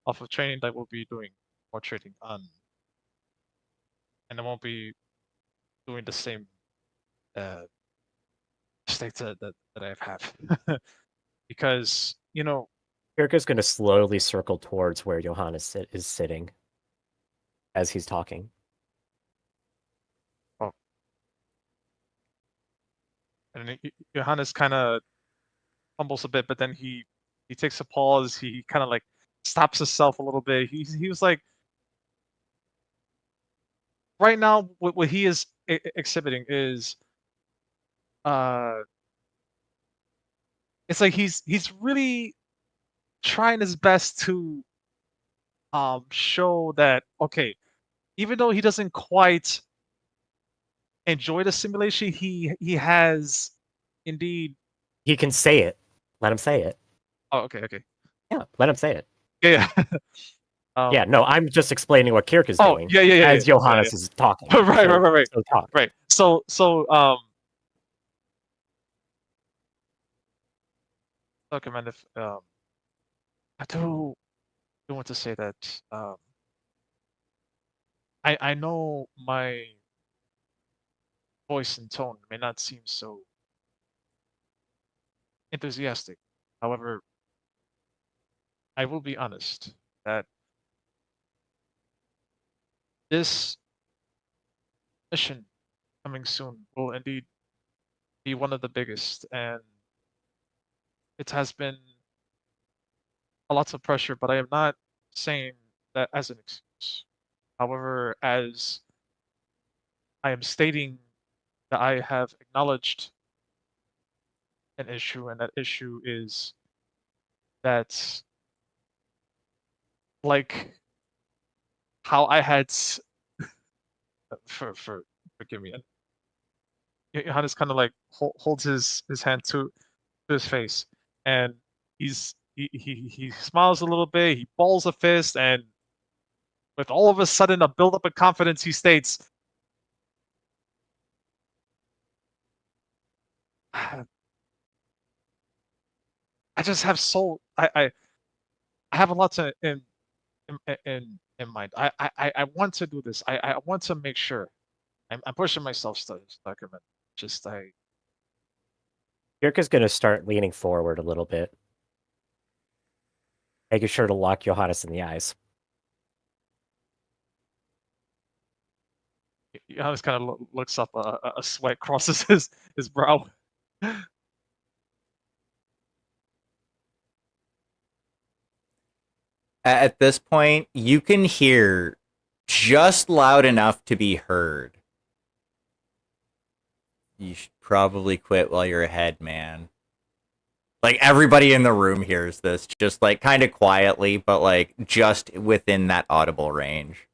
of training, I will be doing more training on, and I won't be doing the same mistakes that I have, because Kirka's going to slowly circle towards where Johannes is sitting as he's talking. and Johannes kind of fumbles a bit, but then he takes a pause. He kind of like stops himself a little bit. He was like, right now, what he is exhibiting is, it's like he's really trying his best to show that, okay, even though he doesn't quite enjoy the simulation, he has indeed. He can say it. Let him say it. Oh, okay. Yeah, let him say it. Yeah. Yeah, no, I'm just explaining what Kirk is doing. Yeah. As Johannes is talking. Right. So talk. Right. So okay, man. If I do want to say that I know my voice and tone may not seem so enthusiastic. However, I will be honest that this mission coming soon will indeed be one of the biggest, and it has been a lot of pressure, but I am not saying that as an excuse. However, as I am stating that I have acknowledged an issue, and that issue is that, like, how I had forgive me. Johannes kind of like holds his hand to his face, and he smiles a little bit. He balls a fist, and with all of a sudden a buildup of confidence, he states, "I just have I have a lot in mind. I want to do this. I want to make sure. I'm pushing myself, Stuckerman. Just Kirk is going to start leaning forward a little bit, making sure to lock Johannes in the eyes. Johannes kind of looks up. A sweat crosses his brow. At this point, you can hear just loud enough to be heard. You should probably quit while you're ahead, man. Like, everybody in the room hears this, just like kind of quietly, but like just within that audible range.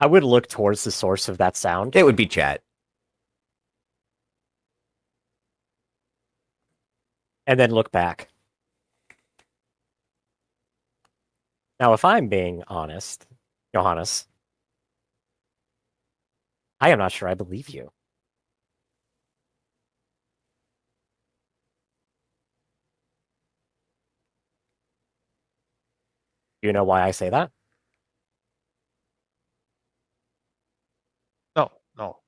I would look towards the source of that sound. It would be chat. And then look back. Now, if I'm being honest, Johannes, I am not sure I believe you. Do you know why I say that? No.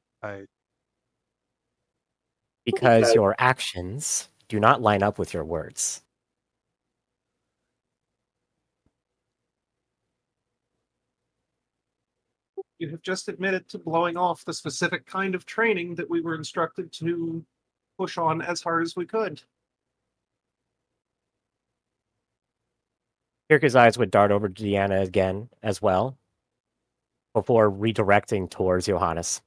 Because your actions do not line up with your words. You have just admitted to blowing off the specific kind of training that we were instructed to push on as hard as we could. Kirka's eyes would dart over to Deanna again as well, before redirecting towards Johannes.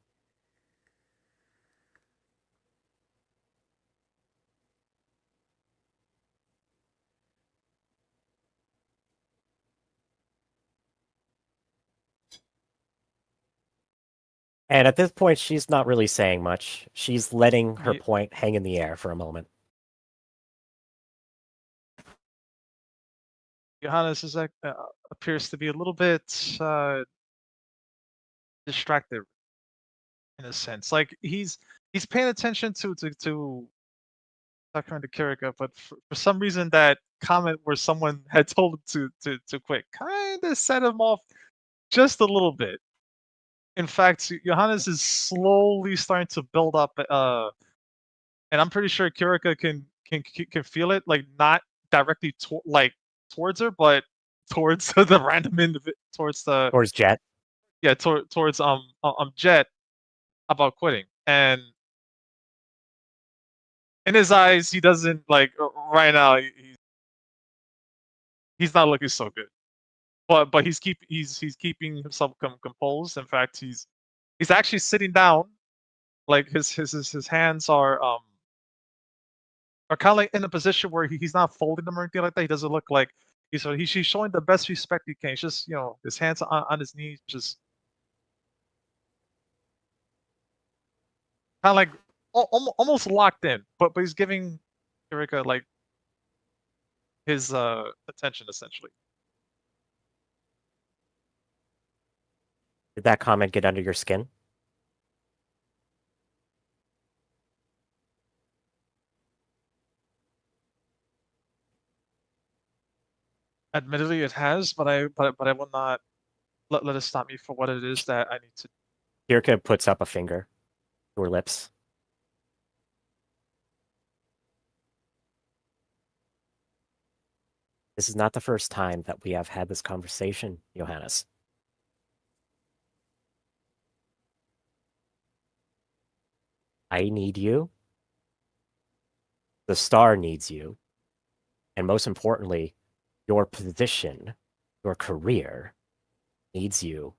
And at this point, she's not really saying much. She's letting her point hang in the air for a moment. Johannes is appears to be a little bit distracted in a sense. Like he's paying attention to talking to Kirika, but for some reason that comment where someone had told him to quit kind of set him off just a little bit. In fact, Johannes is slowly starting to build up, and I'm pretty sure Kirika can feel it, like not directly towards her, but towards the random individual, Towards Jet. towards Jet about quitting, and in his eyes, he doesn't like right now. He's not looking so good, but he's keeping himself composed. In fact, he's actually sitting down, like his hands are kind of like in a position where he's not folding them or anything like that. He doesn't look like he's showing the best respect he can. He's just his hands on his knees, just kind of like almost locked in, but he's giving Kirika like his attention essentially. Did that comment get under your skin? Admittedly, it has, but I will not let it stop me for what it is that I need to. Kirka puts up a finger to her lips. This is not the first time that we have had this conversation, Johannes. I need you. The star needs you. And most importantly, your position, your career needs you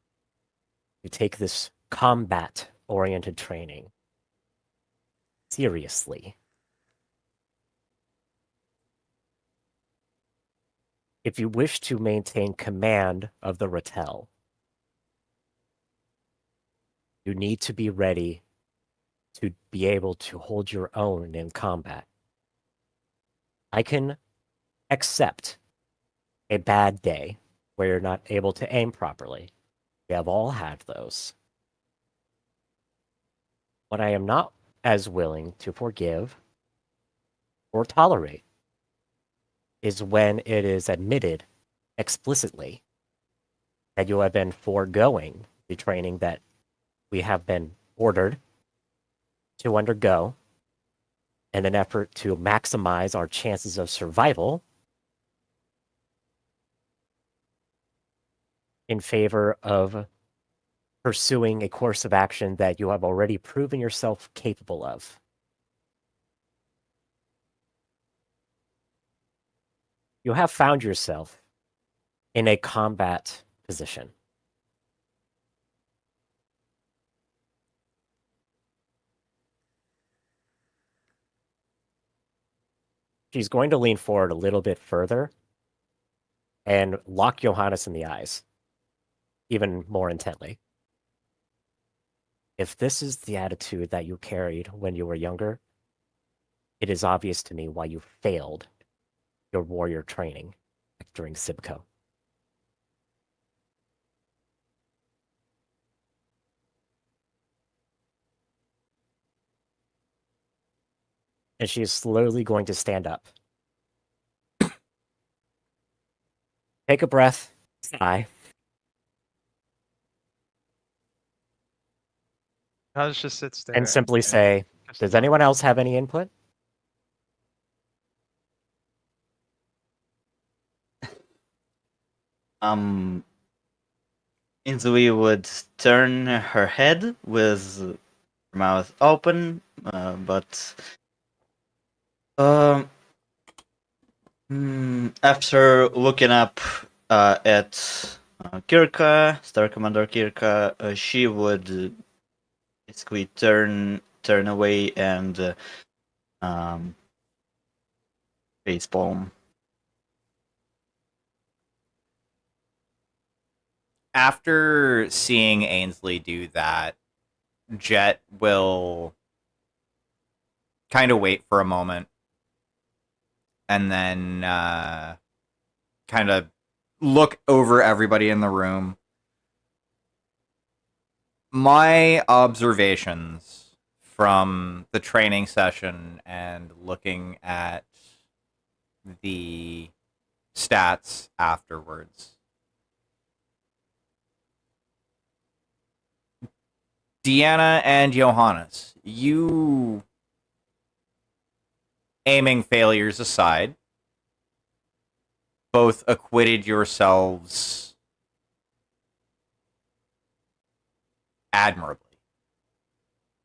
to take this combat-oriented training seriously. If you wish to maintain command of the Rattel, you need to be ready to be able to hold your own in combat. I can accept a bad day where you're not able to aim properly. We have all had those. What I am not as willing to forgive or tolerate is when it is admitted explicitly that you have been foregoing the training that we have been ordered to undergo in an effort to maximize our chances of survival in favor of pursuing a course of action that you have already proven yourself capable of. You have found yourself in a combat position. She's going to lean forward a little bit further and lock Johannes in the eyes, even more intently. If this is the attitude that you carried when you were younger, it is obvious to me why you failed your warrior training during Sibco. And she is slowly going to stand up. Take a breath, sigh. Johannes just sits there And simply say, does anyone else have any input? Inzui would turn her head with her mouth open, but after looking up at Kirka, Star Commander Kirka, she would basically turn away and facepalm. After seeing Ainsley do that, Jet will kind of wait for a moment and then kind of look over everybody in the room. My observations from the training session and looking at the stats afterwards. Deanna and Johannes, you, aiming failures aside, both acquitted yourselves admirably.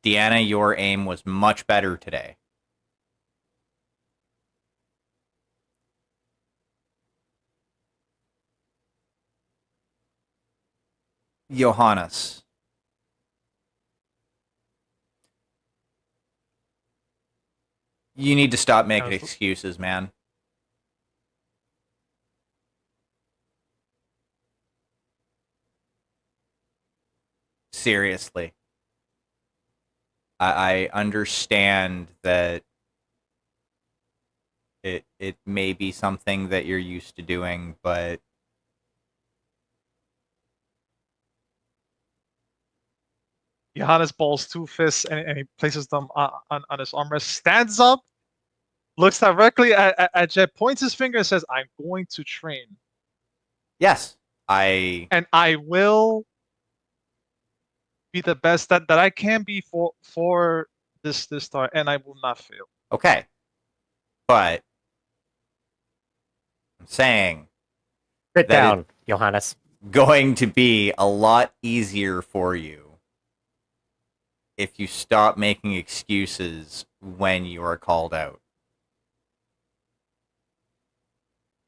Deanna, your aim was much better today. Johannes, you need to stop making excuses, man. Seriously. I understand that it may be something that you're used to doing, but Johannes balls two fists and he places them on his armrest, stands up, looks directly at Jet, points his finger and says, I'm going to train. yes, And I will be the best that I can be for this star, and I will not fail. okay. But I'm saying Sit That down, Johannes. going to be a lot easier for you if you stop making excuses when you are called out.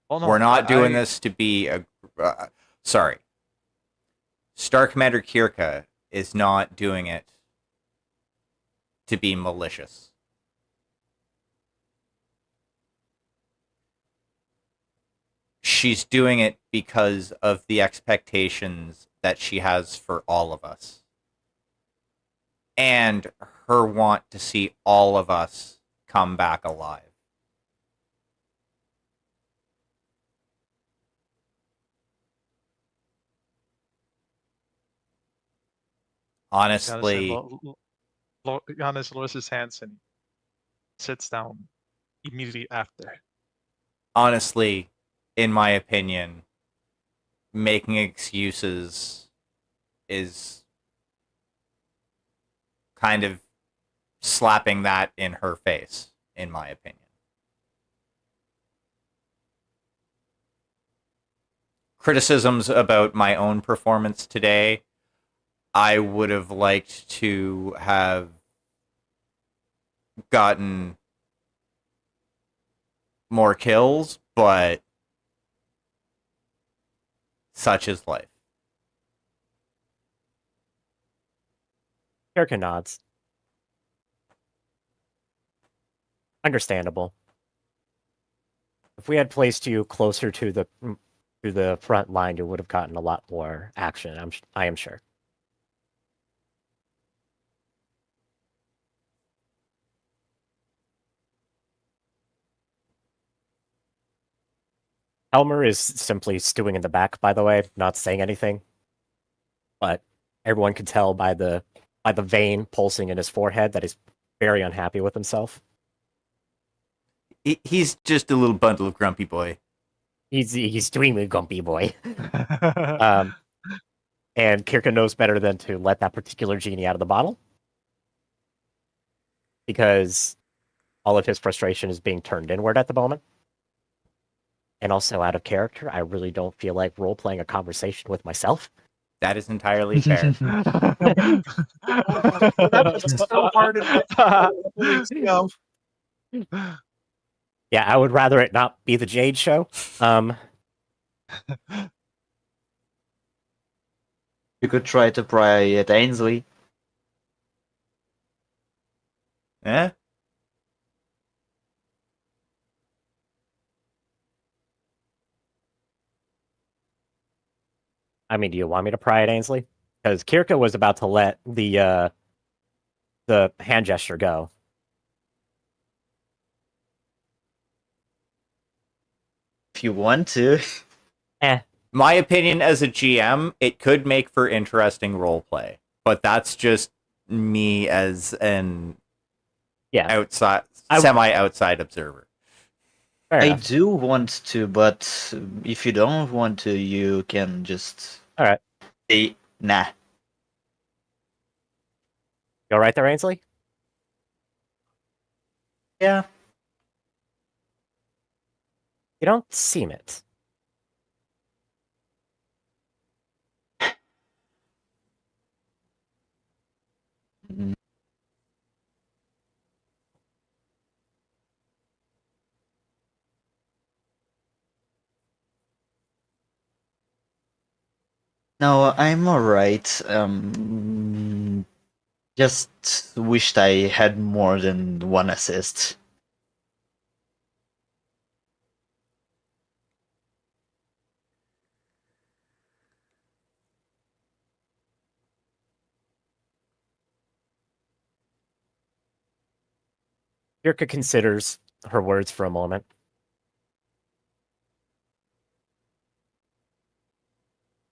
Oh, no, We're not doing this to be a... sorry. Star Commander Kirka is not doing it to be malicious. She's doing it because of the expectations that she has for all of us. And her want to see all of us come back alive. Honestly, Johannes lowers his hands and sits down immediately after. honestly, in my opinion, making excuses is kind of slapping that in her face, in my opinion. Criticisms about my own performance today, I would have liked to have gotten more kills, but such is life. Kirka nods. Understandable. If we had placed you closer to the front line, you would have gotten a lot more action. I am sure. Elmer is simply stewing in the back, by the way, not saying anything. But everyone can tell by the vein pulsing in his forehead that he's very unhappy with himself. He's just a little bundle of grumpy boy. He's extremely grumpy boy. And Kirka knows better than to let that particular genie out of the bottle, because all of his frustration is being turned inward at the moment. And also out of character, I really don't feel like role-playing a conversation with myself. That is entirely fair. That's so hard to Yeah, I would rather it not be the Jade show. You could try to pry at Ainsley. Eh? I mean, do you want me to pry at Ainsley? Because Kirka was about to let the hand gesture go. If if you want to. My opinion as a GM, it could make for interesting roleplay, but that's just me as an Yeah, semi-outside observer. fair I enough. do want to, but if you don't want to, you can just All right, say nah. you all right there, Ainsley? Yeah. You don't seem it. Mm, No, I'm alright. Just wished I had more than one assist. Yurka considers her words for a moment.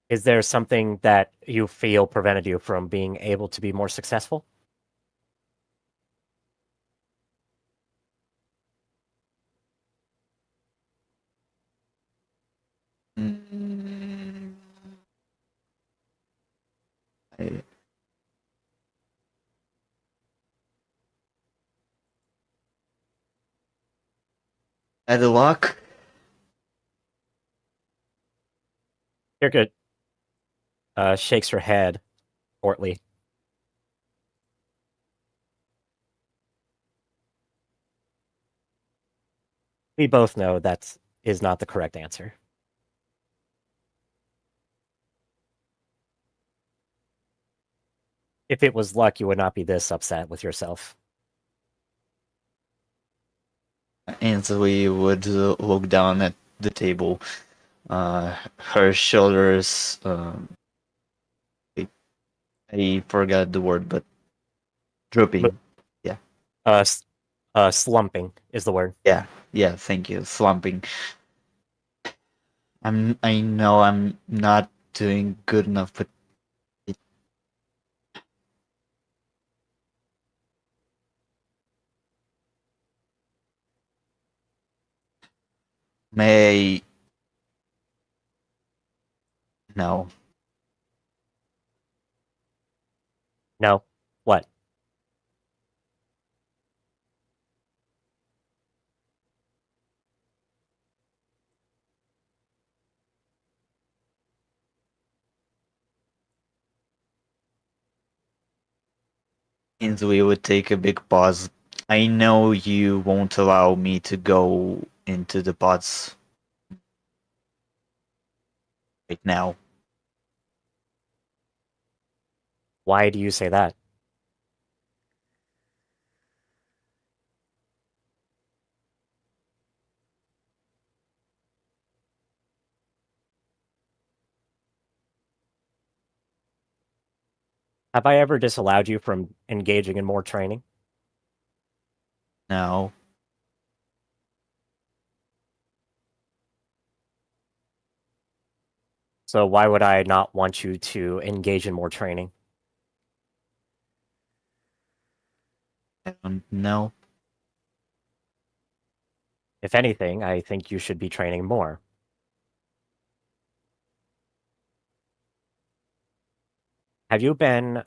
Is there something that you feel prevented you from being able to be more successful? Mm, I- Bad luck. Yurka shakes her head shortly. We both know that is not the correct answer. If it was luck, you would not be this upset with yourself. And so we would look down at the table. Her shoulders. I forgot the word, but drooping. Slumping is the word. Yeah, thank you. Slumping. I know I'm not doing good enough, but may no. No. What? Means we would take a big pause. I know you won't allow me to go into the pods right now. Why do you say that? Have I ever disallowed you from engaging in more training? No. So why would I not want you to engage in more training? I don't know. If anything, I think you should be training more. Have you been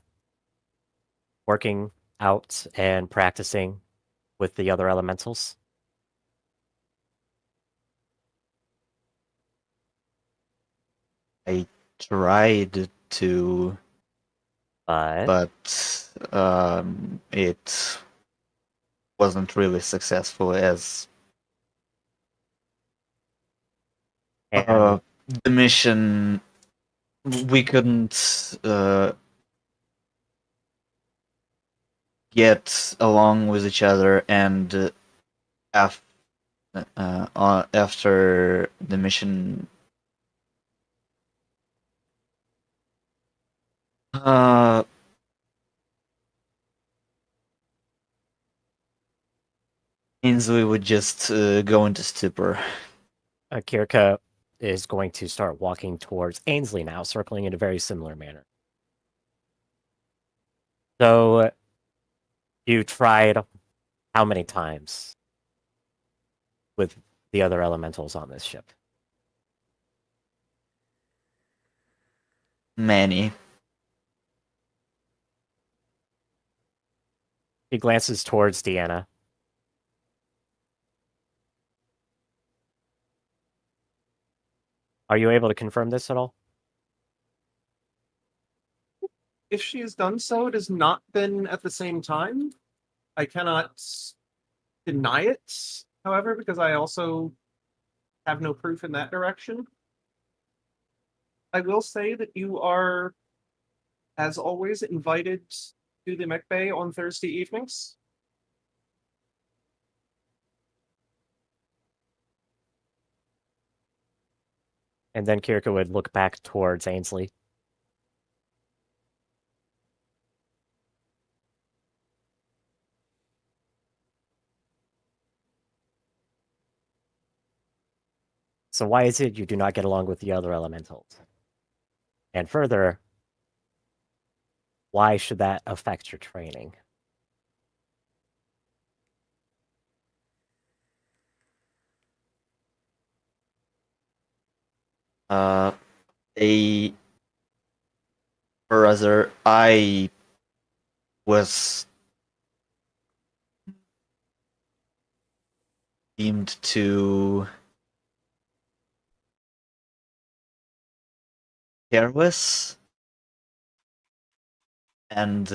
working out and practicing with the other elementals? I tried to, But but it wasn't really successful as and the mission. We couldn't get along with each other, and after the mission, uh, means we would just go into stupor. Kirka is going to start walking towards Ainsley now, circling in a very similar manner. So, you tried how many times with the other elementals on this ship? Many. He glances towards Deanna. Are you able to confirm this at all? If she has done so, it has not been at the same time. I cannot deny it, however, because I also have no proof in that direction. I will say that you are, as always, invited to the Mech Bay on Thursday evenings. And then Kirka would look back towards Ainsley. So why is it you do not get along with the other elementals? And further, why should that affect your training? They, or rather, I was deemed to careless and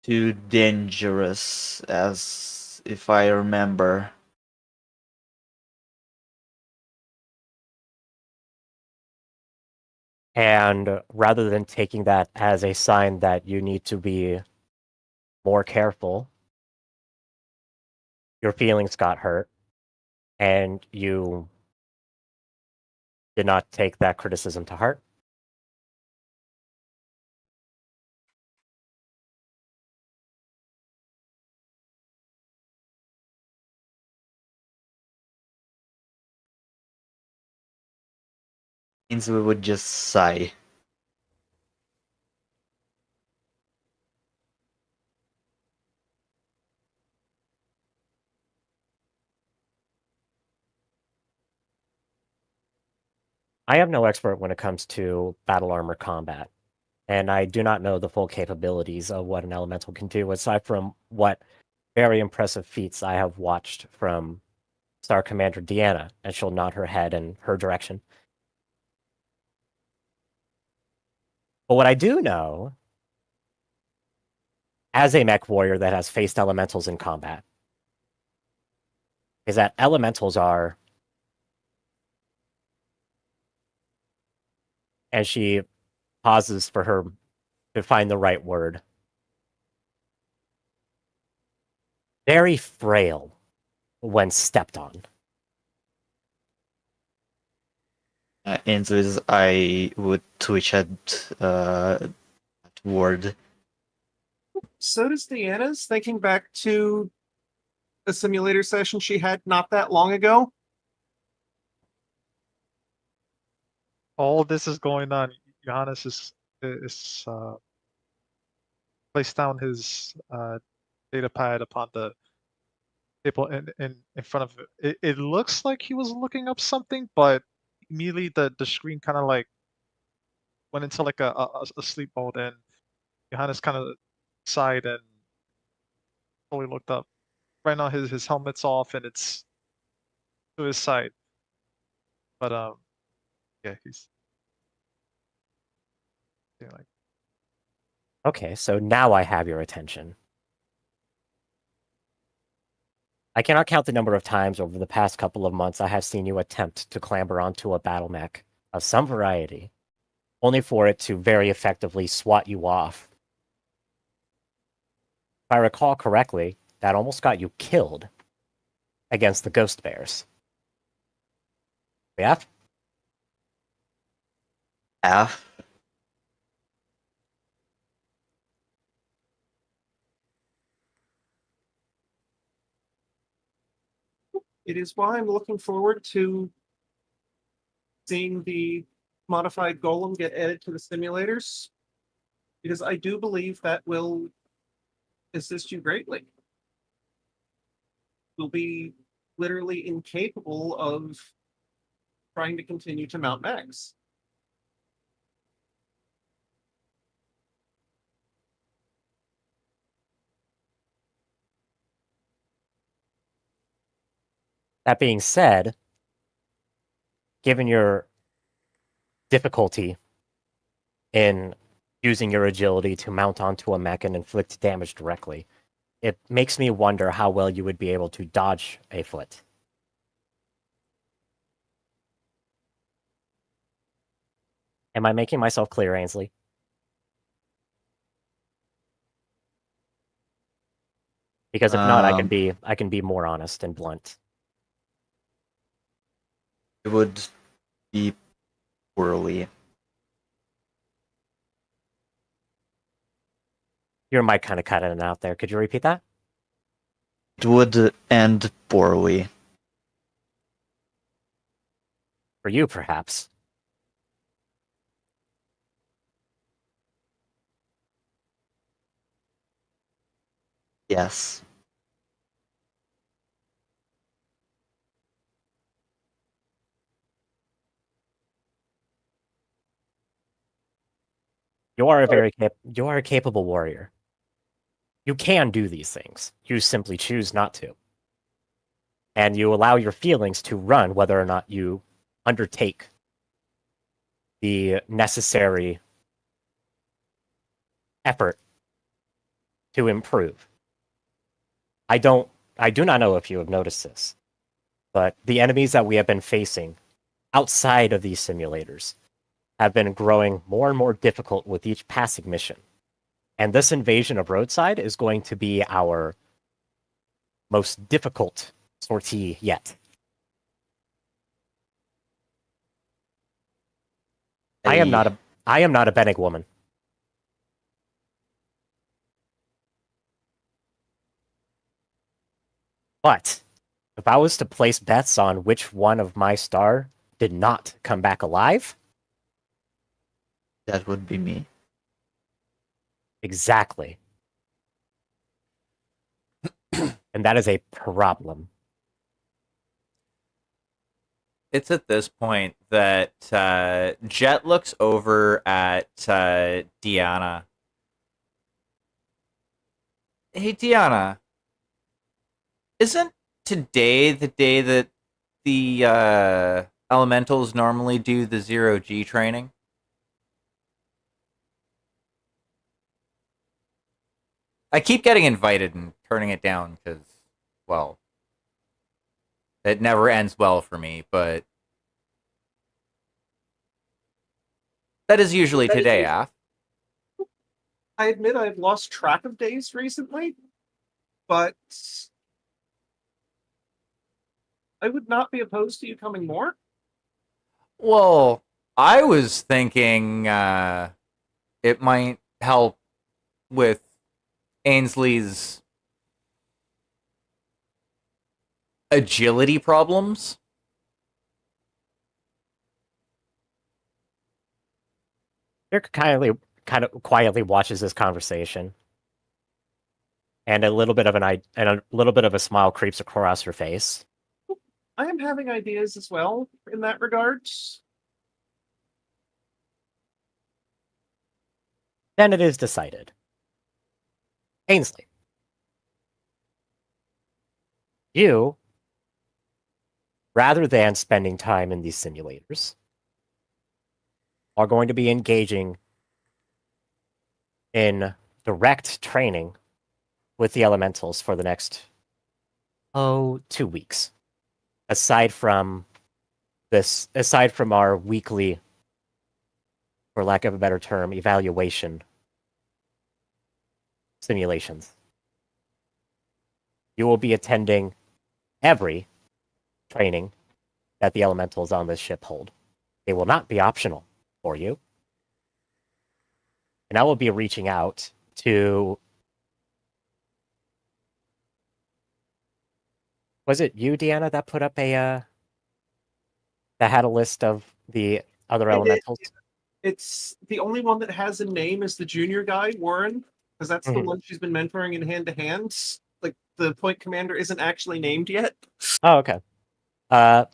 too dangerous, as if I remember. And rather than taking that as a sign that you need to be more careful, your feelings got hurt, and you did not take that criticism to heart. Means we would just sigh. I am no expert when it comes to battle armor combat, and I do not know the full capabilities of what an elemental can do, aside from what very impressive feats I have watched from Star Commander Deanna, and she'll nod her head in her direction. But what I do know, as a mech warrior that has faced elementals in combat, is that elementals are, and she pauses for her to find the right word, very frail when stepped on. And so is I would twitch at word. So does Deanna's, thinking back to a simulator session she had not that long ago. All this is going on. Johannes is placed down his data pad upon the table in front of it. It looks like he was looking up something, but immediately the screen kind of like went into like a sleep mode, and Johannes kind of sighed and slowly looked up. Right now his helmet's off and it's to his side. But yeah, he's like, Okay, so now I have your attention. I cannot count the number of times over the past couple of months I have seen you attempt to clamber onto a battle mech of some variety, only for it to very effectively swat you off. If I recall correctly, that almost got you killed against the Ghost Bears. Yeah? Half. It is why I'm looking forward to seeing the modified golem get added to the simulators, because I do believe that will assist you greatly. Will be literally incapable of trying to continue to mount mechs. That being said, given your difficulty in using your agility to mount onto a mech and inflict damage directly, it makes me wonder how well you would be able to dodge a foot. Am I making myself clear, Ainsley? Because if not, I can be more honest and blunt. It would be poorly. Your mic kind of cut in and out there. Could you repeat that? It would end poorly. For you, perhaps. Yes. You are a capable warrior. You can do these things. You simply choose not to. And you allow your feelings to run whether or not you undertake the necessary effort to improve. I do not know if you have noticed this, but the enemies that we have been facing outside of these simulators have been growing more and more difficult with each passing mission. And this invasion of Roadside is going to be our most difficult sortie yet. I am not a Bennig woman. But if I was to place bets on which one of my star did not come back alive, That would be me. exactly. And that is a problem. It's at this point that Jet looks over at Deanna. Hey, Deanna. Isn't today the day that the elementals normally do the 0G training? I keep getting invited and turning it down because, well, it never ends well for me, but that is usually today, Af. I admit I've lost track of days recently, but I would not be opposed to you coming more. Well, I was thinking it might help with Ainsley's agility problems. Dirk kind of quietly watches this conversation, and a little bit of a smile creeps across her face. I am having ideas as well in that regard. Then it is decided. Ainsley, you, rather than spending time in these simulators, are going to be engaging in direct training with the elementals for the next 2 weeks. Aside from our weekly, for lack of a better term, evaluation simulations. You will be attending every training that the elementals on this ship hold. They will not be optional for you. And I will be reaching out to Was it you, Deanna, that put up a that had a list of the other I did. elementals? It's the only one that has a name is the junior guy, Warren, because that's the Mhm. one she's been mentoring in hand to hand. Like the point commander isn't actually named yet. Oh, okay. Uh,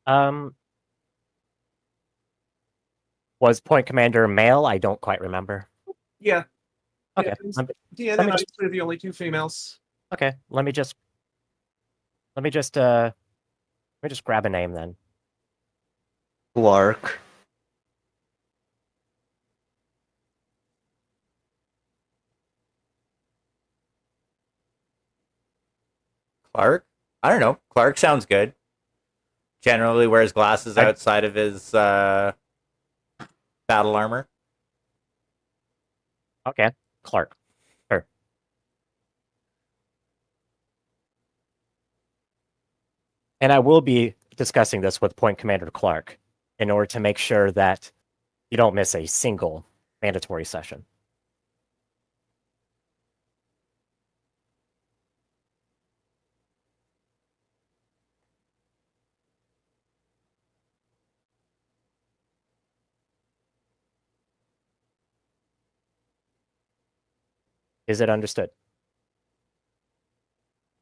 um, was point commander male? I don't quite remember. Yeah. Okay. Yeah, Deanna let me and just- I are the only two females. Okay. Let me just grab a name then. Clark. Clark? I don't know. Clark sounds good. Generally wears glasses I- outside of his battle armor. Okay. Clark. Sure. And I will be discussing this with Point Commander Clark in order to make sure that you don't miss a single mandatory session. Is it understood?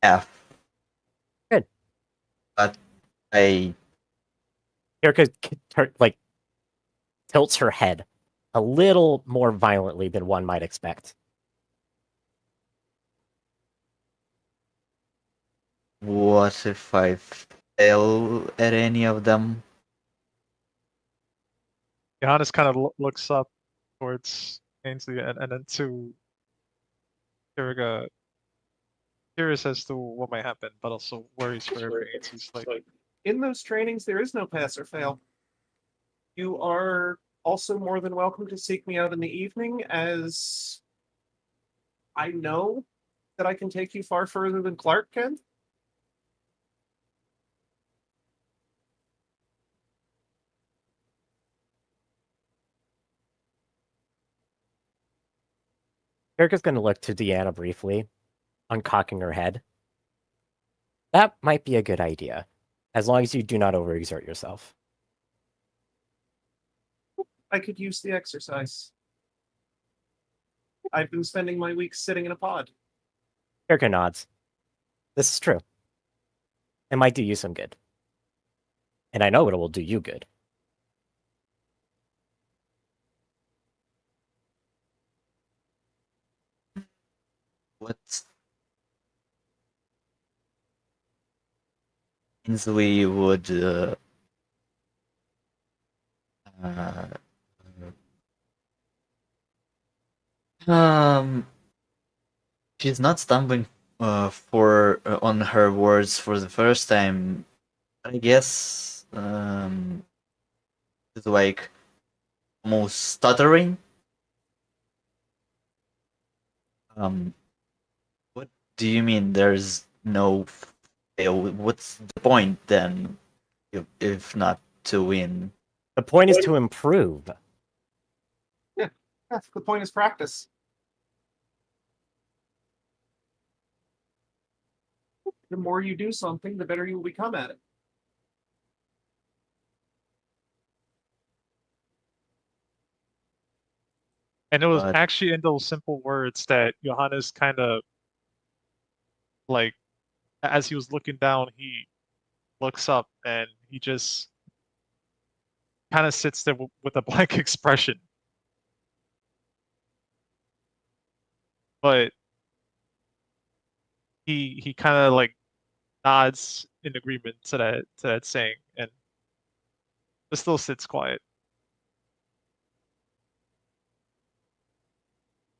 F. Good. But I Erica like tilts her head a little more violently than one might expect. what if I fail at any of them? Johannes kind of looks up towards Ainsley and then to Kiriga, curious as to what might happen, but also worries for Ainsley's like, In those trainings, there is no pass or fail. You are also more than welcome to seek me out in the evening, as I know that I can take you far further than Clark can. Erica's going to look to Deanna briefly, uncocking her head. That might be a good idea, as long as you do not overexert yourself. I could use the exercise. I've been spending my weeks sitting in a pod. Erica nods. This is true. It might do you some good. And I know it will do you good. What Ainsley would uh, um she's not stumbling for on her words for the first time. I guess it's like almost stuttering. Um, what do you mean? There's no fail? What's the point then? If not to win? The point is to improve. That's the point is practice. The more you do something, the better you will become at it. and it was But actually in those simple words that Johannes kind of like, as he was looking down, he looks up and he just kind of sits there with a blank expression. But he kind of like nods in agreement to that saying, and just still sits quiet.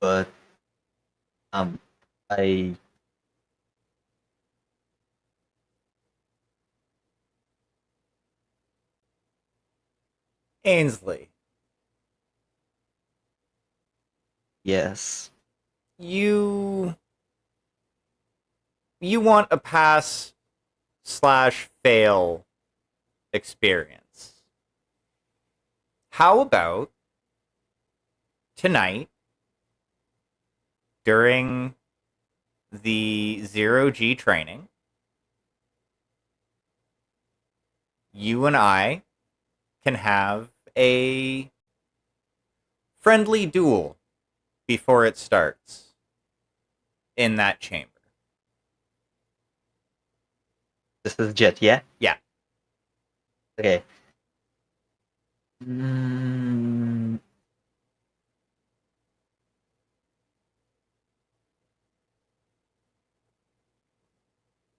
but um, I Ainsley, yes. you want a pass slash fail experience. how about tonight during the 0G training, you and I can have a friendly duel before it starts in that chamber. This is Jet, yeah? Yeah. Okay. Mm,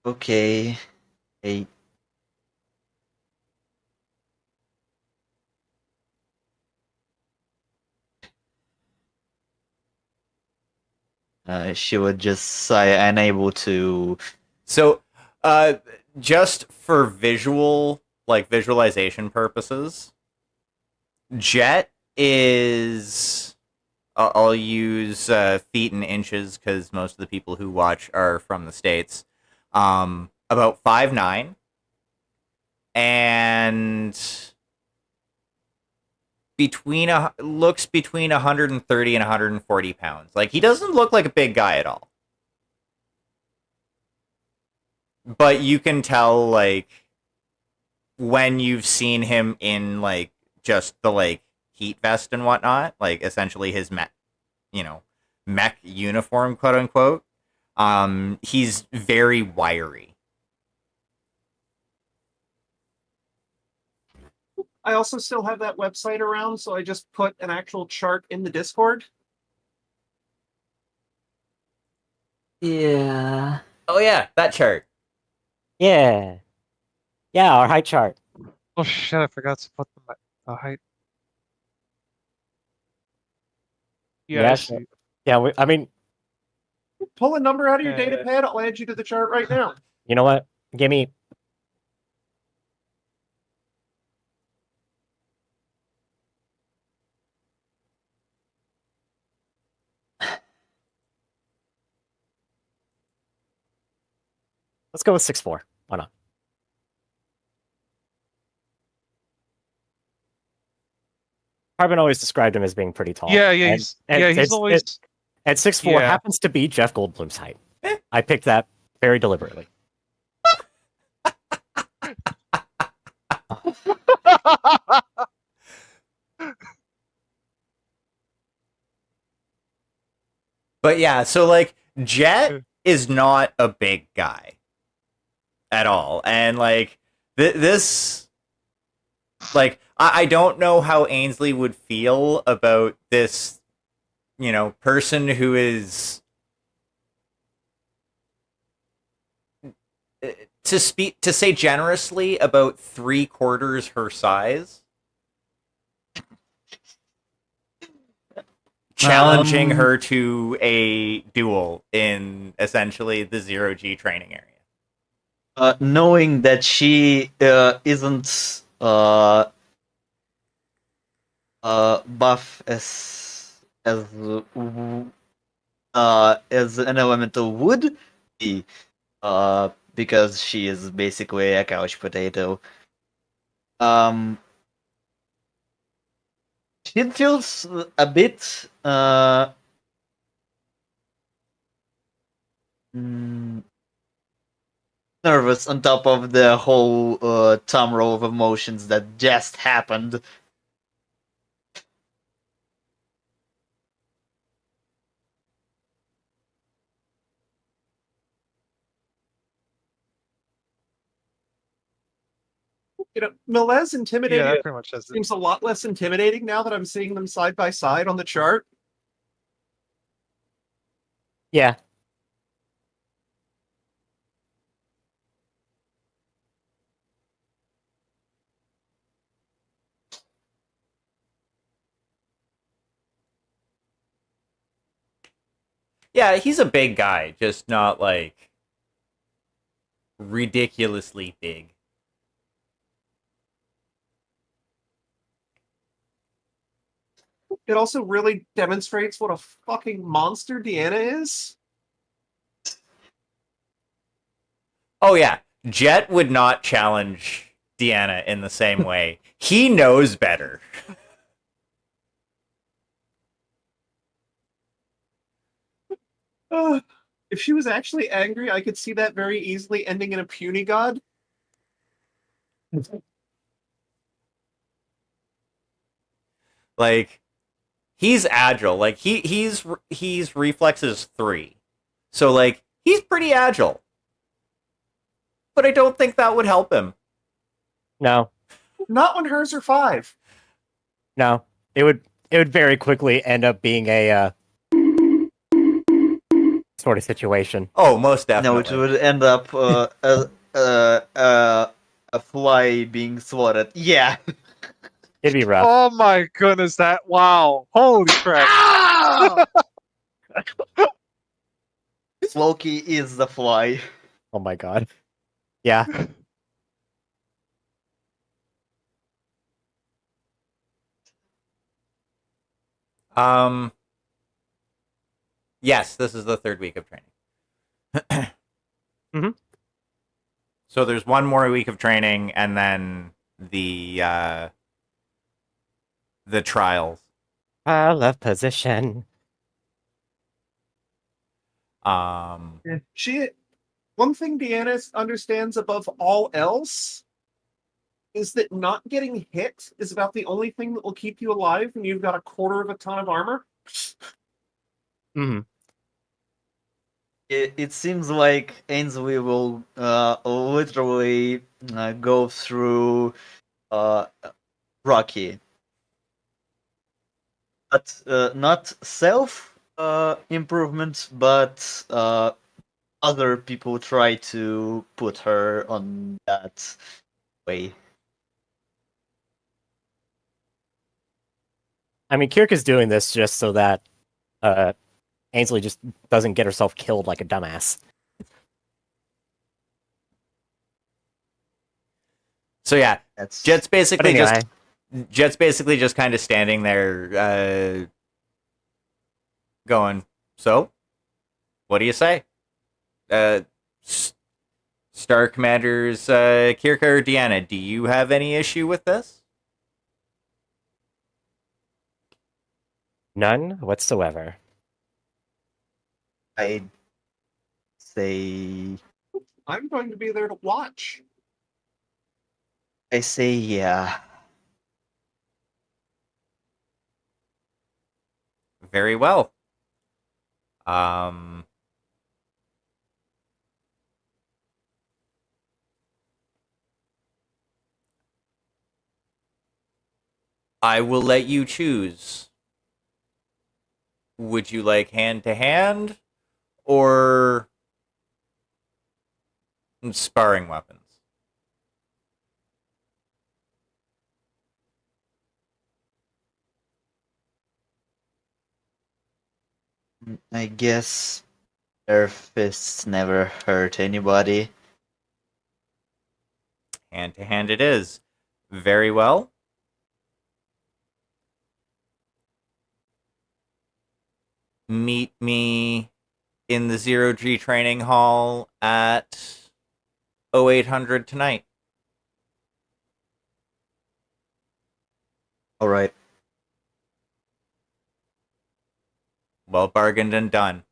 okay. Hey. She would just sigh, unable to. So, just for visualization purposes, Jet is. I'll use feet and inches because most of the people who watch are from the States. About 5'9", and looks between 130 and 140 pounds. Like, he doesn't look like a big guy at all. But you can tell, like, when you've seen him in, like, just the, like, heat vest and whatnot, like, essentially his mech uniform, quote unquote, he's very wiry. I also still have that website around, so I just put an actual chart in the Discord. Yeah. Oh yeah, that chart. Yeah. Yeah, our height chart. Oh shit! I forgot to put the height. Yeah, I sure. see. Yeah, I mean, Pull a number out of your Yeah. data pad. I'll add you to the chart right now. you know what? Give me. Let's go with 6'4". Why not? Carbon always described him as being pretty tall. Yeah, yeah, and he's always. at 6'4" Yeah. happens to be Jeff Goldblum's height. I picked that very deliberately. But yeah, so like Jet is not a big guy at all, and like this, like I don't know how Ainsley would feel about this, person who is to say generously about 3/4 her size. Challenging her to a duel in essentially the 0G training area. Knowing that she isn't buff as an elemental would be, because she is basically a couch potato. She feels a bit nervous on top of the whole tumult of emotions that just happened. Melez intimidating Yeah, that pretty much has it. seems a lot less intimidating now that I'm seeing them side by side on the chart. Yeah. Yeah, he's a big guy, just not like ridiculously big. It also really demonstrates what a fucking monster Deanna is. Oh yeah, Jet would not challenge Deanna in the same way. He knows better. If she was actually angry, I could see that very easily ending in a puny god. Like, he's agile. Like, he's reflexes 3. So, like, he's pretty agile. But I don't think that would help him. No, Not when hers are 5. no. It would very quickly end up being a sort of situation. Oh, most No, definitely. it would end up a fly being swatted. Yeah. It'd be rough. Oh my goodness, that wow. Holy crap. Loki is the fly. Oh my god. Yeah. Yes, this is the 3rd week of training. Mhm. So there's one more week of training, and then the trials. I love position. She, one thing Deanna understands above all else is that not getting hit is about the only thing that will keep you alive when you've got a quarter of a ton of armor. Hmm. It seems like Ainsley will literally go through Rocky, but not self improvement, but other people try to put her on that way. I mean, Kirk is doing this just so that Ainsley just doesn't get herself killed like a dumbass. So yeah, That's Jet's But basically anyway, just kind of standing there, going. So, what do you say, Star Commanders Kirka or Deanna? Do you have any issue with this? none whatsoever. I say. I'm going to be there to watch. I say yeah. Very well. Um. I will let you choose. Would you like hand to hand or sparring weapons? I guess their fists never hurt anybody. Hand to hand it is. Very well. Meet me in the 0G training hall at 0800 tonight. All right. Well bargained and done.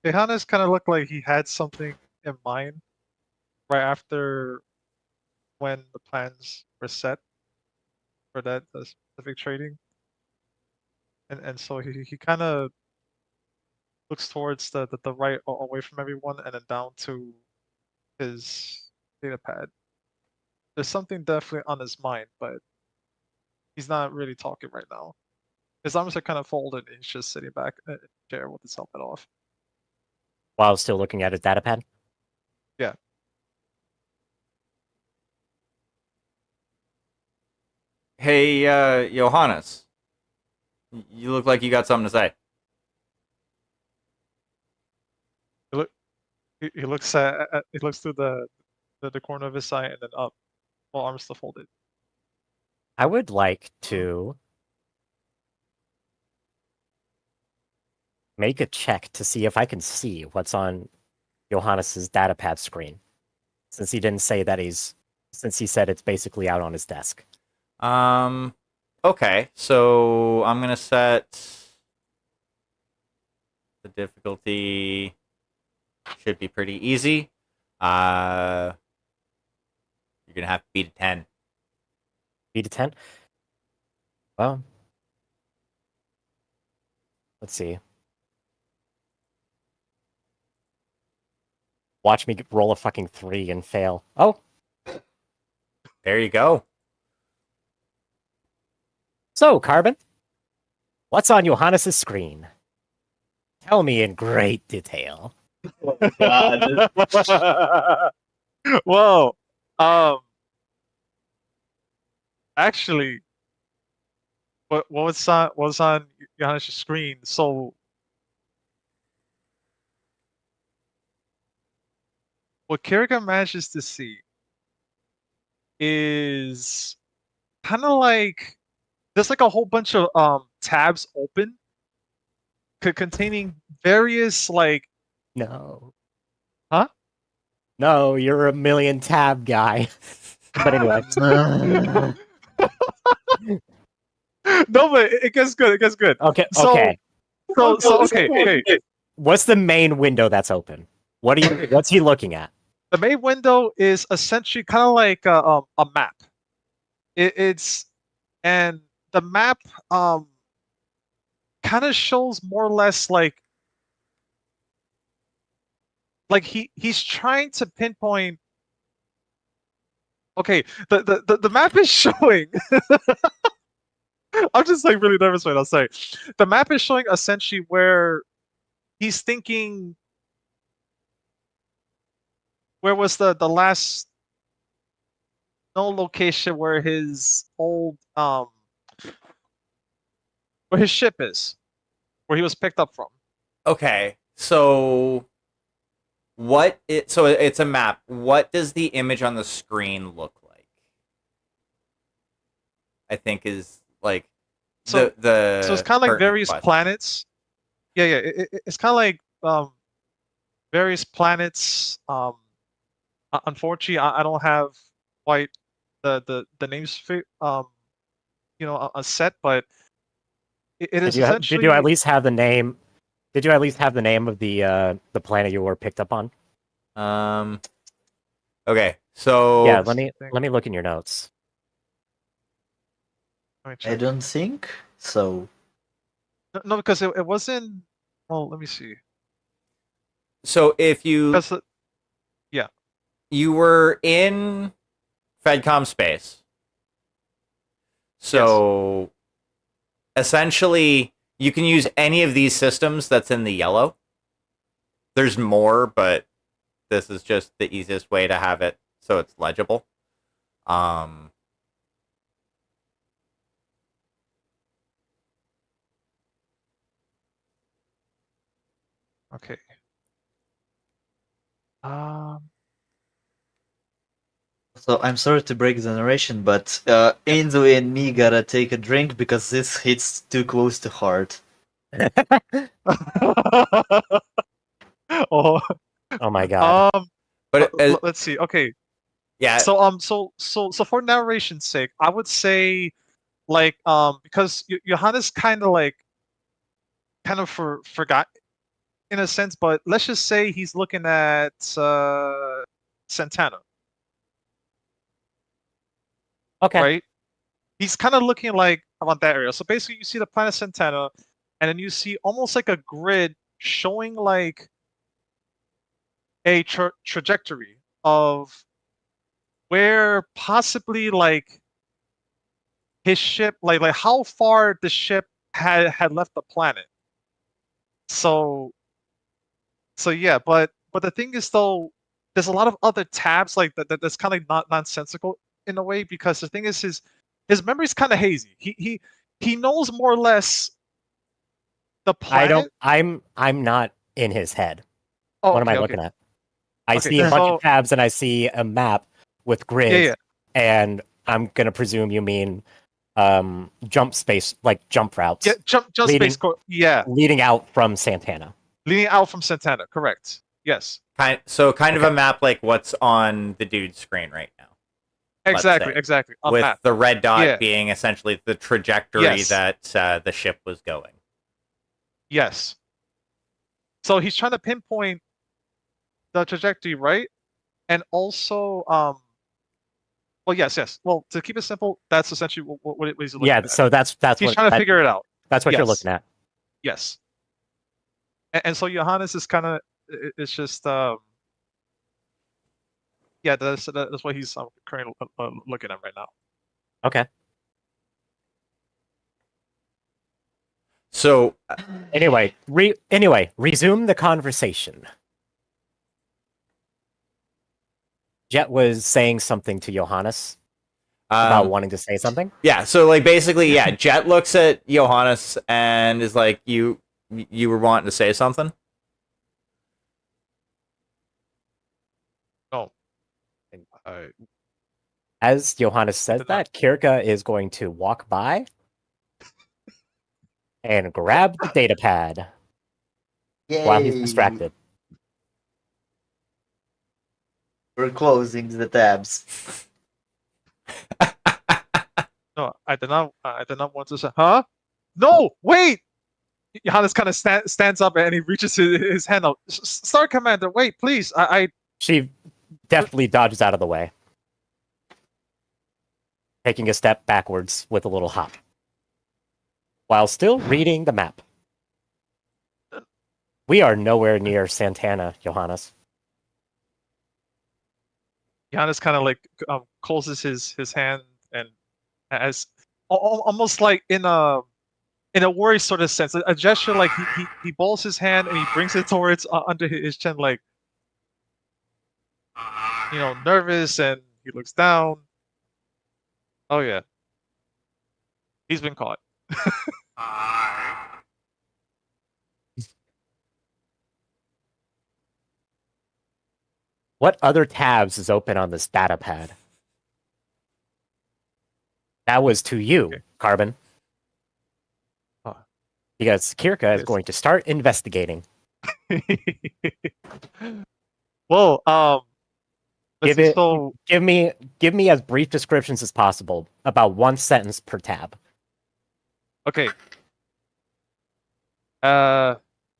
Johannes kind of looked like he had something in mind right after when the plans were set for that specific trading. And so he kind of looks towards the right away from everyone and then down to his data pad. There's something definitely on his mind, but he's not really talking right now. His arms are kind of folded and he's just sitting back in a chair with his helmet off. While still looking at his datapad. Yeah. Hey, Johannes. You look like you got something to say. He looks at he looks through the corner of his eye and then up, while arms still folded. I would like to make a check to see if I can see what's on Johannes's datapad screen, since he didn't say that he's since he said it's basically out on his desk. Okay, so I'm gonna set the difficulty. Should be pretty easy. You're gonna have to beat a 10. Beat a 10? Well, let's see. Watch me roll a fucking 3 and fail. Oh, There you go. so, Carbon, what's on Johannes's screen? Tell me in great detail. God. Whoa. Actually, what was on Johannes' screen? So, what Kerrigan manages to see is kind of like there's like a whole bunch of tabs open, containing various like No. Huh? No, you're a million tab guy. But anyway. No, but it gets good. It gets good. Okay, So- okay. So okay. What's the main window that's open? What's he looking at? The main window is essentially kind of like a map. It's and the map kind of shows more or less like he's trying to pinpoint. Okay, the map is showing. I'm just like really nervous when I say the map is showing essentially where he's thinking. Where was the last location where his old where his ship is, where he was picked up from? Okay, so so it's a map. What does the image on the screen look like? I think is like So the so it's kind of like pertinent various question. planets. Yeah. It's kind of like various planets. Unfortunately, I don't have quite the names for a set, but it is essentially. Did you at least have the name? Did you at least have the name of the planet you were picked up on? Okay, so Yeah, let me look in your notes. Let me I check. don't think so. No, because it wasn't. Well, let me see. So if you Because you were in Fedcom space, so essentially you can use any of these systems that's in the yellow. There's more, but this is just the easiest way to have it so it's legible. okay. So I'm sorry to break the narration, but Enzo and me gotta take a drink because this hits too close to heart. Oh. Oh my god. But Let's see. Okay. yeah, So so for narration's sake, I would say like because Johannes kind of forgot in a sense, but let's just say he's looking at Santana, Okay. right? He's kind of looking like around that area. So basically, you see the planet Santana, and then you see almost like a grid showing like a trajectory of where possibly like his ship, like how far the ship had left the planet. So yeah, but the thing is though, there's a lot of other tabs like that's kind of not nonsensical in a way, because the thing is his memory's kind of hazy. He knows more or less the planet. I'm not in his head. Oh, What am I okay, looking at? I Okay, see a bunch so- of tabs and I see a map with grids, Yeah. and I'm gonna presume you mean jump space, like jump routes Yeah, jump Leading- space. Yeah, leading out from Santana. leaning out from Santana. Correct. Yes. kind of Okay. a map like what's on the dude's screen right now. Exactly, say, exactly. On with map. the red dot Yeah. being essentially the trajectory Yes. that the ship was going. Yes. So he's trying to pinpoint the trajectory, right? And also, well, yes. Well, to keep it simple, that's essentially what he's looking Yeah, at. so that's He's what trying to figure it out. that's what you're Yes. looking at. Yes. And so Johannes is kind of, it's just, yeah, that's what he's currently looking at right now. Okay. So Anyway, resume the conversation. Jet was saying something to Johannes about wanting to say something. yeah, so like basically, yeah, Jet looks at Johannes and is like, you were wanting to say something? No. As Johannes says that, Kirka is going to walk by and grab the data pad while he's distracted. We're closing the tabs. No, I did not want to say, huh? No, wait! Johannes kind of stands up and he reaches his hand out. Star Commander, wait, please. She definitely dodges out of the way, taking a step backwards with a little hop, while still reading the map. We are nowhere near Santana, Johannes. Johannes kind of like closes his hand and as almost like in a worry sort of sense, a gesture like he balls his hand and he brings it towards under his chin, like, nervous, and he looks down. Oh yeah, he's been caught. What other tabs is open on this data pad? That was to you, Okay. Carbon. Because Kirka is going to start investigating. Well, give me as brief descriptions as possible about one sentence per tab. Okay.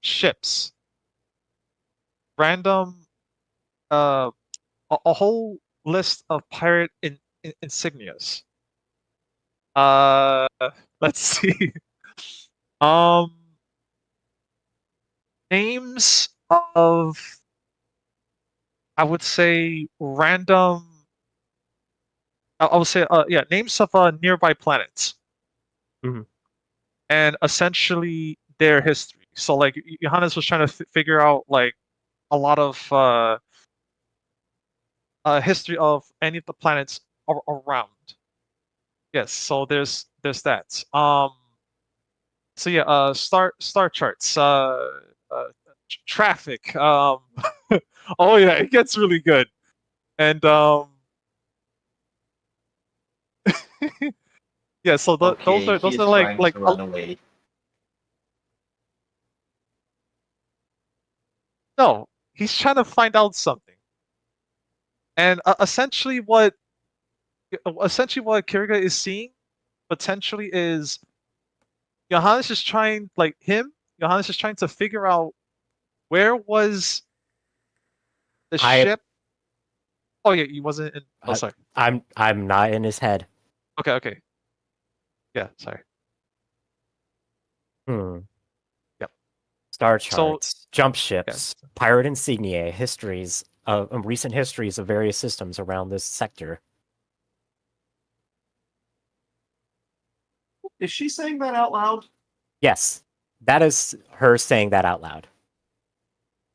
Ships. Random. A whole list of pirate insignias. Let's see. Names of, I would say, random. I would say, names of nearby planets. Mhm. And essentially their history. So, like, Johannes was trying to figure out like a lot of history of any of the planets around. Yes, so there's that. So yeah, star charts, traffic. Oh yeah, it gets really good, and yeah. So those are like to run away. no, he's trying to find out something, and essentially what Kiriga is seeing potentially is Johannes is trying to figure out where was the ship. Oh yeah, he wasn't in. Oh sorry. I'm not in his head. Okay. Yeah, sorry. Yep. Star charts, jump ships, pirate insignia, histories recent histories of various systems around this sector. Is she saying that out loud? Yes, that is her saying that out loud.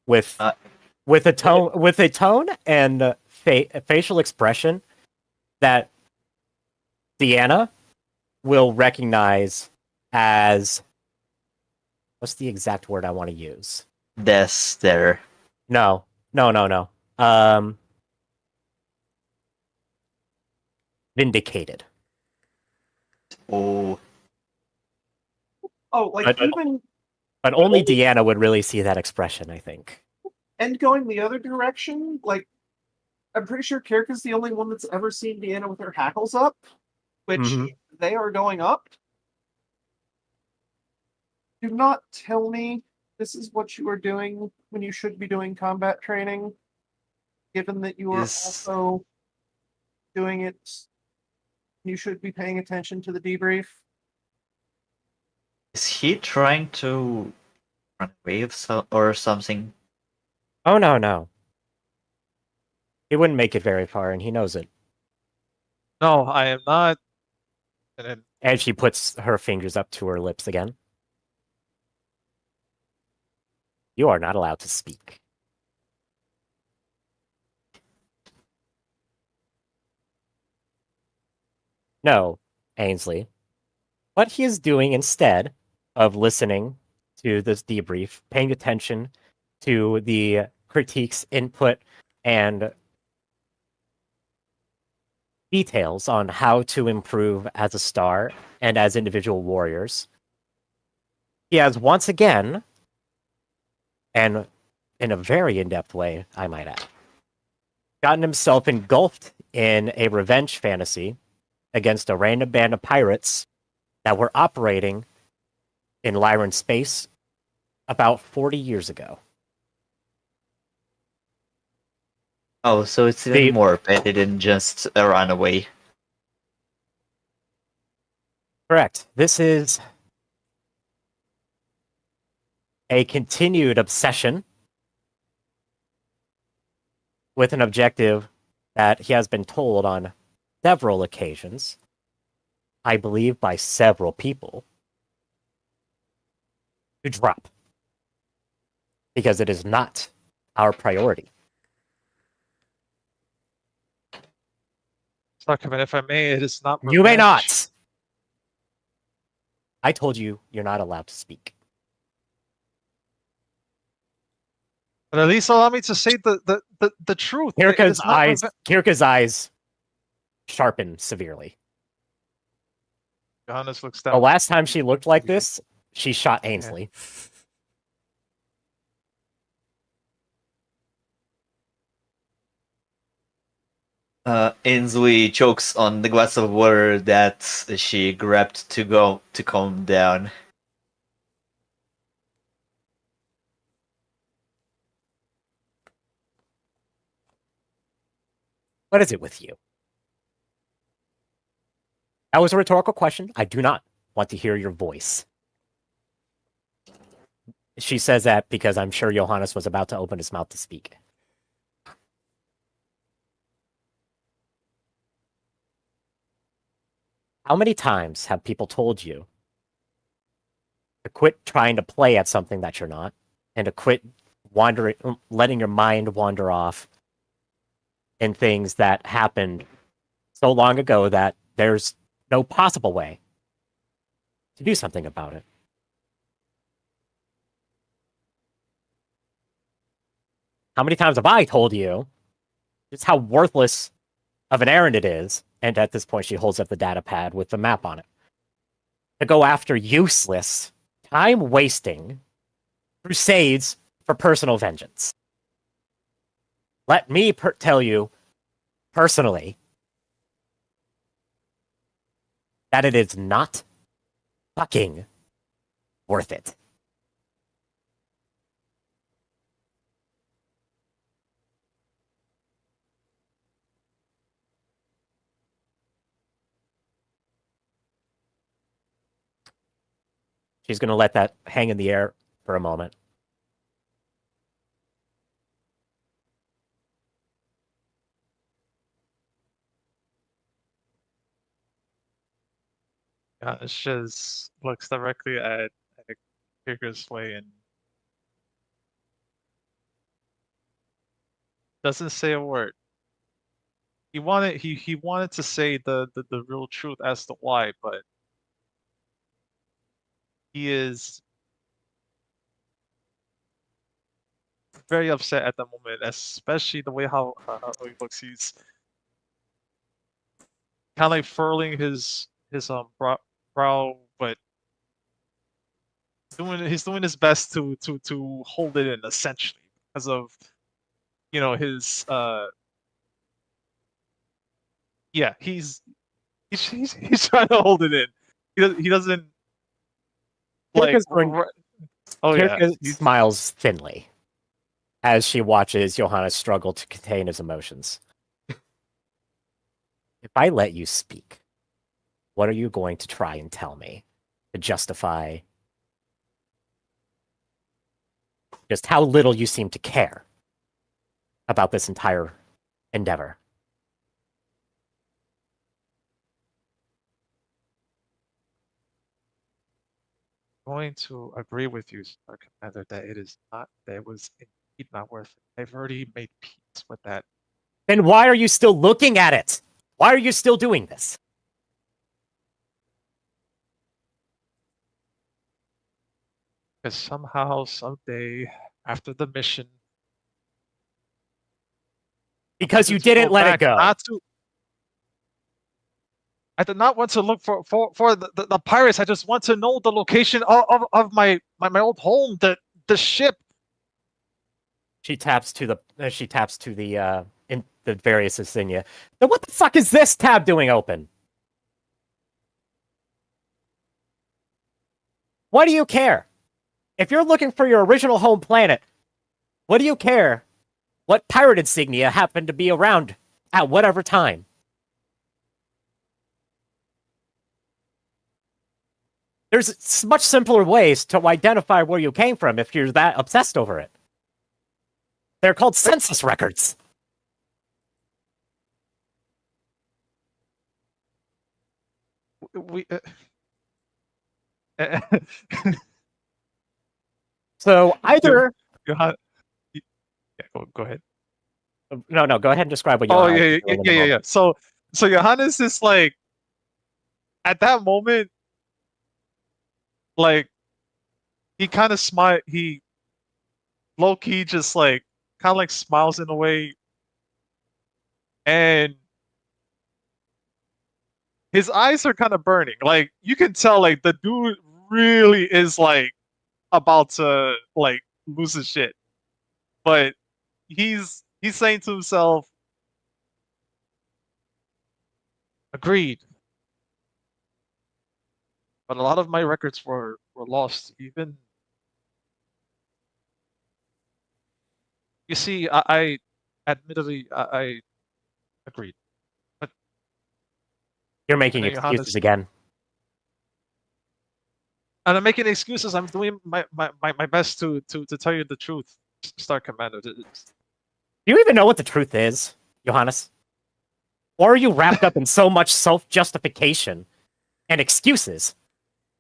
With a tone and facial expression that Deanna will recognize as, what's the exact word I want to use? There. No. Vindicated. Oh, like But only Deanna would really see that expression, I think. And going the other direction, like I'm pretty sure Kirka's the only one that's ever seen Deanna with her hackles up, which Mhm. they are going up. Do not tell me this is what you are doing when you should be doing combat training, given that you are also doing it. You should be paying attention to the debrief. Is he trying to run away or something? Oh, no. He wouldn't make it very far, and he knows it. No, I am not. And then And she puts her fingers up to her lips again. You are not allowed to speak. No, Ainsley. What he is doing instead of listening to this debrief, paying attention to the critiques, input, and details on how to improve as a star and as individual warriors, he has once again, and in a very in-depth way, I might add, gotten himself engulfed in a revenge fantasy against a random band of pirates that were operating in Lyran space about 40 years ago. Oh, so it's even more petty than just a runaway. Correct. This is a continued obsession with an objective that he has been told on several occasions, I believe by several people, to drop. Because it is not our priority. Zuckerman, if I may, it is not You may revenge. not! I told you you're not allowed to speak. But at least allow me to say the truth. It is not Kirka's eyes sharpen severely. Johannes looks The down. last time she looked like this, she shot Ainsley. Ainsley chokes on the glass of water that she grabbed to calm down. What is it with you? That was a rhetorical question. I do not want to hear your voice. She says that because I'm sure Johannes was about to open his mouth to speak. How many times have people told you to quit trying to play at something that you're not, and to quit letting your mind wander off in things that happened so long ago that there's no possible way to do something about it? How many times have I told you just how worthless of an errand it is? And at this point, she holds up the data pad with the map on it. To go after useless, time-wasting crusades for personal vengeance. Let me tell you personally that it is not fucking worth it. She's going to let that hang in the air for a moment. Johannes just looks directly at Kirka's way and doesn't say a word. He wanted to say the real truth as to why, but he is very upset at the moment, especially the way how he looks. He's kind of like furling his brow, but he's doing his best to hold it in, essentially, because of his Yeah, he's trying to hold it in. He doesn't like. Kirka's going- Oh yeah, Kirka smiles thinly as she watches Johannes struggle to contain his emotions. If I let you speak, what are you going to try and tell me to justify just how little you seem to care about this entire endeavor? going to agree with you, Star Commander, that it was indeed not worth it. I've already made peace with that. Then why are you still looking at it? Why are you still doing this? Because somehow, someday, after the mission, Because you wanted to didn't let it back, go. I did not want to look for the pirates. I just want to know the location of my old home, the ship. She taps to the in the various insignia. Then what the fuck is this tab doing open? Why do you care? If you're looking for your original home planet, what do you care what pirate insignia happened to be around at whatever time? There's much simpler ways to identify where you came from if you're that obsessed over it. They're called census records. We So either yeah, go ahead. no, go ahead and describe what you. Oh yeah. So Johannes is like, at that moment, like, he kind of smile. He low key just like kind of like smiles in a way, and his eyes are kind of burning. Like, you can tell, like, the dude really is like about to like lose his shit, but he's saying to himself, agreed. But a lot of my records were lost. Even, you see, I admittedly I agreed. You're making And then excuses Johannes, again. and I'm making excuses. I'm doing my best to tell you the truth, Star Commander. Do you even know what the truth is, Johannes? Or are you wrapped up in so much self-justification and excuses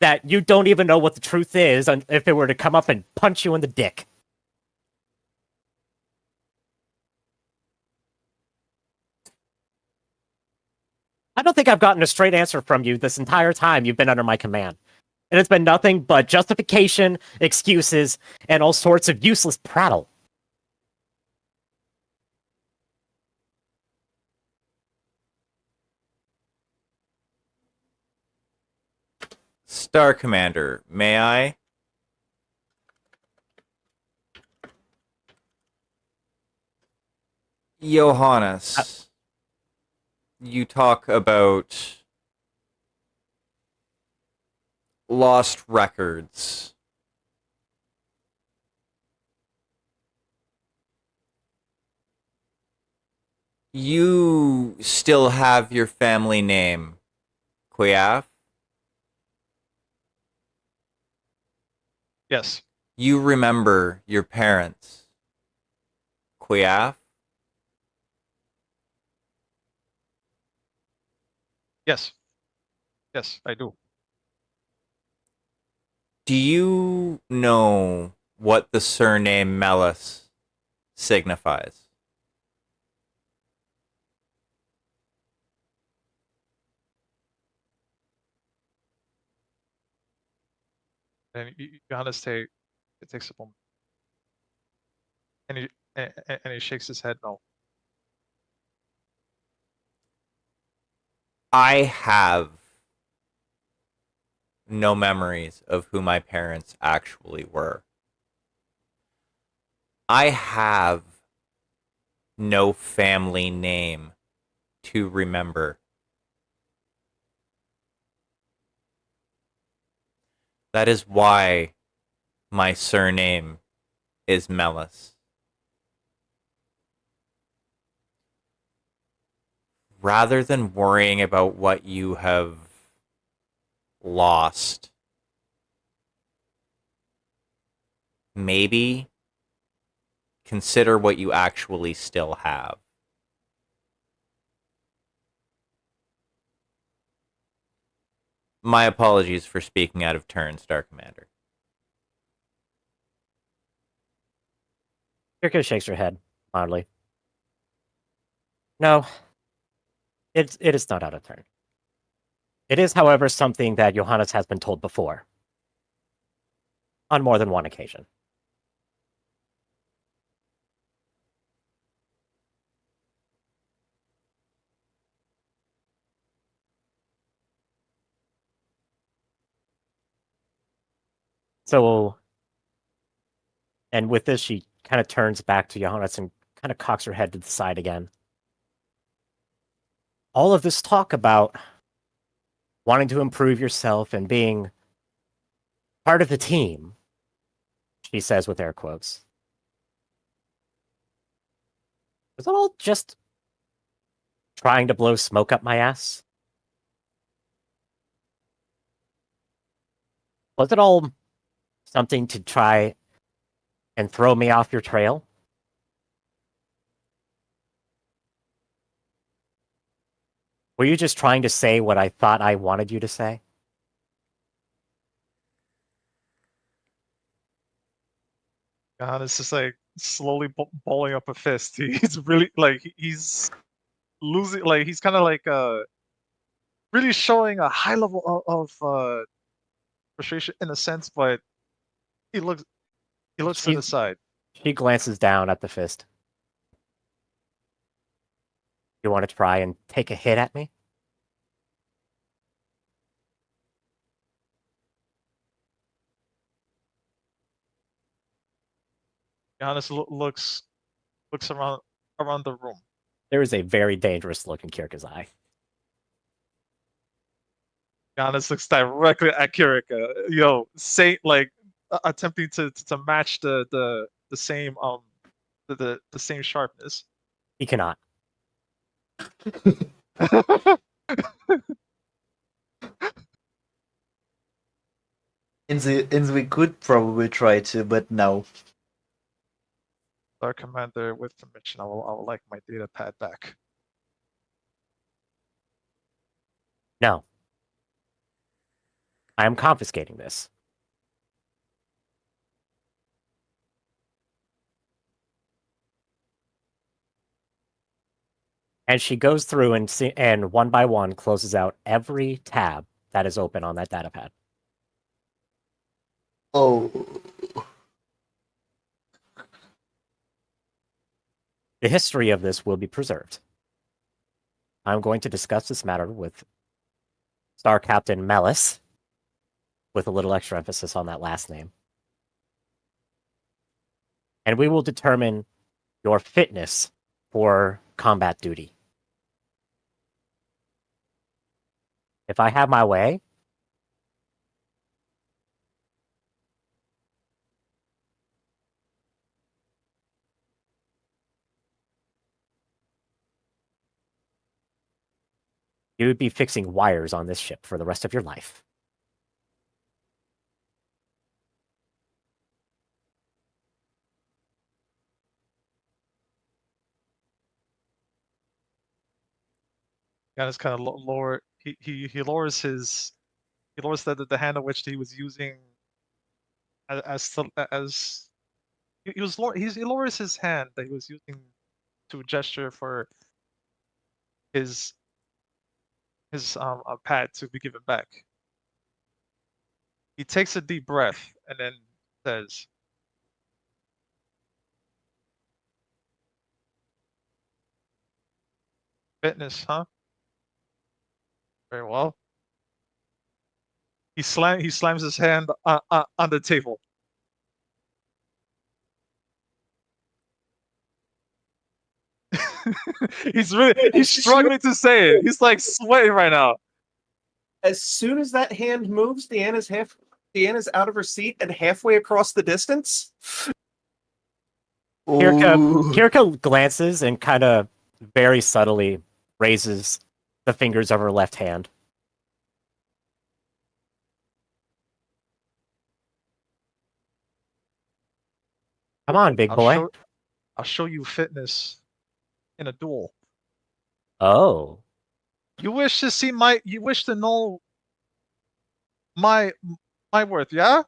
that you don't even know what the truth is if it were to come up and punch you in the dick? I don't think I've gotten a straight answer from you this entire time you've been under my command. And it's been nothing but justification, excuses, and all sorts of useless prattle. Star Commander, may I? Johannes, you talk about lost records. You still have your family name, Quiaf? Yes. You remember your parents, Quiaf? Yes. Yes, I do. Do you know what the surname Melis signifies? And Johannes it takes a moment, and he shakes his head no. I have no memories of who my parents actually were. I have no family name to remember That is why my surname is Mellis. Rather than worrying about what you have lost, maybe consider what you actually still have. My apologies for speaking out of turn, Star Commander. Kirka shakes her head mildly. No, it is not out of turn. It is, however, something that Johannes has been told before. On more than one occasion. So, and with this, she kind of turns back to Johannes and kind of cocks her head to the side again. All of this talk about wanting to improve yourself and being part of the team, she says with air quotes. Was it all just trying to blow smoke up my ass? Was it all something to try and throw me off your trail? Were you just trying to say what I thought I wanted you to say? God, it's just like slowly balling up a fist. He's really like he's losing. Like he's kind of like really showing a high level of frustration in a sense, but he looks to the side. She glances down at the fist. You want to try and take a hit at me? Giannis looks around the room. There is a very dangerous look in Kirka's eye. Giannis looks directly at Kirika. Say like attempting to match the same the same sharpness. He cannot. We could probably try to, but no. Star Commander, with permission, I would like my data pad back. No. I am confiscating this. And she goes through and one by one closes out every tab that is open on that data pad. Oh. The history of this will be preserved. I'm going to discuss this matter with Star Captain Mellis, with a little extra emphasis on that last name. And we will determine your fitness for combat duty. If I have my way, you would be fixing wires on this ship for the rest of your life. Giannis kind of lower. He lowers the hand of which he was using as he lowers his hand that he was using to gesture for his pad to be given back. He takes a deep breath and then says, "Fitness, huh? Very well." He slams his hand on the table. he's struggling to say it. He's like sweating right now. As soon as that hand moves, Deanna's Deanna's out of her seat and halfway across the distance. Kirka glances and kind of very subtly raises the fingers of her left hand. Come on, big boy. I'll show you fitness in a duel. Oh. You wish to see you wish to know my worth, yeah?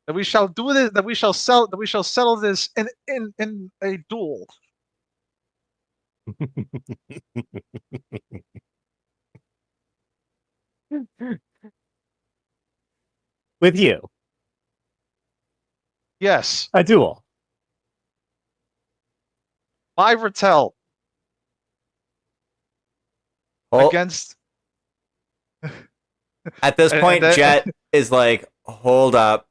That we shall do this, that we shall settle this in a duel. With you. Yes. A duel. My Vertel Oh, against at this point, Jet is like, hold up.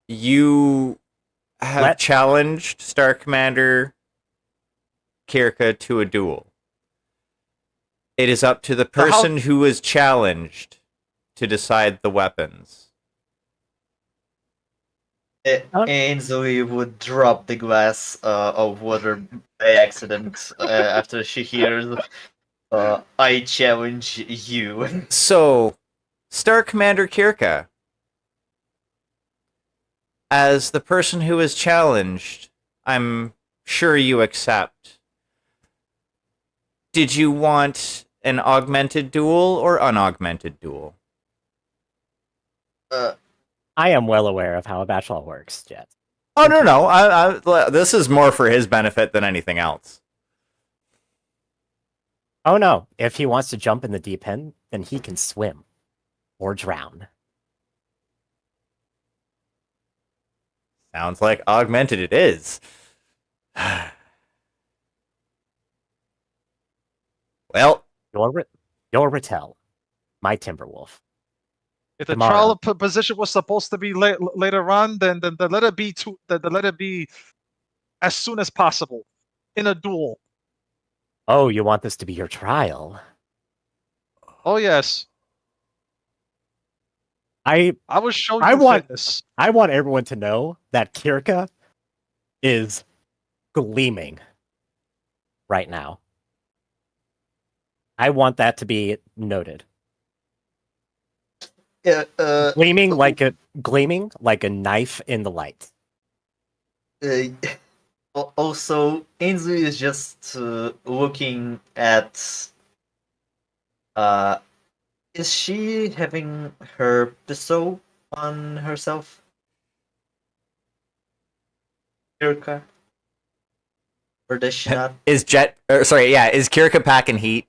You have challenged Star Commander Kirka to a duel. It is up to the person who is challenged to decide the weapons. Ainsley would drop the glass of water by accident after she hears, I challenge you. So, Star Commander Kirka, as the person who is challenged, I'm sure you accept. Did you want an augmented duel or unaugmented duel? I am well aware of how a battle works, Jet. Oh, no. This is more for his benefit than anything else. Oh, no. If he wants to jump in the deep end, then he can swim. Or drown. Sounds like augmented it is. Well, your Rattel, my Timberwolf. if the trial position was supposed to be later on, then let it be let it be as soon as possible in a duel. Oh, you want this to be your trial? Oh yes. I will show you fitness. I want everyone to know that Kirka is gleaming right now. I want that to be noted. Gleaming like a knife in the light. Also, Ainsley is just looking at. Is she having her pistol on herself? Kirka? Or does she not? Is Kirka packing heat?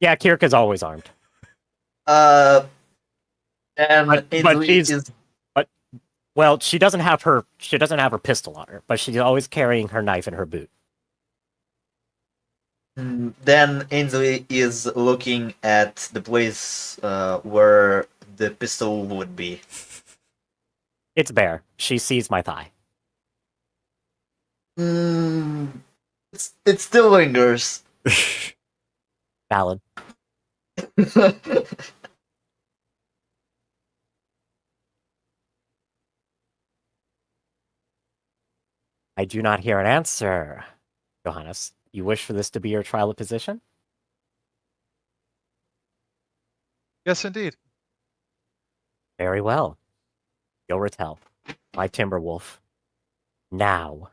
Yeah, Kirka's always armed. And well, she doesn't have her pistol on her, but she's always carrying her knife in her boot. Then Ainsley is looking at the place where the pistol would be. It's bare. She sees my thigh. It still lingers. Valid. I do not hear an answer, Johannes. You wish for this to be your trial of position? Yes, indeed. Very well. Yoratel, my Timberwolf. Now.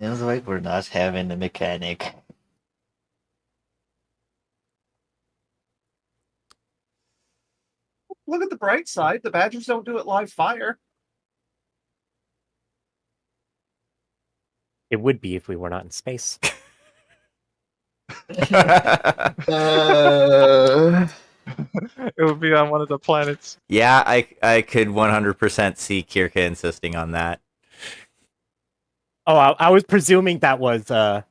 Sounds like we're not having a mechanic. Look at the bright side. The Badgers don't do it live fire. It would be if we were not in space. It would be on one of the planets. Yeah, I could 100% see Kirka insisting on that. Oh, I was presuming that was I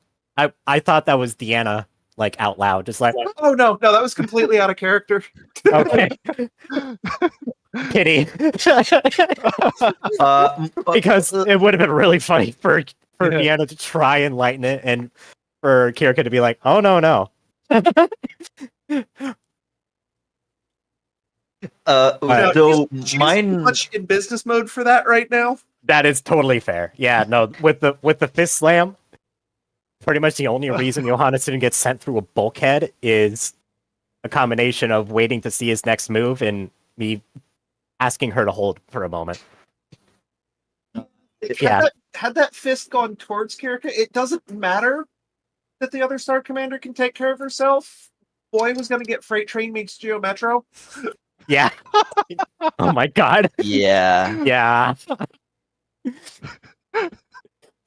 thought that was Deanna, like out loud, just like Oh no, that was completely out of character. okay. Pity. Because it would have been really funny for Yeah. Deanna to try and lighten it, and for Kirka to be like, "Oh no." Though She's too mine, much in business mode for that right now. That is totally fair. Yeah, no, with the fist slam, pretty much the only reason Johannes didn't get sent through a bulkhead is a combination of waiting to see his next move and me asking her to hold for a moment. Yeah. Had that fist gone towards Kirika, it doesn't matter that the other Star Commander can take care of herself. Boy was going to get Freight Train meets Geo Metro. Yeah. Oh my god. yeah. Yeah.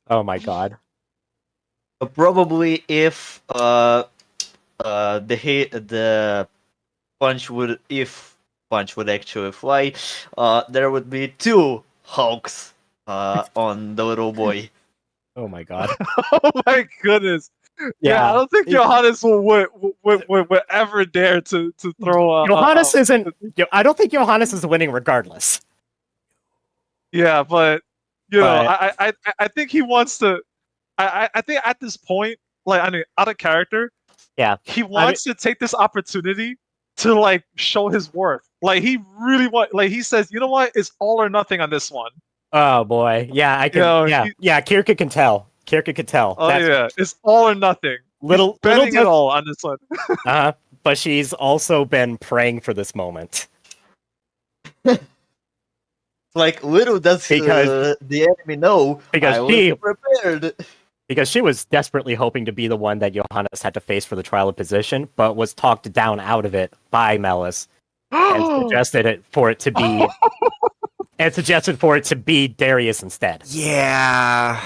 Oh my god. Probably if the punch would actually fly, there would be 2 Hulks on the little boy. Oh my god. Oh my goodness. Yeah, I don't think Johannes would ever dare to throw a. Johannes isn't. I don't think Johannes is winning regardless. Yeah, but you know, I think he wants to. I think at this point, like I mean, out of character, Yeah, he wants to take this opportunity to like show his worth. Like he really like he says, you know what, it's all or nothing on this one. Oh boy, yeah, I can. Kirka can tell. Kirka can tell. Oh yeah, it's all or nothing. Little betting it all on this one. But she's also been praying for this moment. Like little does because the enemy know. Because I was prepared. Because she was desperately hoping to be the one that Johannes had to face for the trial of position, but was talked down out of it by Melis and suggested for it to be Darius instead. Yeah.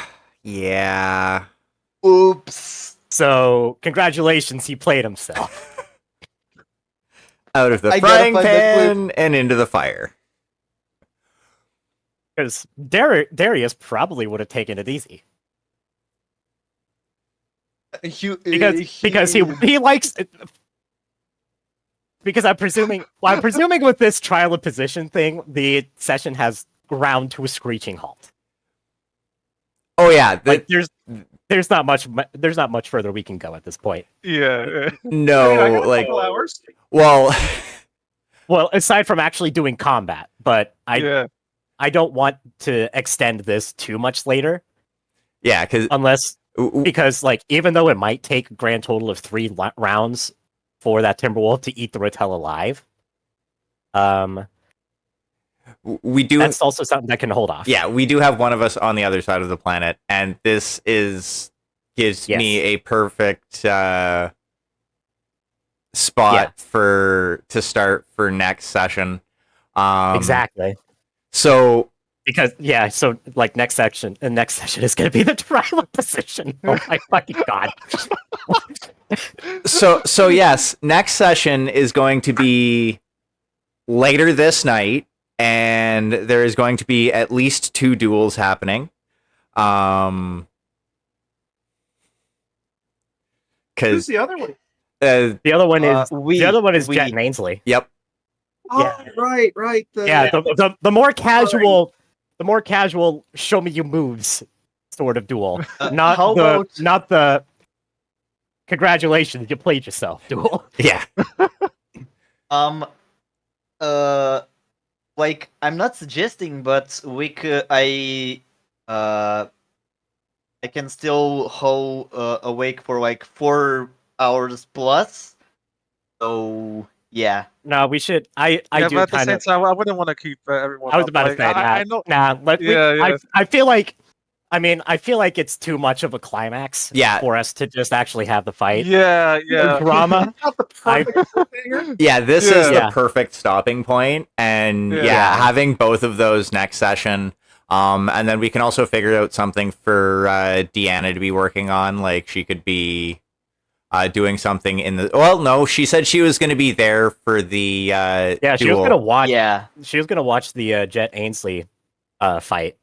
Oops. So congratulations, he played himself. Out of the frying pan and into the fire. Because Darius probably would have taken it easy. Because he likes it. Because I'm presuming with this trial of position thing, the session has ground to a screeching halt. Oh yeah, like there's not much further we can go at this point. Yeah. No, I got like hours. well, aside from actually doing combat, but I don't want to extend this too much later. Yeah, because like even though it might take a grand total of 3 rounds for that Timberwolf to eat the Rotel alive, we do. That's also something that can hold off. Yeah, we do have one of us on the other side of the planet, and this gives me a perfect spot to start for next session. Exactly. So like next session is going to be the trial of position. Oh my fucking god. So yes, next session is going to be later this night, and there is going to be at least 2 duels happening. Who's the other one? The other one is Jet and Ainsley. Yep. Oh, right. The more casual, show me you moves sort of duel. Not the congratulations, you played yourself duel. Yeah. Like I'm not suggesting, but I can still hold awake for like 4 hours plus. So yeah. No, we should. I do but at the kind same of. time, I wouldn't want to keep everyone. I was about to say. I know. I feel like. I mean, I feel like it's too much of a climax for us to just actually have the fight. Yeah. The drama. This is the perfect stopping point, and having both of those next session, and then we can also figure out something for Deanna to be working on. Like she could be doing something in the. Well, no, she said she was going to be there for the. She was going to watch. Yeah, she was going to watch the Jet Ainsley fight.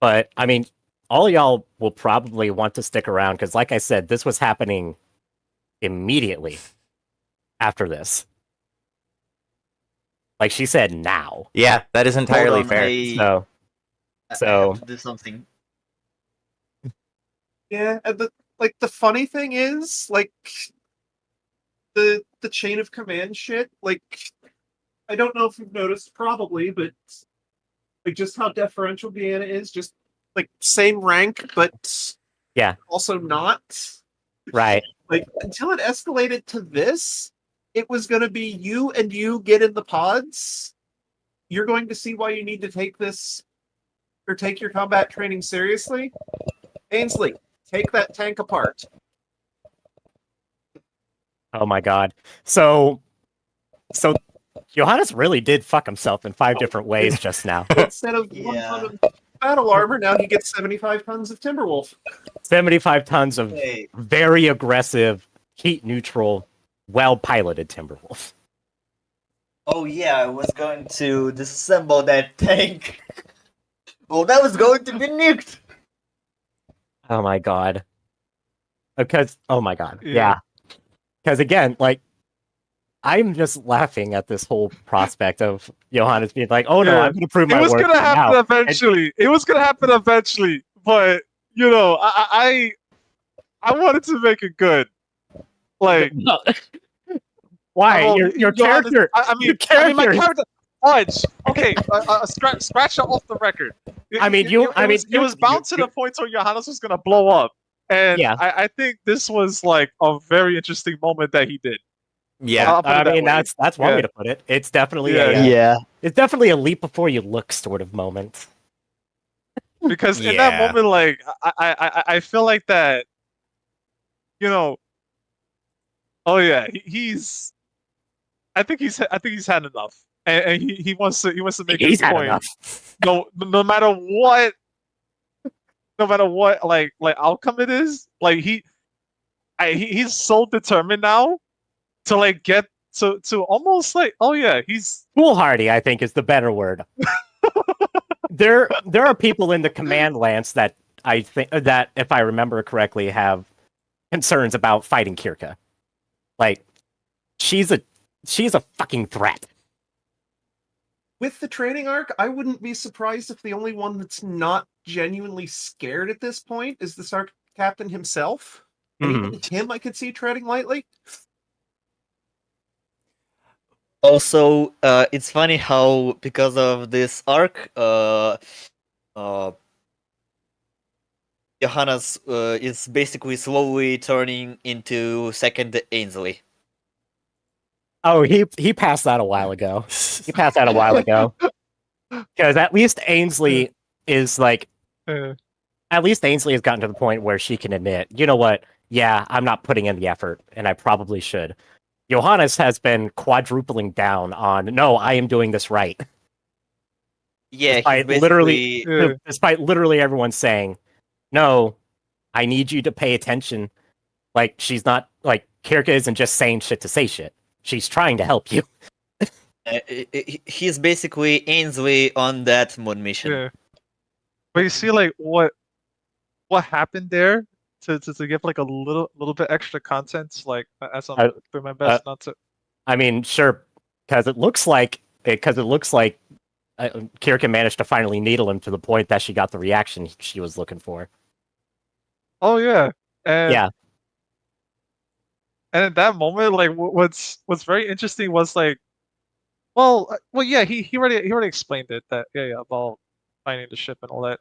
But I mean, all y'all will probably want to stick around because, like I said, this was happening immediately after this. Like she said now. Yeah, that is entirely on, fair. So I have to do something. Yeah, and the funny thing is, like, the chain of command shit, like, I don't know if you've noticed, probably, but like just how deferential Deanna is, just like same rank, but yeah, also not. right. Like until it escalated to this, it was going to be you and you get in the pods. You're going to see why you need to take this or take your combat training seriously. Ainsley, take that tank apart. Oh my god. So Johannes really did fuck himself in 5 different ways just now. Instead of Yeah. 1 ton of battle armor, now he gets 75 tons of Timberwolf. 75 tons of Hey, very aggressive, heat neutral, well piloted Timberwolf. oh yeah, I was going to disassemble that tank. Well, that was going to be nuked. Oh my god. Because oh my god. Yeah. Yeah. Because again, like I'm just laughing at this whole prospect of Johannes being like, "Oh no, Yeah. I'm going to prove my It was worth gonna happen now." eventually. It was gonna happen eventually, but you know, I wanted to make it good. Like, Why? well, Your Johannes- character. I mean, your my character. character. Fudge. Okay, scratch that off the record. I mean, It was bound to the point where Johannes was gonna blow up, and Yeah. I think this was like a very interesting moment that he did. Yeah. I'll put it I that mean, way. that's one Yeah. way to put it. It's definitely Yeah, Yeah. it's definitely a leap before you look sort of moment. Because in that Yeah. moment, like I feel like that, you know. Oh yeah, I think he's had enough, and he wants to make He's his had point. enough. No matter what, like outcome it is, like he's so determined now to like get to almost like, oh yeah, he's Foolhardy, I think, is the better word. there are people in the command lance that I think that, if I remember correctly, have concerns about fighting Kirka. Like, she's a fucking threat. With the training arc, I wouldn't be surprised if the only one that's not genuinely scared at this point is the Sark captain himself. And even him I could see treading lightly. Also, it's funny how because of this arc, Johannes is basically slowly turning into second Ainsley. Oh, he passed that a while ago. He passed that a while ago. Because at least Ainsley is like, at least Ainsley has gotten to the point where she can admit, you know what? Yeah, I'm not putting in the effort, and I probably should. Johannes has been quadrupling down on, no, I am doing this right. Yeah, Despite he's literally, basically despite literally everyone saying, no, I need you to pay attention. Like, she's not, like, Kirka isn't just saying shit to say shit. She's trying to help you. he's basically Ainsley on that moon mission. yeah. But you see, like what happened there to give like a little bit extra content, like as I'm doing my best not to. I mean, sure, because it looks like Kirka managed to finally needle him to the point that she got the reaction she was looking for. Oh yeah, and Yeah. And in that moment, like what's very interesting was like, well, yeah, he already explained it, that yeah about finding the ship and all that.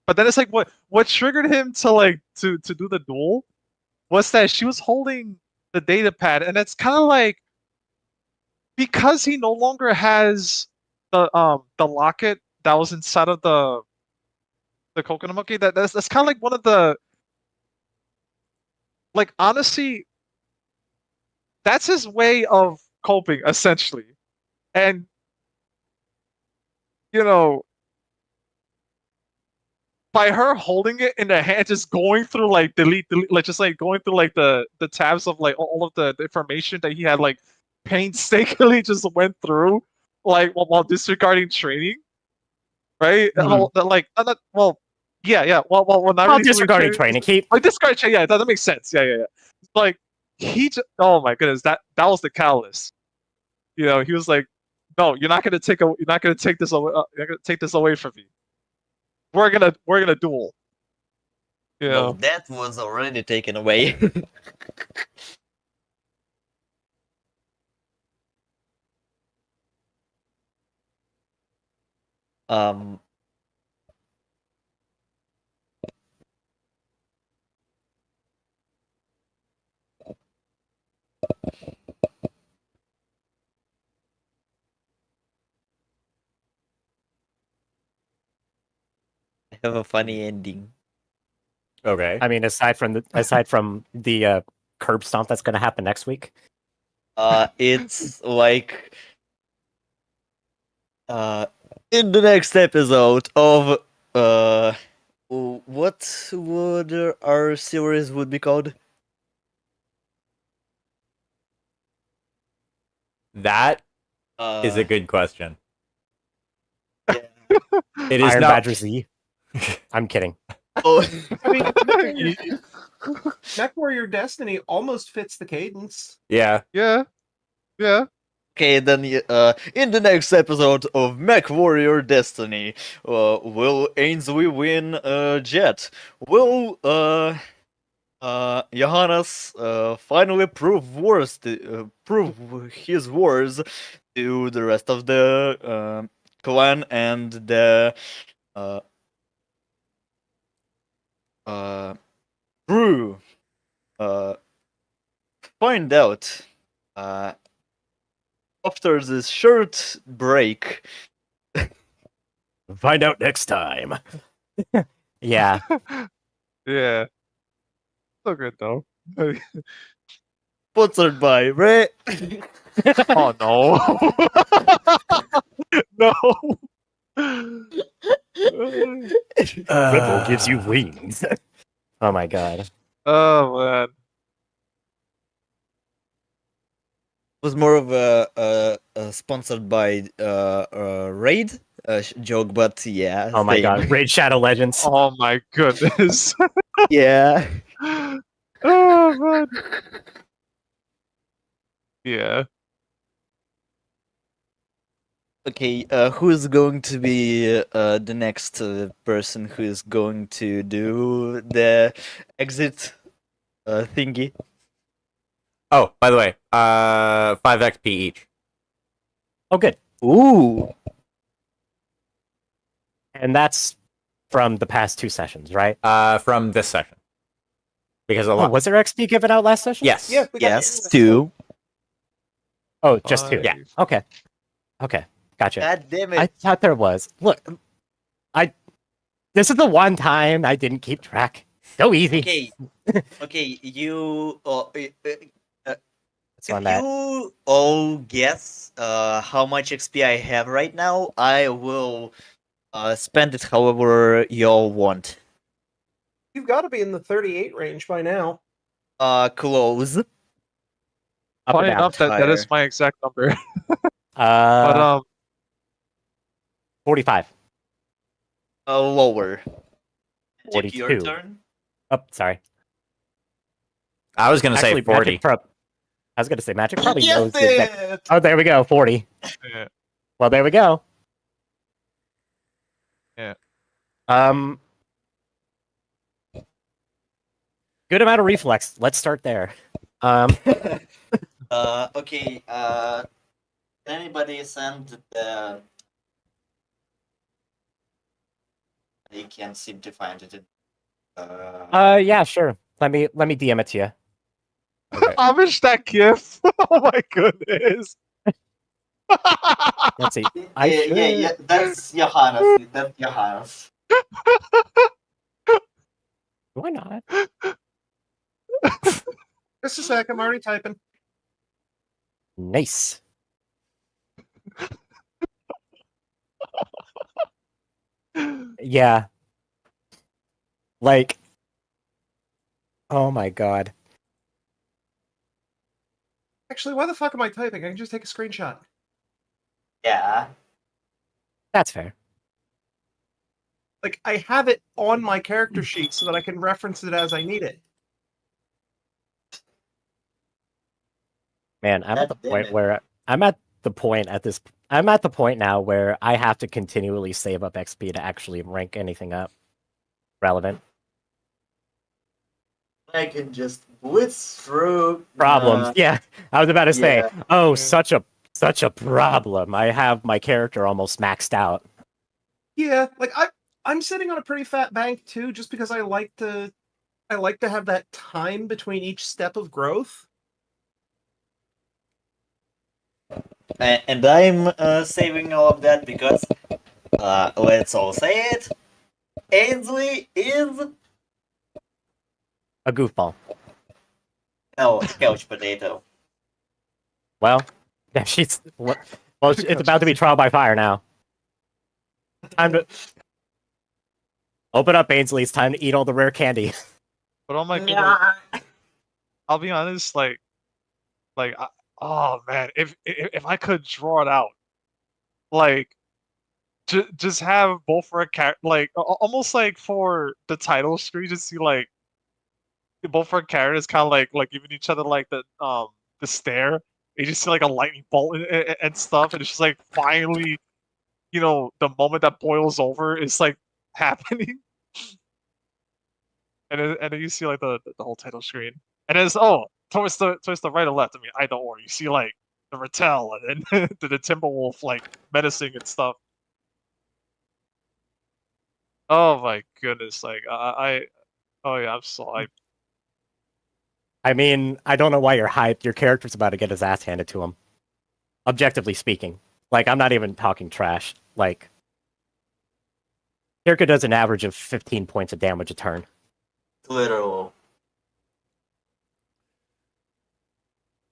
But then it's like what triggered him to like to do the duel was that she was holding the data pad, and it's kind of like, because he no longer has the locket that was inside of the coconut monkey. That's kind of like one of the, like, honestly, that's his way of coping, essentially. And you know, by her holding it in her hand, just going through like delete, like just like going through like the tabs of like all of the information that he had like painstakingly just went through, like while disregarding training, right? Like well, yeah. Well, not Well, really disregarding training. Like disregarding training, yeah, that makes sense. Yeah. Like he just, oh my goodness, that was the catalyst. You know, he was like No, you're not gonna take this away. You're gonna take this away from me. We're gonna duel. You No, know. that was already taken away. um. I have a funny ending. Okay. I mean, aside from the curb stomp that's going to happen next week. It's like in the next episode of what would our series would be called? That is a Uh, good question. yeah. It is Iron not. Badger Z. I'm kidding. Oh, I mean, Mechwarrior Destiny almost fits the cadence. Yeah. Yeah. Yeah. okay, then in the next episode of Mechwarrior Destiny, will Ainsley win Jet? Will Johannes finally prove his words to the rest of the clan and the uh, crew? Find out after this short break. Find out next time. Yeah. Yeah. So good though. Sponsored by Ray. Oh no. No. Ripple gives you wings. Oh my god. Oh man. Was more of a sponsored by Raid joke, but yeah. Oh my same. god. Raid Shadow Legends. Oh my goodness. Yeah. Oh man. Yeah. Okay. Who is going to be the next person who is going to do the exit thingy? Oh, by the way, 5 XP each. Oh, good. Ooh. And that's from the past 2 sessions, right? From this session. Because a Oh, lot. was there XP given out last session? Yes. Yeah, we got Yes. 2. Oh, just 2. Yeah. Okay. Okay. Gotcha. God damn I it. thought there was. Look, this is the one time I didn't keep track. So easy. Okay. Okay. You. It's on If that. you all guess how much XP I have right now, I will spend it however y'all want. You've got to be in the 38 range by now. Close. Up or Funny down? enough, that Higher. is my exact number. But 45. Lower. Take your 42. turn. Oh, sorry. I was gonna say Actually, 40. I was going to say Magic probably Yes, knows the exact... it! Oh, there we go. 40. yeah. Well, there we go. Yeah. Good amount of reflex. Let's start there. Okay. Anybody send the? I can't seem to find it. Yeah, sure. Let me DM it to you. How much that gift? Oh my goodness. Let's see. yeah. That's Johannes. That's Johannes. Why not? Just a sec, I'm already typing. Nice. Yeah. Like, oh my god. Actually, why the fuck am I typing? I can just take a screenshot. Yeah. That's fair. Like, I have it on my character sheet so that I can reference it as I need it. Man, I'm at God the damn point it. where I'm at the point at this. I'm at the point now where I have to continually save up XP to actually rank anything up relevant. I can just blitz through Problems. Yeah, I was about to say. yeah. Oh, such a problem. I have my character almost maxed out. Yeah, like I'm sitting on a pretty fat bank too, just because I like to have that time between each step of growth. And I'm saving all of that because, let's all say it, Ainsley is A goofball. couch potato. Well, yeah, she's well. It's about to be trial by fire now. Time to open up, Ainsley. It's time to eat all the rare candy. But oh my goodness, I'll be honest, oh man, if I could draw it out, like, just have both for a character, like, almost like for the title screen, just see like both our characters kind of like giving each other like the stare. You just see like a lightning bolt and stuff, and it's just like finally, the moment that boils over is like happening, and then you see like the whole title screen, and it's towards the right or left. I mean, either or. You see like the Rattel and then the Timberwolf like menacing and stuff. Oh my goodness! Like oh yeah, I'm so hyped. I mean, I don't know why you're hyped. Your character's about to get his ass handed to him. Objectively speaking. Like, I'm not even talking trash. Like, character does an average of 15 points of damage a turn. Literal.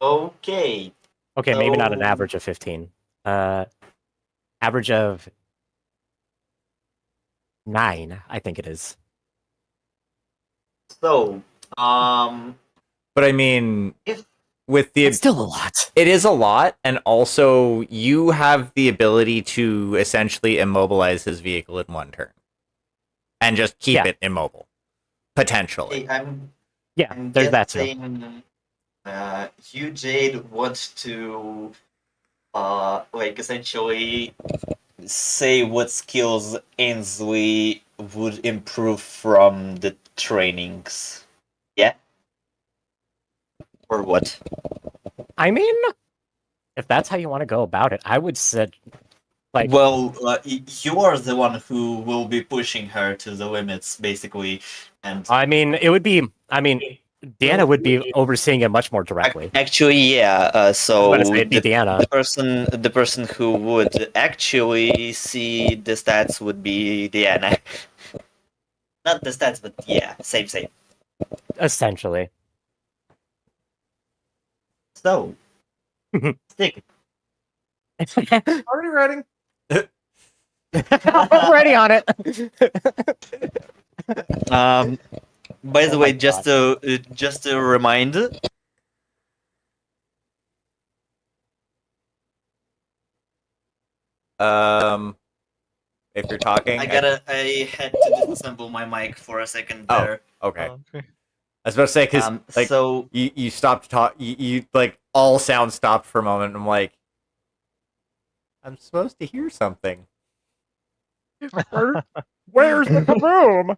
Okay. Okay, maybe not an So- average of 15. Average of 9, I think it is. So, But I mean, If- with the It's still a lot. it is a lot, and also you have the ability to essentially immobilize his vehicle in one turn, and just keep Yeah. it immobile, potentially. Yeah, I'm there's that too. guessing, Hugh Jade wants to, like, essentially say what skills Ainsley would improve from the trainings. Yeah? Or what? I mean, if that's how you want to go about it, I would say, like, Well, you are the one who will be pushing her to the limits, basically, and I mean, Deanna would be overseeing it much more directly. actually, yeah. I was So about to say it'd be Deanna. the person who would actually see the stats would be Diana. Not the stats, but yeah, same. Essentially. So, stick. Already writing. Already on it. By the Oh way, my just a reminder. If you're talking, I had to disassemble my mic for a second Oh. there. Okay. Oh, okay. I was about to say because like So you stopped talk. You like all sound stopped for a moment. I'm like, I'm supposed to hear something. Where's the kaboom?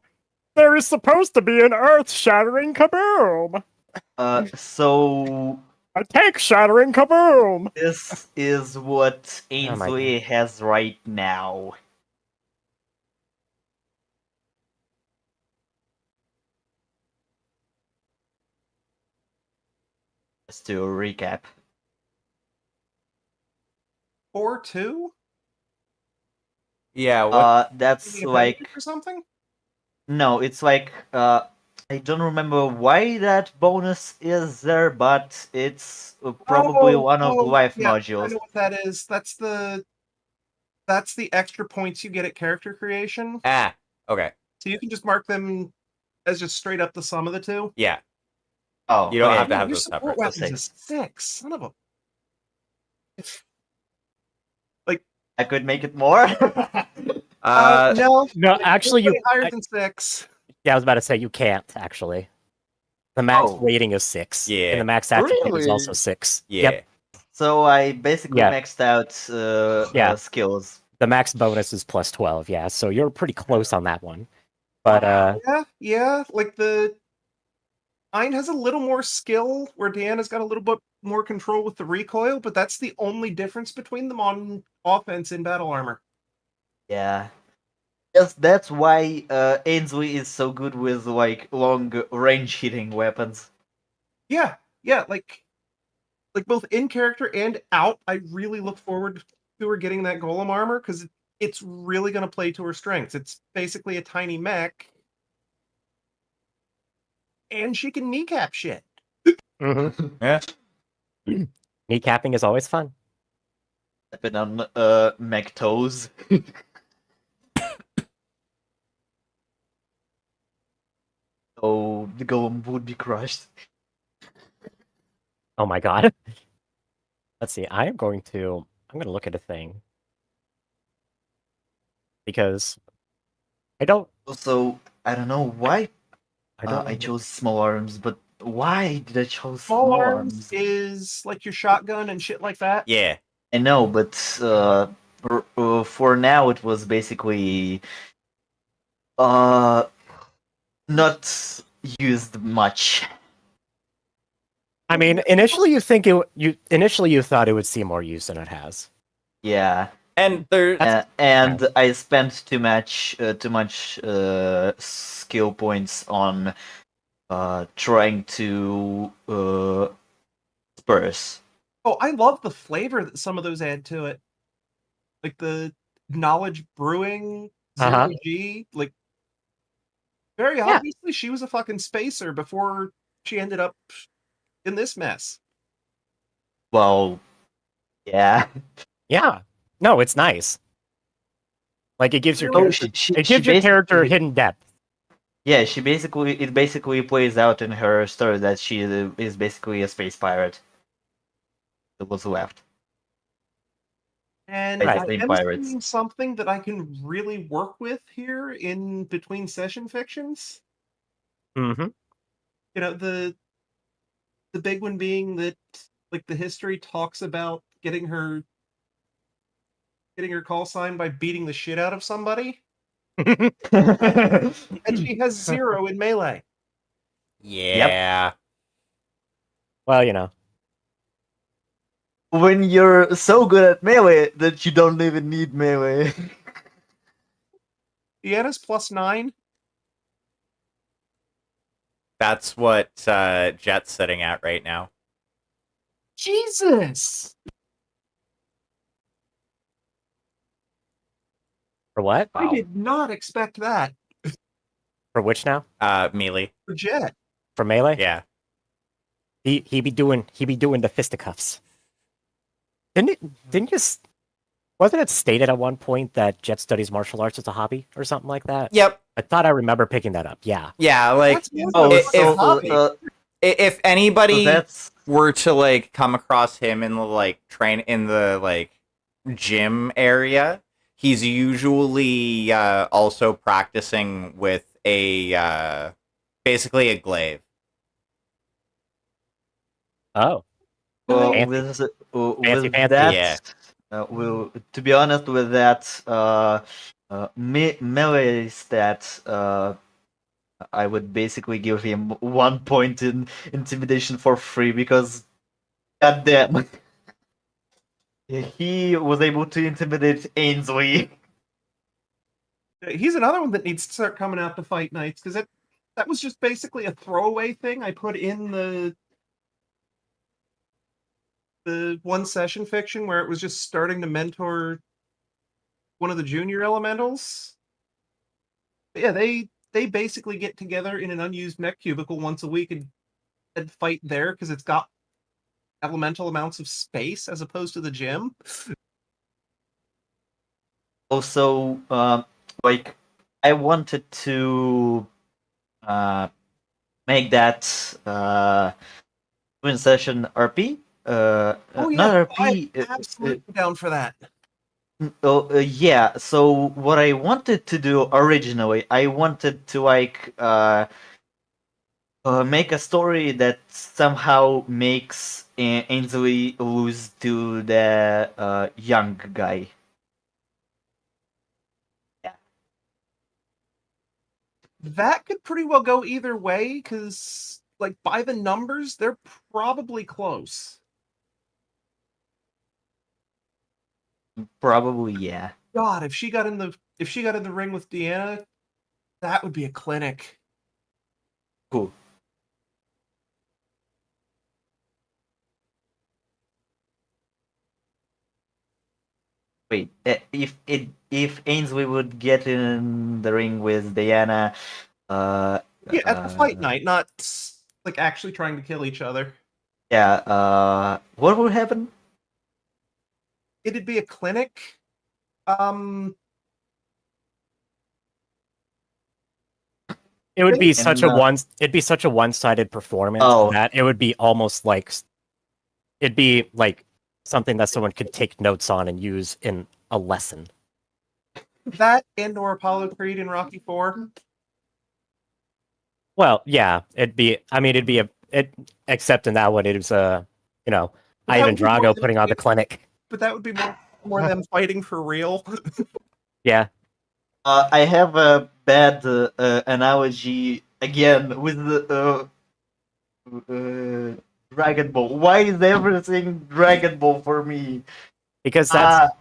There is supposed to be an earth-shattering kaboom. so A tank-shattering kaboom. this is what Ainsley has right now. Just to recap. 4-2? Yeah. What? That's like or something? no, it's like I don't remember why that bonus is there, but it's probably one of the life yeah, I modules. know what that is. That's the extra points you get at character creation. Okay. So you can just mark them as just straight up the sum of the two. Yeah. Oh, You don't okay. have to have Your those support separate. weapons Okay. is 6. Son of a. I could make it more. No, No, actually, way you. higher than 6. Yeah, I was about to say you can't actually. The max Oh. rating is 6. Yeah. And the max attribute is Really? also 6. Yeah. Yep. So I basically Yeah. maxed out Yeah. skills. The max bonus is plus 12, yeah. So you're pretty close on that one. But Yeah. Like mine has a little more skill, where Deanna's got a little bit more control with the recoil, but that's the only difference between them on offense in battle armor. Yeah. Yes, that's why Ainsley is so good with like long range hitting weapons. Yeah, like both in character and out, I really look forward to her getting that golem armor because it's really going to play to her strengths. It's basically a tiny mech, and she can kneecap shit. Yeah. kneecapping is always fun. Stepping on mech toes. Oh, the golem would be crushed. Oh my god. Let's see. I'm going to look at a thing. Because I don't Also, I don't know why I don't I know. chose small arms, but why did I chose Small small arms arms? is like your shotgun and shit like that. Yeah. I know, but for now it was basically not used much. I mean, initially you think you thought it would see more use than it has. Yeah, And there, and I spent too much skill points on trying to spurs. Oh, I love the flavor that some of those add to it. Like the knowledge brewing, Uh-huh. 0G, like very Yeah. obviously she was a fucking spacer before she ended up in this mess. Well, yeah. Yeah. No, it's nice. Like it gives your Oh, character, it gives your character hidden depth. Yeah, it basically plays out in her story that she is basically a space pirate. That was left. And Right. I Same am pirates. seeing something that I can really work with here in between session fictions. Mm-hmm. You know, the big one being that like the history talks about getting her call sign by beating the shit out of somebody, and she has 0 in melee. yeah. Well, you know. When you're so good at melee that you don't even need melee. Deanna's +9. That's what Jet's sitting at right now. Jesus! For what? I did not expect that For which now? Melee. for Jet. For melee? Yeah. He be doing the fisticuffs. Didn't you wasn't it stated at one point that Jet studies martial arts as a hobby or something like that? Yep. I thought I remember picking that up. Yeah. Yeah. Like, That's more Oh, than a if- hobby. if anybody that's were to like come across him in the like gym area, he's usually also practicing with a basically a glaive. Oh. well, Fancy. with Fancy. that. Yeah. Well, to be honest, with that melee stat, I would basically give him 1 point in intimidation for free because, goddamn, he was able to intimidate Ainsley. He's another one that needs to start coming out to fight nights because that was just basically a throwaway thing I put in the one session fiction where it was just starting to mentor one of the junior elementals. But yeah, they basically get together in an unused mech cubicle once a week and fight there because it's got elemental amounts of space as opposed to the gym. Also, like, I wanted to make that twin session RP. Oh yeah, Not RP. I'm absolutely down for that. Yeah. So what I wanted to do originally, I wanted to like make a story that somehow makes Ainsley lose to the young guy. That could pretty well go either way, because like by the numbers, they're probably close. Probably, yeah. God, if she got in the ring with Deanna, that would be a clinic. Cool. Wait, if Ainsley would get in the ring with Diana, Yeah, at the fight night, not like actually trying to kill each other. yeah, what would happen? It'd be a clinic. It would be And, such a one-sided performance Oh. that it would be almost like it'd be like something that someone could take notes on and use in a lesson. That and or Apollo Creed in Rocky 4. Well, yeah, it'd be except in that one it was But that Ivan would be more Drago than- putting on the clinic. But that would be more them fighting for real. Yeah. I have a bad analogy again with the Dragon Ball. Why is everything Dragon Ball for me? Because that's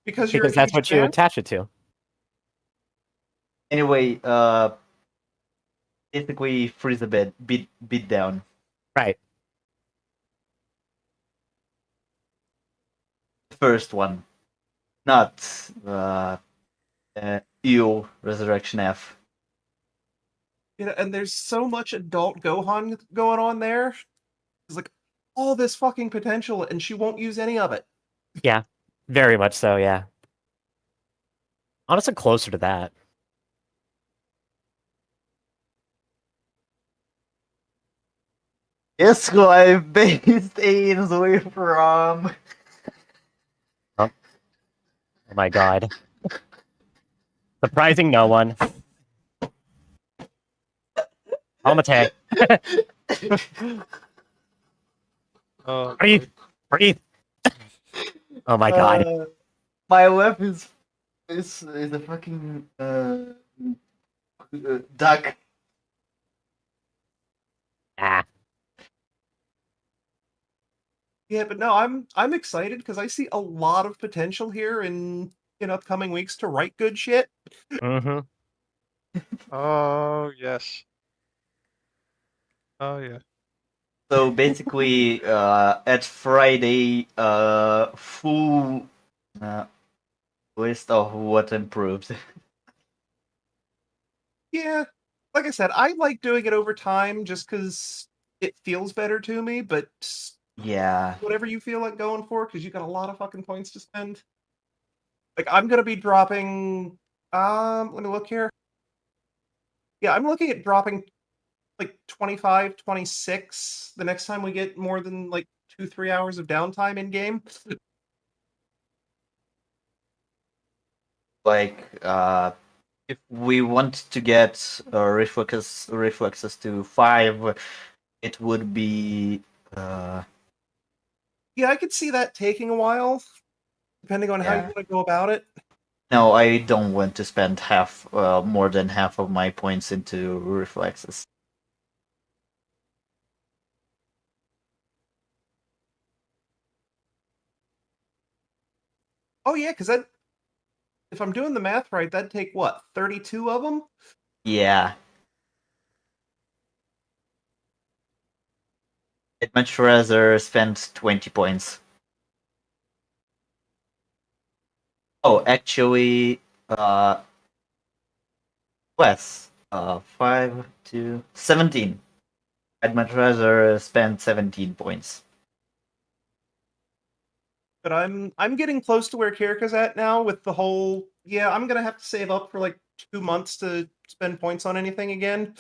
because you're a that's huge what you fan? attach it to. Anyway, basically Frieza beat down. Right. The first one, not Eel Resurrection F. And there's so much adult Gohan going on there. It's like all this fucking potential, and she won't use any of it. Yeah. Very much so, yeah. Honestly, closer to that. Guess who I based Ainsley from? Oh my god. Surprising no one. Almate. Breathe. Breathe. Oh my god. My left is a fucking duck. Ah. Yeah, but no, I'm excited because I see a lot of potential here in upcoming weeks to write good shit. Mm-hmm. Oh yes. Oh yeah. So basically, at Friday, full list of what improved. Yeah, like I said, I like doing it over time just because it feels better to me. But Yeah. whatever you feel like going for, because you got a lot of fucking points to spend. Like I'm gonna be dropping. Let me look here. Yeah, I'm looking at dropping like 25, 26 the next time we get more than like 2-3 hours of downtime in game. Like, if we want to get reflexes to 5, it would be Yeah, I could see that taking a while, depending on how you Yeah. want to go about it. no, I don't want to spend more than half of my points into reflexes. Oh yeah, because that, if I'm doing the math right, that'd take what, 32 of them? Yeah. I'd much rather spend 20 points. Oh, actually, less. 5 to 17. I'd much rather spend 17 points. But I'm getting close to where Kirika's at now with the whole, yeah, I'm gonna have to save up for like 2 months to spend points on anything again.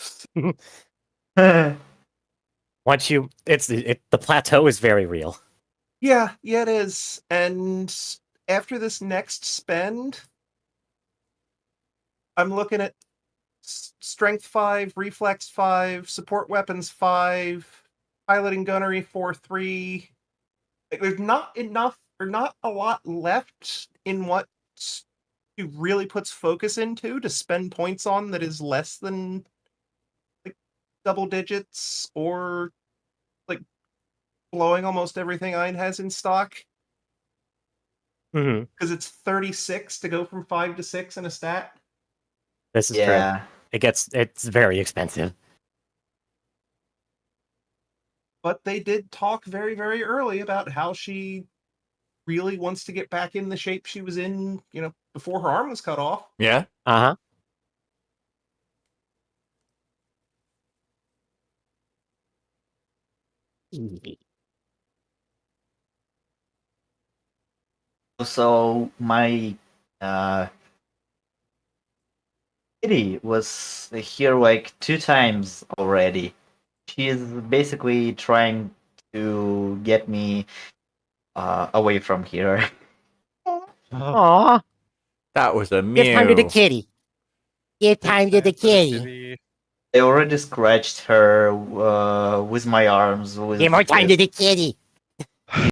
Once you, the plateau is very real. Yeah, it is. And after this next spend, I'm looking at strength 5, reflex 5, support weapons 5, piloting gunnery 4-3. There's not enough or not a lot left in what he really puts focus into to spend points on that is less than like double digits or like blowing almost everything Ein has in stock. Mhm. Because it's 36 to go from 5 to 6 in a stat. This is true. Yeah. It's very expensive. But they did talk very, very early about how she really wants to get back in the shape she was in, before her arm was cut off. Yeah. Uh-huh. So my kitty was here like 2 times already. She is basically trying to get me away from here. Aw. That was a Give time to the mew. kitty. Give time to the kitty. I already scratched her with my arms. With Give more time to this. the kitty.